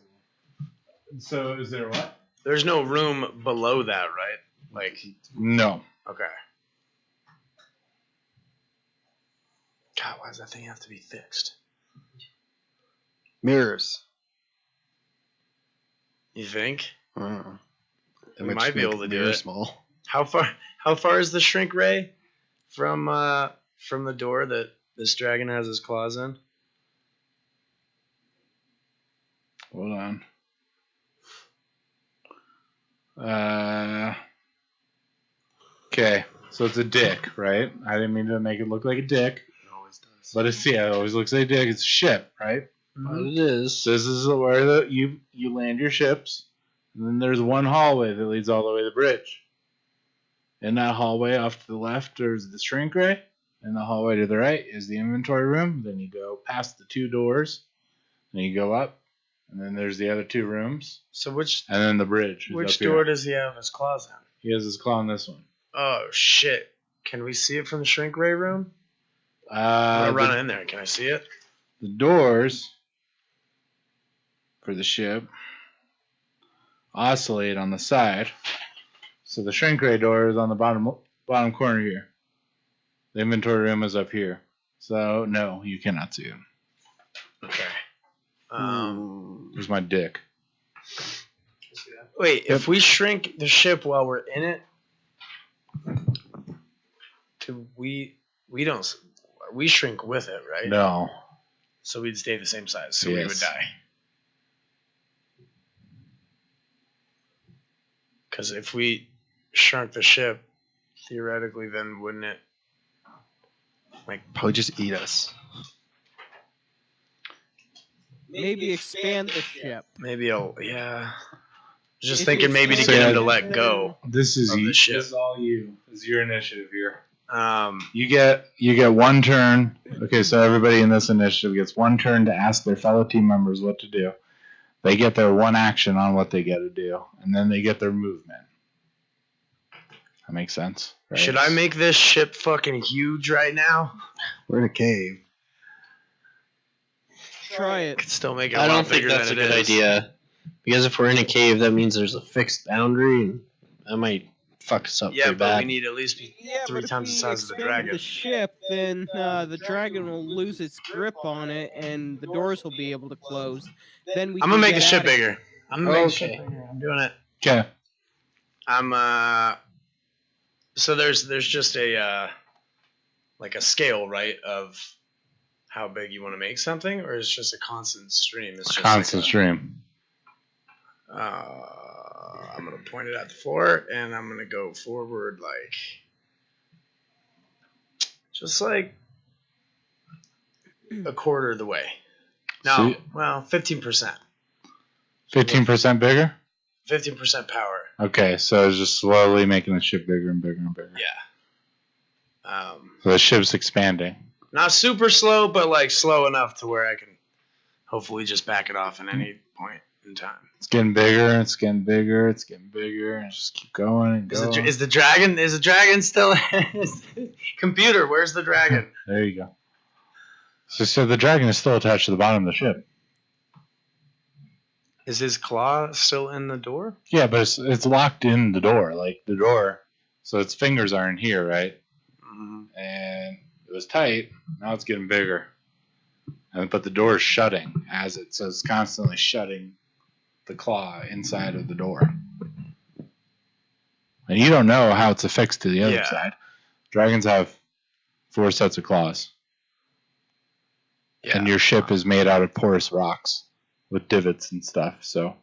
So, is there what? There's no room below that, right? Like, No. okay. God, why does that thing have to be fixed? Mirrors. You think? Oh. We might be able to do mirror it. small. How far is the shrink ray from the door that this dragon has his claws in? Hold on. Okay, so it's a dick, right? I didn't mean to make it look like a dick, It always does. but it's it always looks like a dick. It's a ship, right? But it is. So this is where you land your ships, and then there's one hallway that leads all the way to the bridge. In that hallway, off to the left, there's the shrink ray, and the hallway to the right is the inventory room. Then you go past the two doors, and you go up, and then there's the other two rooms, So which and then the bridge. is which up here. door does he have his claws in? He has his claw on this one. Oh shit! Can we see it from the shrink ray room? I'm gonna run in there. Can I see it? The doors for the ship oscillate on the side. So the shrink ray door is on the bottom corner here. The inventory room is up here. So no, you cannot see it. Okay. There's my dick. Wait, if we shrink the ship while we're in it, we shrink with it, right? No. So we'd stay the same size, so we would Yes. die. Because if we shrunk the ship, theoretically, then wouldn't it Probably just eat us. Maybe expand the ship. maybe yeah. Just If thinking you maybe to expand get him to it, let go. This is Of the you. ship. This is all you. This is your initiative here. Um, You get one turn. Okay, so everybody in this initiative gets one turn to ask their fellow team members what to do. They get their one action on what they got to do, and then they get their movement. That makes sense. Right? Should I make this ship fucking huge right now? We're in a cave. Try it. Could still make it. I lot don't think bigger that's a than it good is. idea. Because if we're in a cave, that means there's a fixed boundary, and that might fuck us up Yeah, pretty but bad. we need at least be Yeah, three but times if the we size of the expand dragon. the ship, then the dragon will lose its grip on it, and the doors will be able to close. Then we I'm can gonna make get the ship out of here. bigger. I'm gonna make the ship Okay. bigger. I'm doing it. Okay. I'm So there's just a like a scale, right, of how big you want to make something, or it's just a constant stream. It's just Constant like stream. I'm gonna point it at the floor, and I'm gonna go forward like just like a quarter of the way. No, So- well, 15%. 15% bigger? 15% power. Okay, so it's just slowly making the ship bigger and bigger and bigger. Yeah. So the ship's expanding. Not super slow, but like slow enough to where I can hopefully just back it off at any point in time. It's getting bigger, it's getting bigger, it's getting bigger, and just keep going and going. Is the dragon still? Computer, where's the dragon? There you go. So the dragon is still attached to the bottom of the ship. Is his claw still in the door? Yeah, but it's locked in the door, like the door. So its fingers are in here, right? Mm-hmm. And it was tight. Now it's getting bigger. But the door is shutting as it says, constantly shutting the claw inside of the door. And you don't know how it's affixed to the other Yeah. side. Dragons have 4 sets of claws. Yeah. And your ship is made out of porous rocks with divots and stuff. So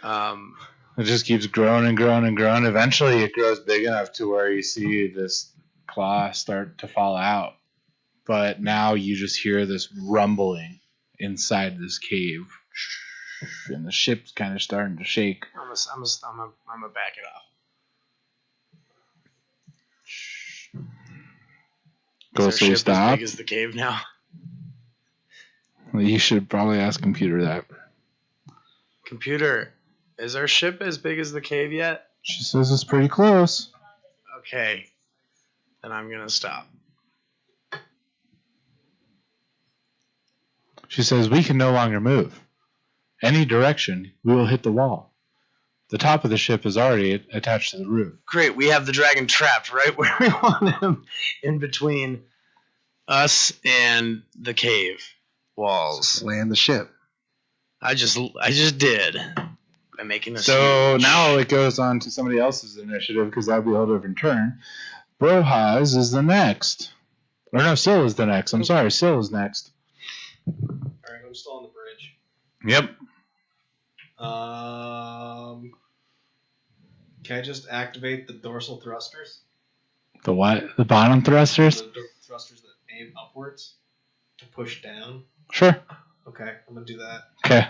it just keeps growing and growing and growing. Eventually it grows big enough to where you see this claw start to fall out. But now you just hear this rumbling inside this cave. And the ship's kind of starting to shake. I'm gonna back it off. Go Is our so you ship stop. as big as the cave now? Well, you should probably ask computer that. Computer, is our ship as big as the cave yet? She says it's pretty close. Okay. Then I'm gonna stop. She says we can no longer move. Any direction, we will hit the wall. The top of the ship is already attached to the roof. Great, we have the dragon trapped right where we want him, in between us and the cave walls. Land the ship. I just did by making a So huge- now it goes on to somebody else's initiative because that would be a whole different turn. Brohaz is the next. Or no, Syl is the next. I'm sorry, Syl is next. Alright, I'm still on the bridge. Yep. Can I just activate the dorsal thrusters? The what? The bottom thrusters? The thrusters that aim upwards to push down? Sure. Okay, I'm gonna do that. Okay.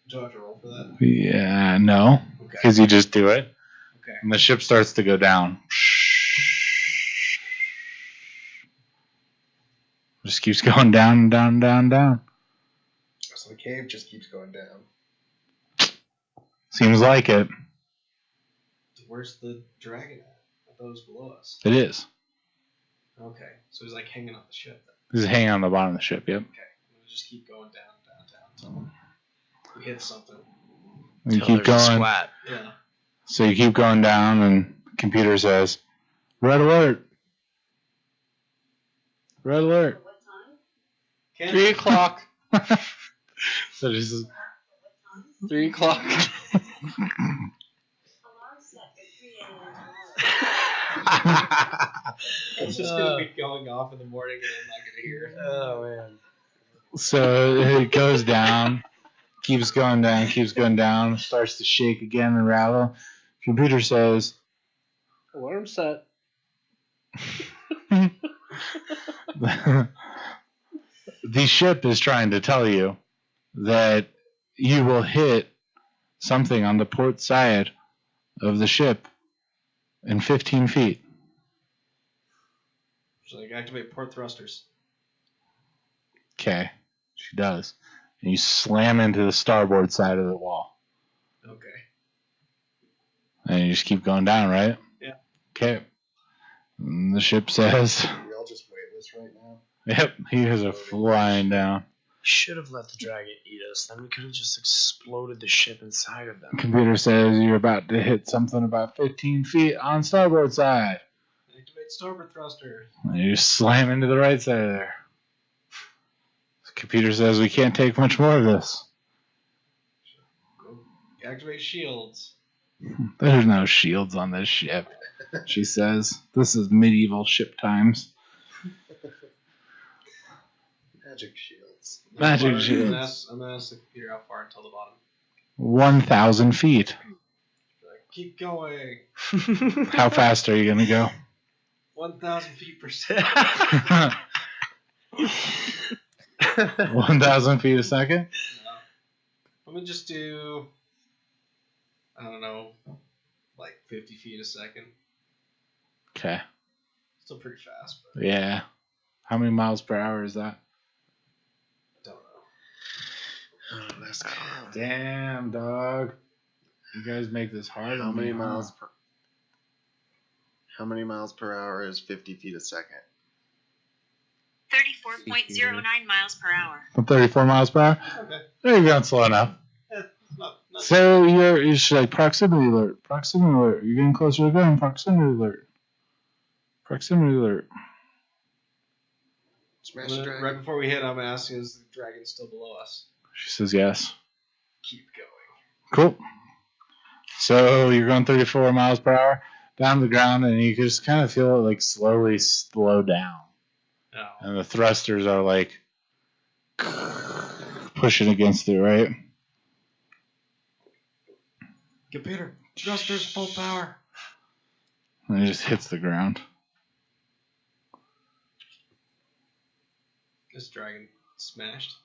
Do I have to roll for that? Yeah, no. Okay. Because you just do it. Okay. And the ship starts to go down. Just keeps going down, down, down, down. So the cave just keeps going down. Seems like it. Where's the dragon at? I thought it was below us. It is. Okay, so he's like hanging off the ship then. He's hanging on the bottom of the ship, yep. Okay, I'm gonna just keep going down, down, down until we hit something. You Till keep there's a going. splat. Yeah. So you keep going down, and the computer says, "Red alert! Red alert!" 3 o'clock. So she says, 3 o'clock. It's just gonna be going off in the morning and I'm not gonna hear it. Oh man. so it goes down, keeps going down, starts to shake again and rattle. Computer says, Alarm set. the ship is trying to tell you that you will hit something on the port side of the ship in 15 feet. So like activate port thrusters. Okay, she does. And you slam into the starboard side of the wall. Okay. And you just keep going down, right? Yeah. Okay. And the ship says, Are we all just weightless right now? yep, you guys are flying down. Should have let the dragon eat us. Then we could have just exploded the ship inside of them. Computer says you're about to hit something about 15 feet on starboard side. Activate starboard thruster. And you slam into the right side of there. Computer says we can't take much more of this. Activate shields. There's no shields on this ship, she says. This is medieval ship times. Magic shields. Magic I'm shields. gonna ask the computer how far until the bottom. 1,000 feet. Keep going. How fast are you going to go? 1,000 feet per second. 1,000 feet a second? No. I'm gonna just do, I don't know, like 50 feet a second. Okay. Still pretty fast, but Yeah. How many miles per hour is that? don't know. Damn, dog. You guys make this hard How on many me, miles per hour is 50 feet a second? 34.09 miles per hour. 34 miles per hour? Okay. There you go, slow enough. Not So you're just like proximity alert. Proximity alert. You're getting closer to the ground. Proximity alert. Proximity alert. Smash the dragon. right before we hit, I'm asking, is the dragon still below us? She says yes. Keep going. Cool. So you're going 34 miles per hour down to the ground, and you can just kind of feel it like slowly slow down. No. And the thrusters are like pushing against it, right? Computer, thrusters full power. And it just hits the ground. This dragon smashed.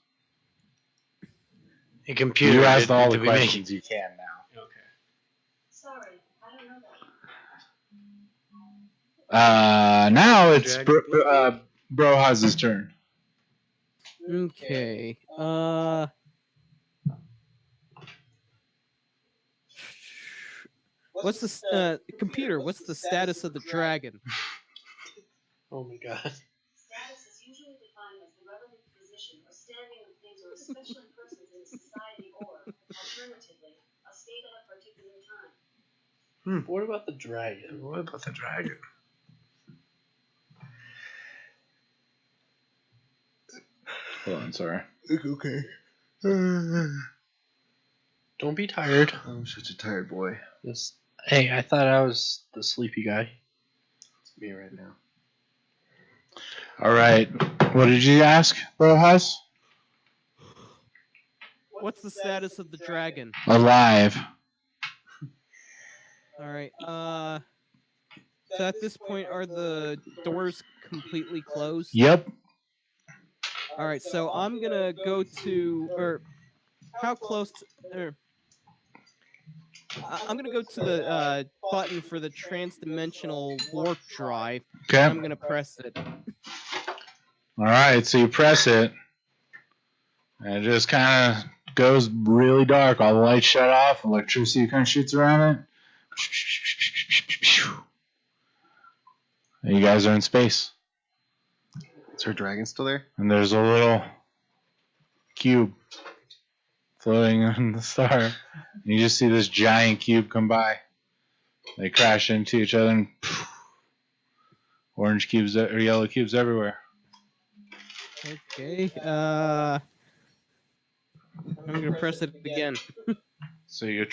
A computer. You asked all the did we make questions you can now. Okay. Sorry, I don't know that. Now it's Brohaz's turn. Okay. What's the computer? What's the status of the dragon? Oh my god. Status is usually defined as the relative position or standing of things or especially persons in society or, alternatively, a state at a particular time. What about the dragon? What about the dragon? Hold on, sorry. Okay. Don't be tired. I'm such a tired boy. Hey, I thought I was the sleepy guy. It's me right now. All right. What did you ask, Brohaz? What's the status of the dragon? Alive. All right. So at this point, are the doors completely closed? Yep. All right. So I'm gonna go to, or how close? I'm gonna go to the button for the transdimensional warp drive. Okay. I'm gonna press it. All right. So you press it, and it just kind of goes really dark. All the lights shut off. Electricity kind of shoots around it. And you guys are in space. Is her dragon still there? And there's a little cube floating on the star. And you just see this giant cube come by. They crash into each other, and orange cubes or yellow cubes everywhere. Okay. I'm gonna press it again. So you go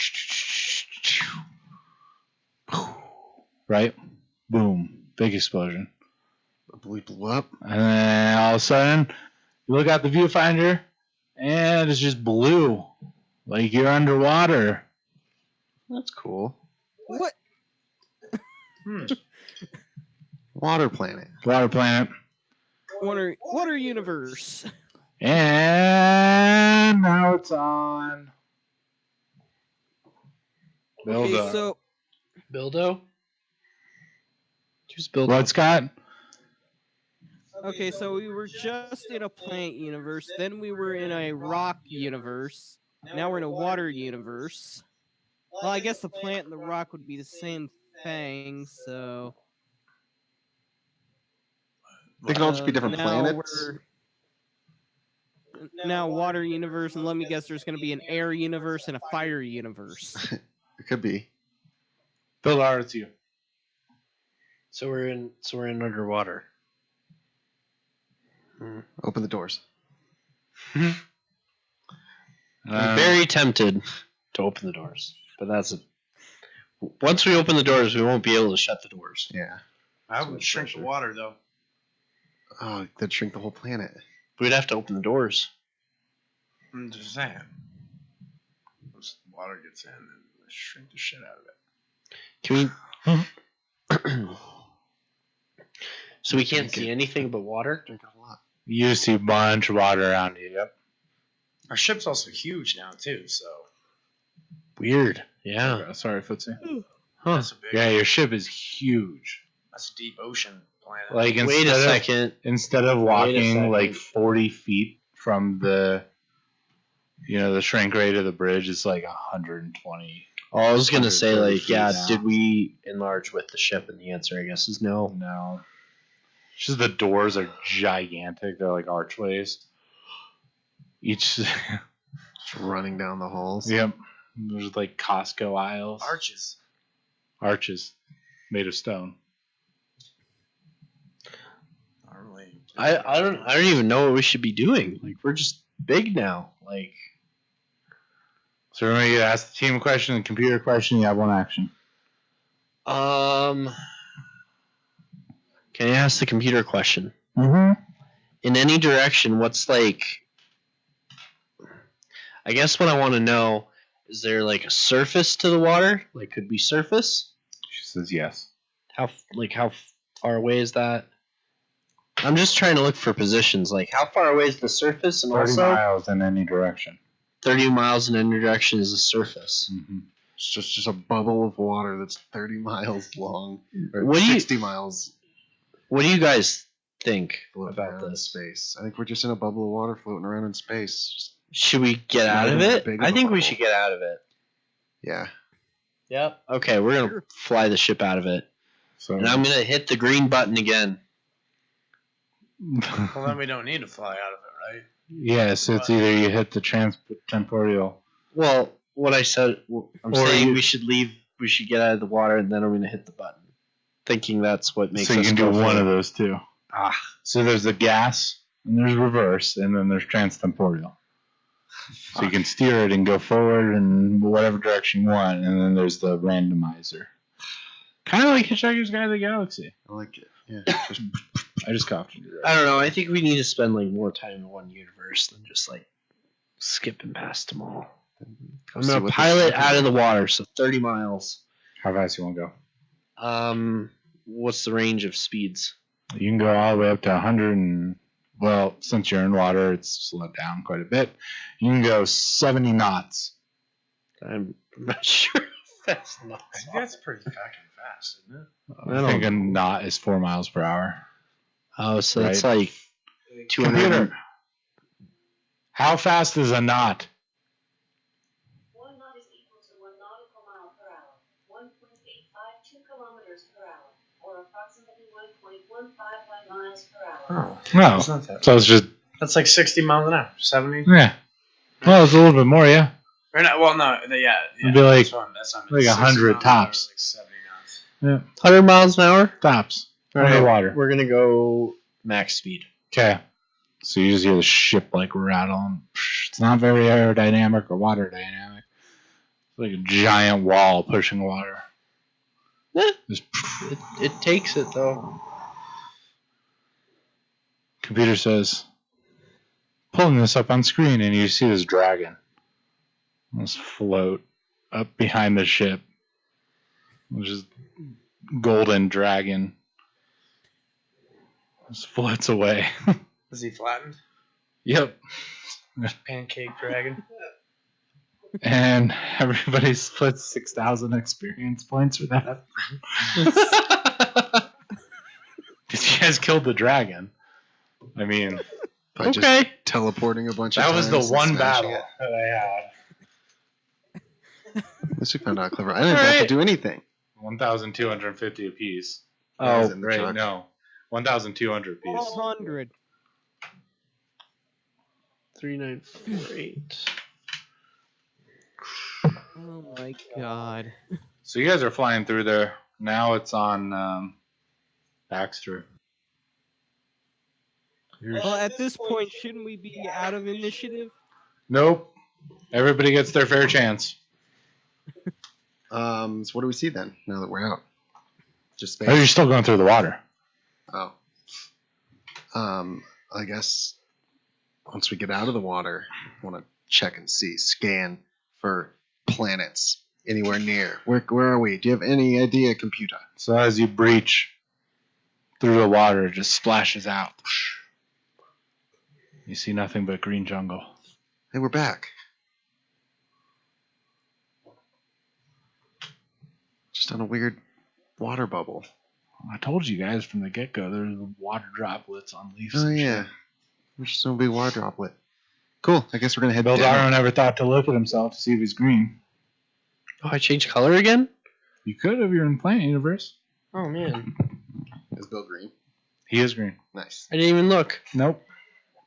right, boom, big explosion. The blew up. And then all of a sudden, you look out the viewfinder, and it's just blue, like you're underwater. That's cool. What? Water planet. Water planet. Water universe. And now it's on. Build Okay, up. so Bildo? Who's Bildo? What, Scott? okay, so we were just in a plant universe, then we were in a rock universe, now we're in a water universe. Well, I guess the plant and the rock would be the same thing, so. They can all just be different now planets. Now, water universe, and let me guess, there's going to be an air universe and a fire universe. It could be. Bill, it's you. So we're in underwater. Open the doors. I'm very tempted to open the doors, but once we open the doors, we won't be able to shut the doors. Yeah. I would shrink the water though. Oh, that'd shrink the whole planet. We'd have to open the doors. I'm just saying. Once the water gets in, then shrink the shit out of it. Can we? So we can't see anything but water? Drink it a lot. You see a bunch of water around you. Yep. Our ship's also huge now too, so Weird. Yeah. Sorry, Footsie. Huh. that's a big. Yeah, your ship is huge. That's a deep ocean planet. Like Wait a second. Instead of Wait a walking second. like 40 feet from the shrink rate of the bridge, it's like 120. Oh, I was gonna say, 130 like, yeah. feet now. Did we enlarge with the ship? And the answer, I guess, is no. No. It's just the doors are gigantic. They're like archways. Each. Just running down the halls. Yep. There's like Costco aisles. Arches. Made of stone. Normally. I don't even know what we should be doing. Like, we're just big now. Like, So we're going to ask the team a question, the computer question. You have one action. can I ask the computer a question? Mm-hmm. In any direction, what's like? I guess what I want to know is there like a surface to the water? Like, could we surface? She says yes. How far away is that? I'm just trying to look for positions. Like, how far away is the surface, and 30 also miles in any direction. 30 miles in any direction is the surface. Mm-hmm. It's just a bubble of water that's 30 miles long. Or What do you- 60 miles What do you guys think floating about around in this? space. I think we're just in a bubble of water floating around in space. Just, Should we get Not out of even it? big of I a think we bubble. should get out of it. yeah. Yep. Okay, we're gonna fly the ship out of it, So and I'm gonna hit the green button again. Well, then we don't need to fly out of it, right? yes, it's either you hit the temporal. Well, what I said, I'm Or saying you- we should leave. We should get out of the water, and then I'm gonna hit the button, thinking that's what makes So you us can go do one forward. of those two. Ah. So there's the gas, and there's reverse, and then there's transtemporal. So you can steer it and go forward in whatever direction you want, and then there's the randomizer. Kind of like Hitchhiker's Guide to the Galaxy. I like it. Yeah. Just, I just coughed into I don't know. I think we need to spend like more time in one universe than just like skipping past them all. I'm see gonna what the pilot second out of the one- water, so 30 miles. How fast you want to go? What's the range of speeds? You can go all the way up to 100 and, well, since you're in water, it's slowed down quite a bit. You can go 70 knots. I'm not sure if that's I not. think that's pretty fucking fast, isn't it? I think a knot is 4 miles per hour. Oh, so that's Right. like 200. Computer, how fast is a knot? 1 knot is equal to 1 nautical mile per hour, 1.852 kilometers per hour, or approximately 1.155 miles per hour. No. It's not that. So it's just, That's like 60 miles an hour. 70? yeah. Well, it's a little bit more, yeah. Or not, well, no, yeah. It'd be like- that's what I meant. like 60 100 miles an hour tops. is Like 70 knots. 100 miles an hour? Tops. All right, Underwater. We're gonna go max speed. Okay. So you just hear the ship like rattle. It's not very aerodynamic or water dynamic. It's like a giant wall pushing water. Eh, Just, it takes it though. computer says, pulling this up on screen, and you see this dragon. This float up behind the ship. Which is golden dragon. Just floats away. Is he flattened? Yep. Pancake dragon? And everybody splits 6,000 experience points for that. Because you guys killed the dragon. I mean, by just Okay. teleporting a bunch of that was times the and one smashing battle that I had. it. This we found out clever. I didn't have to Alright. do anything. 1,250 apiece. Guys Oh, in the Right? truck. No, 1,200 apiece. 1,200. 3948. Oh my god. So you guys are flying through there. Now it's on Baxter. Well, at this point, shouldn't we be out of initiative? Nope. Everybody gets their fair chance. So what do we see then? Now that we're out, just space. Oh, you're still going through the water. Oh. I guess once we get out of the water, I want to check and see, scan for planets anywhere near. Where are we? Do you have any idea, computer? So as you breach through the water, it just splashes out. You see nothing but green jungle. Hey, we're back. Just on a weird water bubble. I told you guys from the get-go, there's water droplets on leaves. Oh and yeah, shit. we're just on a big water droplet. Cool. I guess we're gonna head Bill down. Darrow never thought to look at himself to see if he's green. Oh, I changed color again? You could if you're in Planet Universe. Oh, man. Is Bill green? He is green. Nice. I didn't even look. Nope.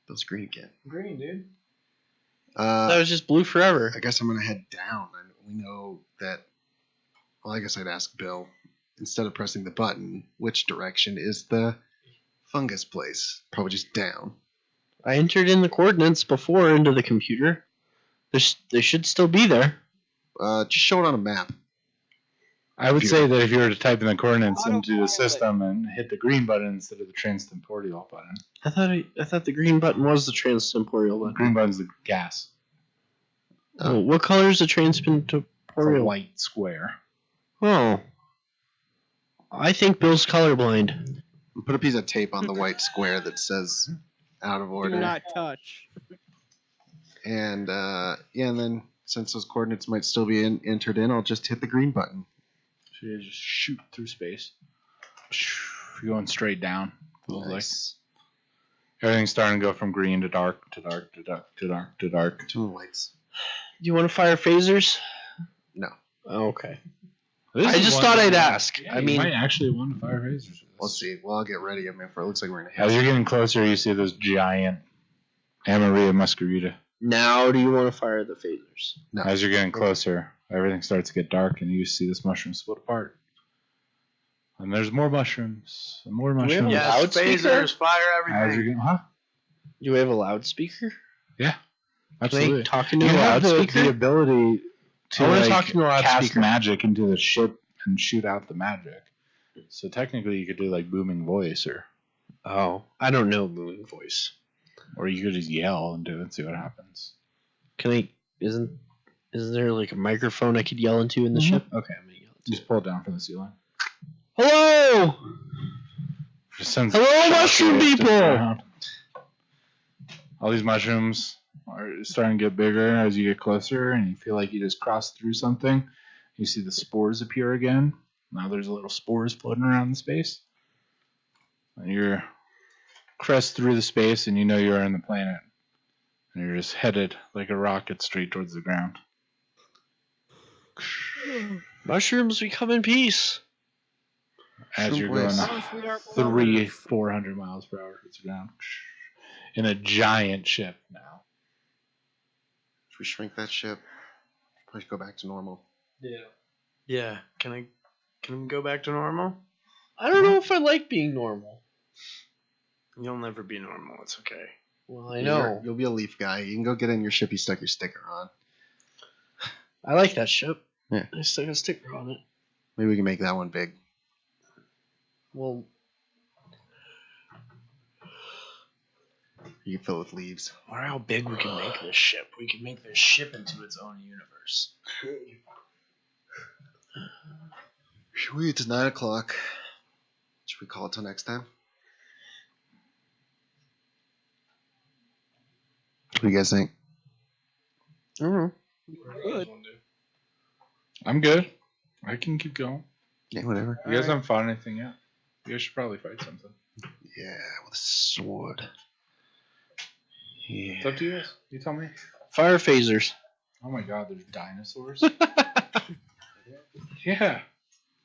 Bill's green again. Green, dude. That was just blue forever. I guess I'm gonna head down, and we know that. Well, I guess I'd ask Bill, instead of pressing the button, which direction is the fungus place? Probably just down. I entered in the coordinates before into the computer. They should still be there. Just show it on a map. I would say that if you were to type in the coordinates I don't into the know, system and hit the green button instead of the transtemporeal button. I thought the green button was the transtemporeal The button. green button's the gas. Oh, what color is the It's a transtemporeal? white square. Oh. I think Bill's colorblind. Put a piece of tape on the white square that says out of Do order. not touch. And and then since those coordinates might still be entered in, I'll just hit the green button. So you just shoot through space. You're going straight down. Feels Nice. like everything's starting to go from green to dark to dark to dark to dark to dark. Two lights. Do you want to fire phasers? No. Oh, okay. This I is just one thought that- I'd ask. Yeah, I you mean, might actually want to fire phasers. For this. We'll see. Well, I'll get ready. I mean, it looks like we're gonna hit. As you're getting closer, you see this giant Amarilla muscarida. now do you want to fire the phasers? No. As you're getting closer, everything starts to get dark, and you see this mushroom split apart. And there's more mushrooms, and more we have mushrooms. a Yes, loudspeaker? phasers, fire As you're everything. getting, huh? Do we have a loudspeaker? Can Absolutely. I talk into You a have the loudspeaker? ability to I wanna like, talk into a cast loudspeaker. magic into the ship and shoot out the magic. So technically, you could do like booming voice, Oh, I don't know booming voice. or you could just yell and do it and see what happens. Can I? Isn't there like a microphone I could yell into in the Mhm. ship? Okay, I'm gonna yell into Just pull it down from the ceiling. it. Hello. Just sends Hello, shockwaves mushroom just people! around. All these mushrooms are starting to get bigger as you get closer, and you feel like you just crossed through something. You see the spores appear again. Now there's little spores floating around in space. And you're crest through the space, and you know you're on the planet. And you're just headed like a rocket straight towards the ground. Mushrooms, we come in peace. As you're Mushroom going voice. Promise we aren't 400 miles per hour towards the ground. In a giant ship now. Should we shrink that ship? Probably go back to normal. Yeah. Yeah, can we go back to normal? I don't know if I like being normal. You'll never be normal. It's okay. Well, I know. You'll be a leaf guy. You can go get in your ship you stuck your sticker on. I like that ship. Yeah. I stuck a sticker on it. Maybe we can make that one big. Well, You can fill it with leaves. I wonder how big we can make this ship. We can make this ship into its own universe. Sweet, it's 9 o'clock. Should we call it till next time? What do you guys think? I don't know. Good. I'm good. I can keep going. Yeah, whatever. You guys haven't fought anything yet. You guys should probably fight something. Yeah, with a sword. Yeah. It's up to you guys. You tell me. Fire phasers. Oh my god, there's dinosaurs. Yeah.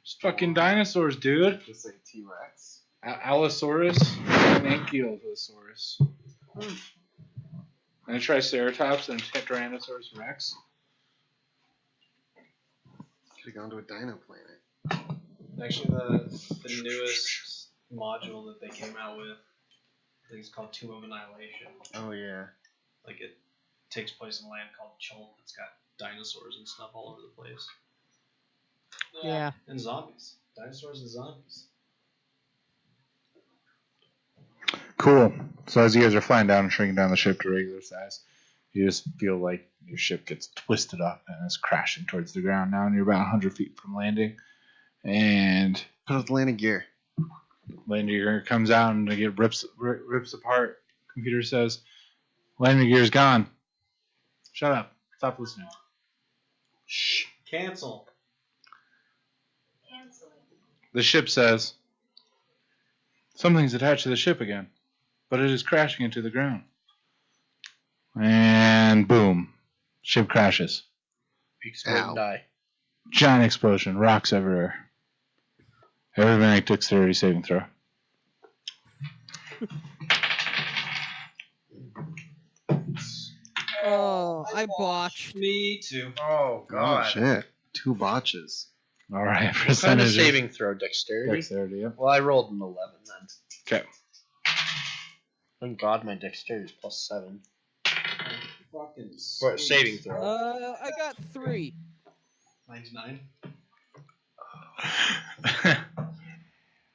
It's fucking dinosaurs, dude. Just like T-Rex. Allosaurus and Ankylosaurus. And a Triceratops and Tyrannosaurus Rex. Could have gone to a Dino Planet. Actually, the newest module that they came out with, I think it's called Tomb of Annihilation. Oh yeah. Like it takes place in a land called Chult. It's got dinosaurs and stuff all over the place. Yeah. And zombies. Dinosaurs and zombies. Cool. So as you guys are flying down and shrinking down the ship to regular size, you just feel like your ship gets twisted up and is crashing towards the ground now, and you're about 100 feet from landing. And Put out the landing gear. landing gear comes out and it rips apart. Computer says, landing gear's gone. Shut up. Stop listening. Shh. Cancel. Canceling. The ship says, something's attached to the ship again, but it is crashing into the ground. And boom. Ship crashes. Explode and die. Giant explosion. Rocks everywhere. Everybody make dexterity saving throw. Oh, I botched. Me too. Oh Oh shit. 2 botches. All right. What kind of Percentage. saving throw? Dexterity? Dexterity, yep. Well, I rolled an 11 then. Okay. Thank God my dexterity is +7. Fucking What, saving sweet. throw? I got 3. 99.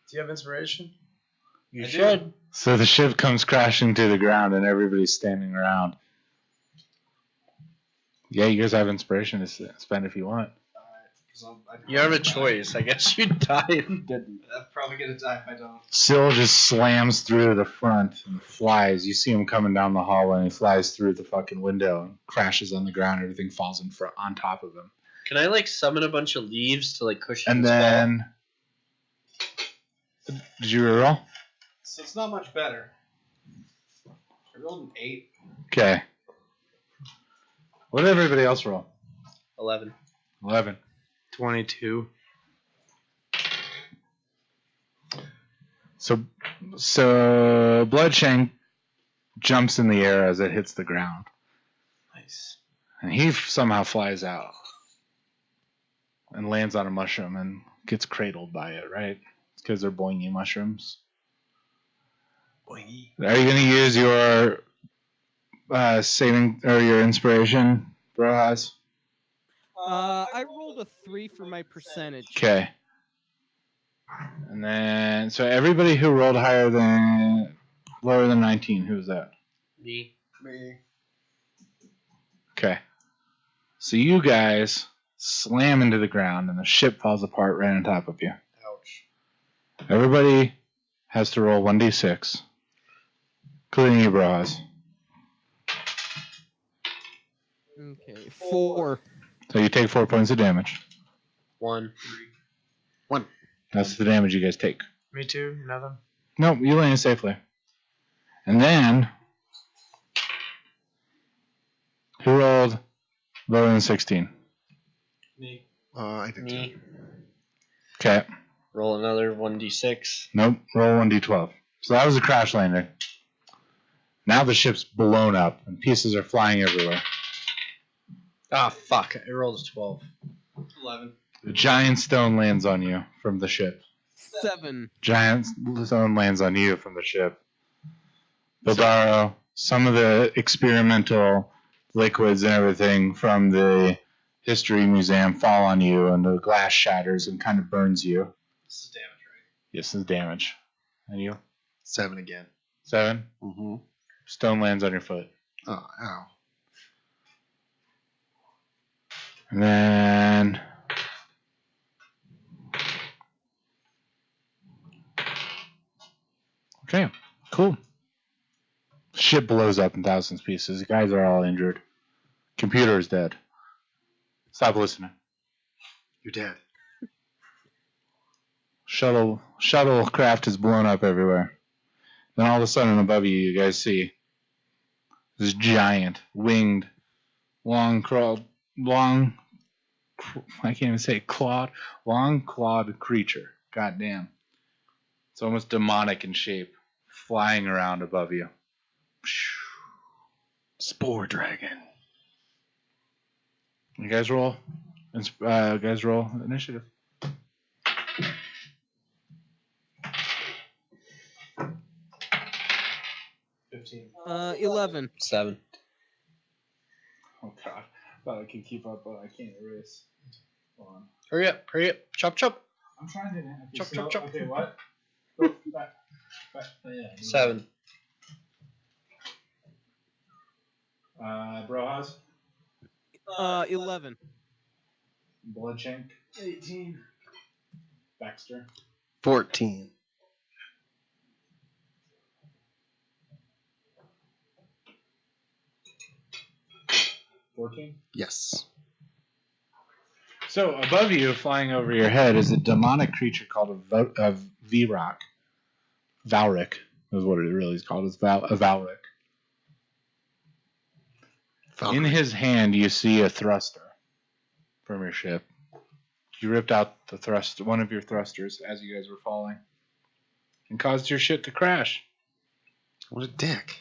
Do you have inspiration? You I do. should. So the ship comes crashing to the ground and everybody's standing around. Yeah, you guys have inspiration to spend if you want. You have a choice. I guess you'd die if you didn't. I'm probably gonna die if I don't. Syl just slams through the front and flies. You see him coming down the hallway and he flies through the fucking window and crashes on the ground. Everything falls in front on top of him. Can I like summon a bunch of leaves to like cushion And his fall? then, did you reroll? So it's not much better. I rolled an 8. Okay. What did everybody else roll? 11. 11. 22. So Bloodshank jumps in the air as it hits the ground. Nice. And he somehow flies out and lands on a mushroom and gets cradled by it, right? It's because they're boingy mushrooms. Boingy. Are you going to use your saving or your inspiration, Brohaz? I rolled a 3 for my percentage. Okay. And then, so everybody who rolled lower than 19, who was that? Me. Me. Okay. So you guys slam into the ground and the ship falls apart right on top of you. Ouch. Everybody has to roll 1d6, including you, Brohaz. Okay, 4. So you take 4 points of damage. 1. That's the damage you guys take. Me too. Nothing. Nope, you land safely. And then, who rolled lower than 16? Me. I did Me. too. Okay. Roll another 1d6. Nope, roll 1d12. So that was a crash landing. Now the ship's blown up and pieces are flying everywhere. Ah, fuck. I rolled a 12. 11. A giant stone lands on you from the ship. 7. Giant stone lands on you from the ship. Bildaro, some of the experimental liquids and everything from the History Museum fall on you, and the glass shatters and kind of burns you. This is damage, right? Yes, this is damage. And you? 7 again. 7. Mm-hmm. Stone lands on your foot. Oh, ow. And then... Okay, cool. Ship blows up in thousands of pieces. The guys are all injured. Computer is dead. Stop listening. You're dead. Shuttlecraft is blown up everywhere. Then all of a sudden above you, you guys see this giant, winged, long crawled I can't even say clawed, long-clawed creature. Goddamn. It's almost demonic in shape, flying around above you. Spore dragon. You guys roll. Guys roll initiative. $15. 11. 7. Oh god. Thought I could keep up, but I can't erase. Hold on. Hurry up. Chop, chop. I'm trying to. Chop, chop, chop. Okay, what? Go back. Oh, yeah. 7. Brohaz. 11. Bloodshank. 18. Baxter. 14. Yes. So above you, flying over your head, is a demonic creature called a Vrok. Valric is what it really is called. It's a Valric. In his hand, you see a thruster from your ship. You ripped out one of your thrusters as you guys were falling, and caused your ship to crash. What a dick.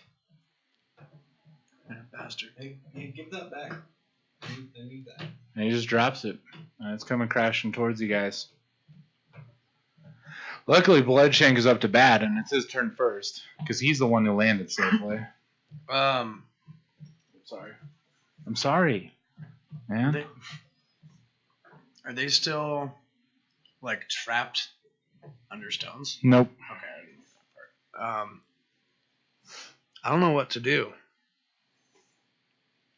Bastard. Hey, give that back. I need that. And he just drops it, and it's coming crashing towards you guys. Luckily, Bloodshank is up to bat, and it's his turn first, because he's the one who landed safely. I'm sorry, man. Are they still like trapped under stones? Nope. Okay. I don't know what to do.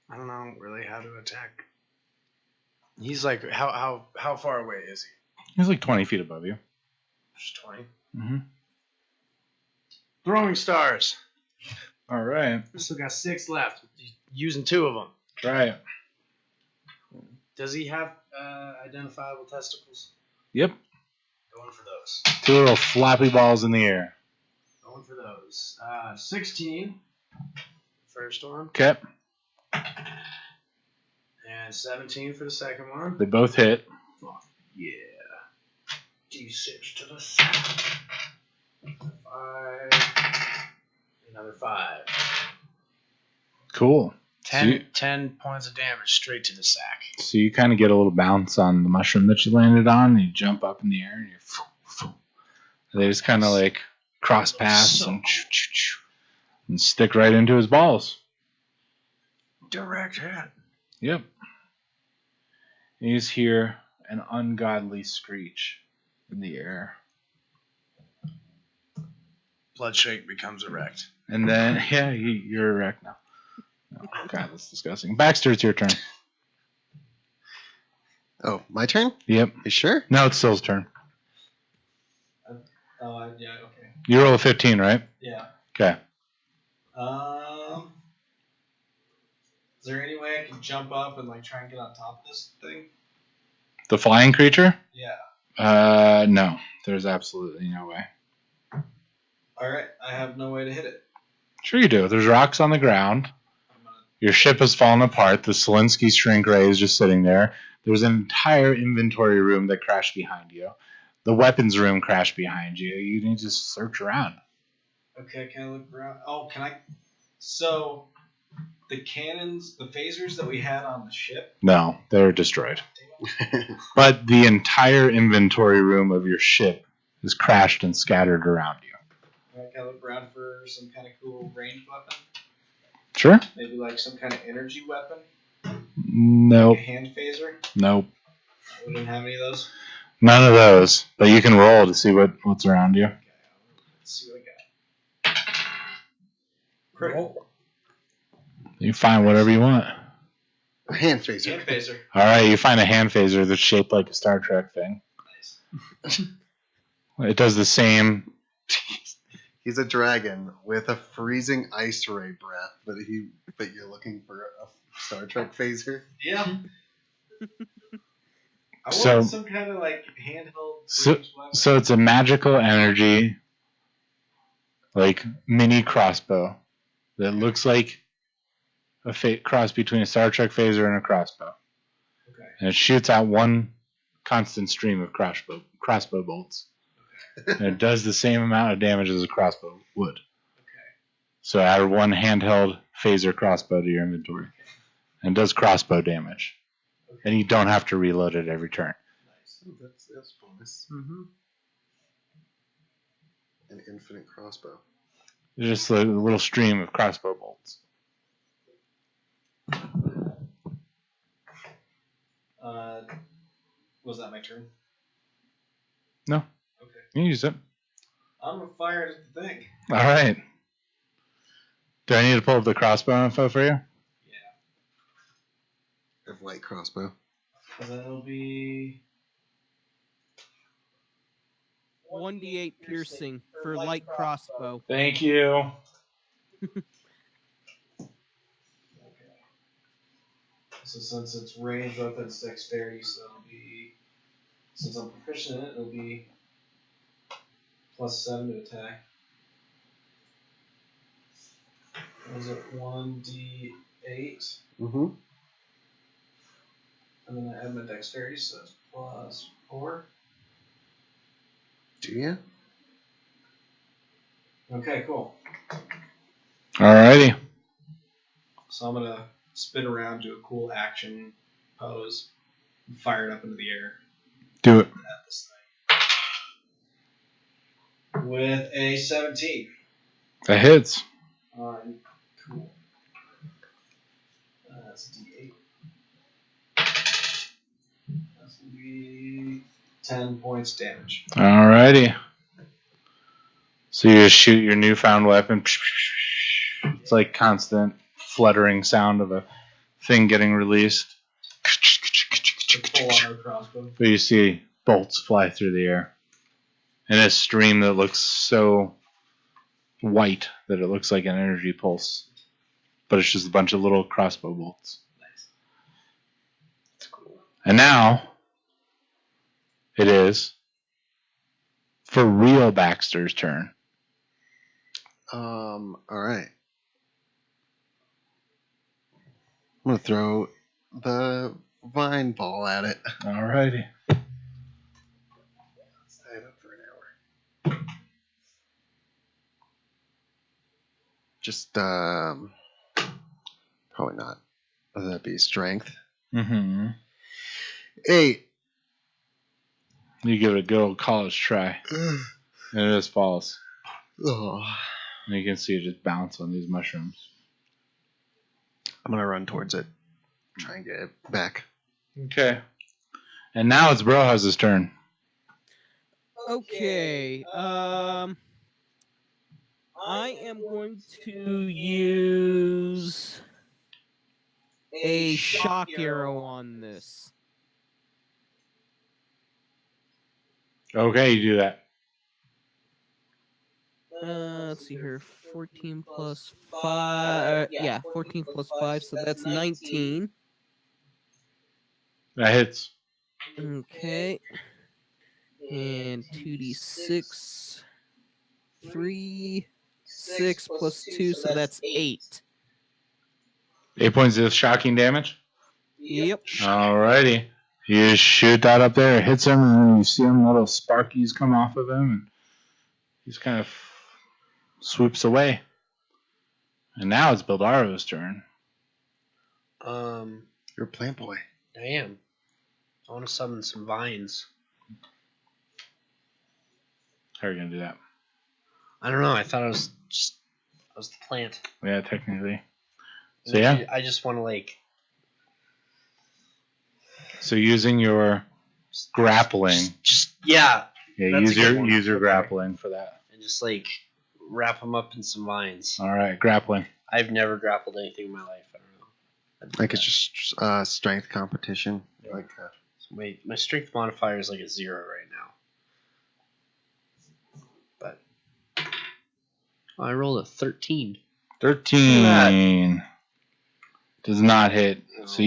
I don't know really how to attack. He's like how far away is he? He's like 20 feet above you. Just 20. Mm-hmm. Throwing stars. All right. Still got 6 left. Using 2 of them. Try it. Does he have identifiable testicles? Yep. Going for those. 2 little floppy balls in the air. Going for those. 16. First one. Okay. And 17 for the second one. They both hit. Fuck yeah. D6 to the side. 5. Another 5. Cool. 10 points of damage straight to the sack. So you kind of get a little bounce on the mushroom that you landed on, and you jump up in the air, and they just kind of like cross paths and stick right into his balls. Direct hit. Yep. You just hear an ungodly screech in the air. Bloodshake becomes erect. And then, yeah, you're erect now. Oh, God, that's disgusting. Baxter, it's your turn. Oh, my turn? Yep. You sure? No, it's Sill's turn. Yeah, okay. You roll a 15, right? Yeah. Okay. Is there any way I can jump up and like try and get on top of this thing? The flying creature? Yeah. No. There's absolutely no way. Alright, I have no way to hit it. Sure you do. There's rocks on the ground. Your ship has fallen apart. The Selinsky shrink ray is just sitting there. There's an entire inventory room that crashed behind you. The weapons room crashed behind you. You need to just search around. Okay, can I look around? Oh, can I? So, the cannons, the phasers that we had on the ship? No, they're destroyed. But the entire inventory room of your ship is crashed and scattered around you. Can I look around for some kind of cool ranged weapon? Sure? Maybe like some kind of energy weapon? Nope. Like a hand phaser? Nope. We didn't have any of those? None of those. But you can roll to see what's around you. Okay, let's see what I got. Critical. You find whatever you want. A hand phaser. Hand phaser. Alright, you find a hand phaser that's shaped like a Star Trek thing. Nice. It does the same. He's a dragon with a freezing ice ray breath, but you're looking for a Star Trek phaser? Yeah. I So- want some kind of like handheld So- ranged weapon. So it's a magical energy, like mini crossbow that looks like a cross between a Star Trek phaser and a crossbow. Okay. And it shoots out one constant stream of crossbow bolts. And it does the same amount of damage as a crossbow would. Okay. So add one handheld phaser crossbow to your inventory. And does crossbow damage. And you don't have to reload it every turn. Nice. Ooh, that's bonus. Mm-hmm. An infinite crossbow. Just a little stream of crossbow bolts. Was that my turn? No. Okay. You can use it. I'm gonna fire it at the thing. All right. Do I need to pull up the crossbow info for you? Yeah. I have light crossbow. So that'll be 1d8 piercing for light crossbow. Thank you. so since it's range weapon, it's dexterity, so it'll be since I'm proficient in it, it'll be +7 to attack. Was it 1d8? Mm-hmm. And then I add my dexterity, so it's +4. Do you? Okay, cool. Alrighty. So I'm gonna spin around, do a cool action pose, and fire it up into the air Do it. at this thing. With a 17. That hits. Alright, cool. That's a D8. That's gonna be 10 points damage. Alrighty. So you just shoot your newfound weapon. It's like constant fluttering sound of a thing getting released. Full auto crossbow. But you see bolts fly through the air. And a stream that looks so white that it looks like an energy pulse. But it's just a bunch of little crossbow bolts. Nice. That's cool. And now it is for real Baxter's turn. All right. I'm gonna throw the vine ball at it. Alrighty. Stay up for an hour. Just probably not. That'd be strength. Mm-hmm. 8. You give it a good old college try. And it just falls. Oh. And you can see it just bounce on these mushrooms. I'm gonna run towards it. Try and get it back. Okay. And now it's Brohouse's turn. Okay. I am going to use a shock arrow on this. Okay, you do that. Let's see here. 14 plus 5. Yeah, 14 plus 5, so that's 19. That hits. Okay. And 2d6. 3, 6 plus 2, so that's 8. 8 points of shocking damage. Yep. Alrighty. You just shoot that up there, it hits him, and then you see him little sparkies come off of him, and he's kind of swoops away. And now it's Bildaro's turn. You're a plant boy. I am. I want to summon some vines. How are you gonna do that? I don't know. I thought I was the plant. Yeah, technically. So yeah. I just want to like. So using your grappling. Yeah. Yeah, That's a good one. use your Okay. grappling for that. And just like wrap them up in some vines. Alright, grappling. I've never grappled anything in my life. I don't know. Like it's just strength competition. Yeah. Like My strength modifier is like a 0 right now. But I rolled a 13. 13. Does not hit. So